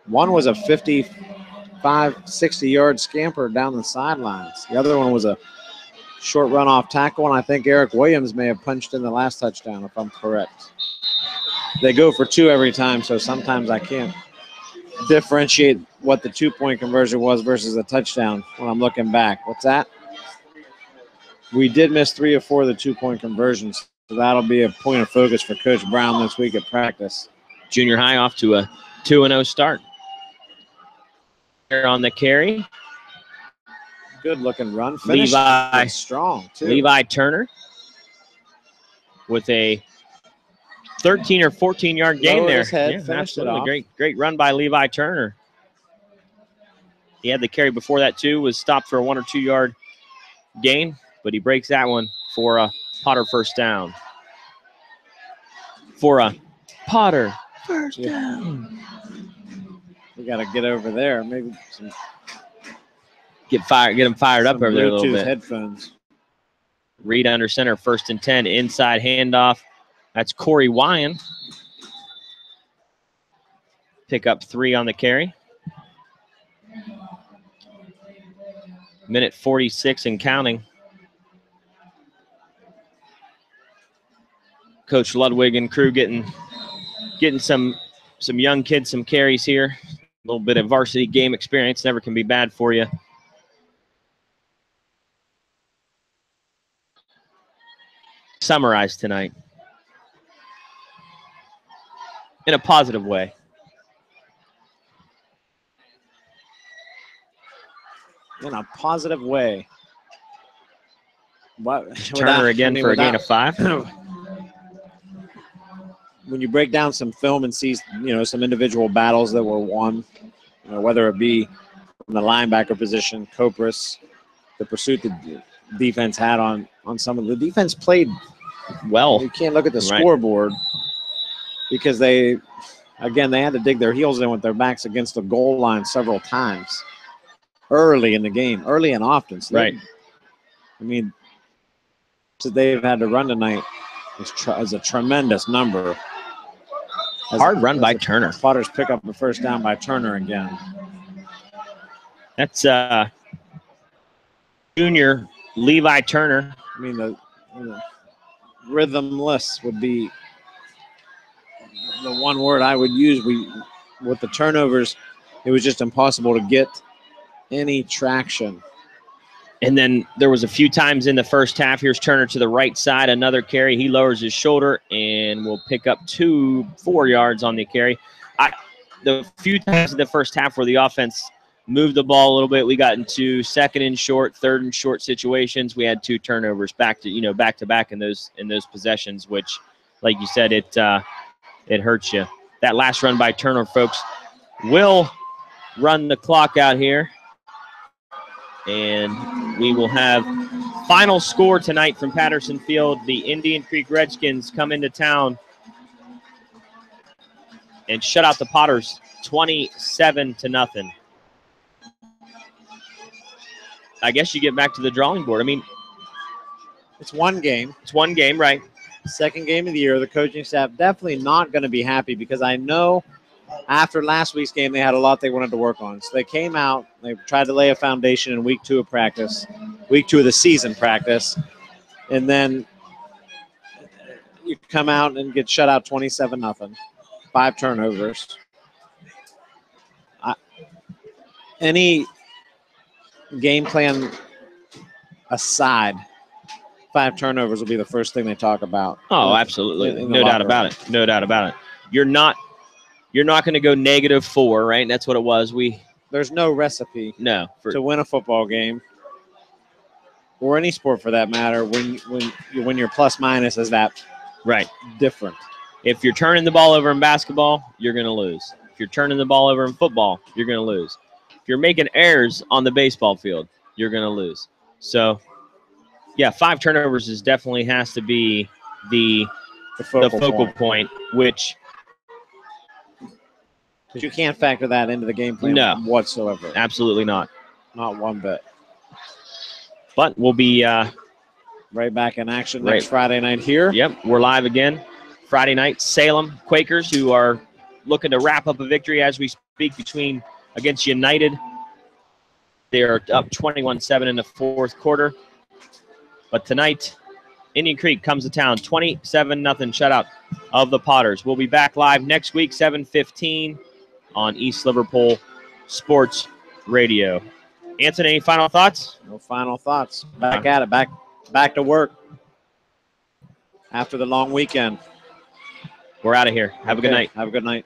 was a 55, 60-yard scamper down the sidelines. The other one was a short run off tackle, and I think Eric Williams may have punched in the last touchdown, if I'm correct. They go for 2 every time, so sometimes I can't differentiate what the 2-point conversion was versus a touchdown when I'm looking back. What's that? We did miss 3 or 4 of the 2-point conversions, so that'll be a point of focus for Coach Brown this week at practice. Junior high off to a 2-0 start. Here on the carry. Good looking run. Finished Levi strong, too. Levi Turner with a 13 or 14-yard gain Lowered there. his head, Yeah, finished it absolutely. off. Great run by Levi Turner. He had the carry before that too, was stopped for a 1 or 2 yard gain, but he breaks that one for a Potter first down. For a Potter first down. We got to get over there. Maybe Get him fired up over there a little bit. Headphones. Reed under center, 1st and 10, inside handoff. That's Corey Wyan. Pick up 3 on the carry. Minute 46 and counting. Coach Ludwig and crew getting some young kids some carries here. A little bit of varsity game experience never can be bad for you. Summarized tonight in a positive way. In a positive way. What? Turner again for a gain of 5. When you break down some film and see, some individual battles that were won, whether it be from the linebacker position, Copris, the pursuit the defense had on some of the defense played well. You can't look at the scoreboard because they had to dig their heels in with their backs against the goal line several times early in the game, early and often. So so they've had to run tonight is a tremendous number. Hard run by Turner. Potters pick up the first down by Turner again. That's junior Levi Turner. I mean, the rhythmless would be the one word I would use. With the turnovers, it was just impossible to get any traction. And then there was a few times in the first half. Here's Turner to the right side, another carry. He lowers his shoulder and will pick up 4 yards on the carry. The few times in the first half where the offense moved the ball a little bit, we got into 2nd and short, 3rd and short situations. We had 2 turnovers back to back in those possessions, which, like you said, it hurts you. That last run by Turner, folks, will run the clock out here. And we will have final score tonight from Patterson Field. The Indian Creek Redskins come into town and shut out the Potters 27-0. I guess you get back to the drawing board. I mean, it's one game. It's one game, right? Second game of the year. The coaching staff definitely not going to be happy because I know after last week's game, they had a lot they wanted to work on. So they came out, they tried to lay a foundation in week 2 of practice, week 2 of the season practice, and then you come out and get shut out 27-0, 5 turnovers. Any game plan aside, 5 turnovers will be the first thing they talk about. Oh, absolutely. No doubt about it. No doubt about it. You're not going to go -4, right? And that's what it was. There's no recipe to win a football game or any sport for that matter when your plus minus is that different. If you're turning the ball over in basketball, you're going to lose. If you're turning the ball over in football, you're going to lose. If you're making errors on the baseball field, you're going to lose. So, yeah, 5 turnovers definitely has to be the focal point, which – because you can't factor that into the game plan whatsoever. Absolutely not. Not one bit. But we'll be right back in action next Friday night here. Yep, we're live again. Friday night, Salem Quakers, who are looking to wrap up a victory as we speak against United. They are up 21-7 in the 4th quarter. But tonight, Indian Creek comes to town, 27-0 shutout of the Potters. We'll be back live next week, 7:15 on East Liverpool Sports Radio. Anson, any final thoughts? No final thoughts. Back at it. Back to work after the long weekend. We're out of here. Have a good night. Have a good night.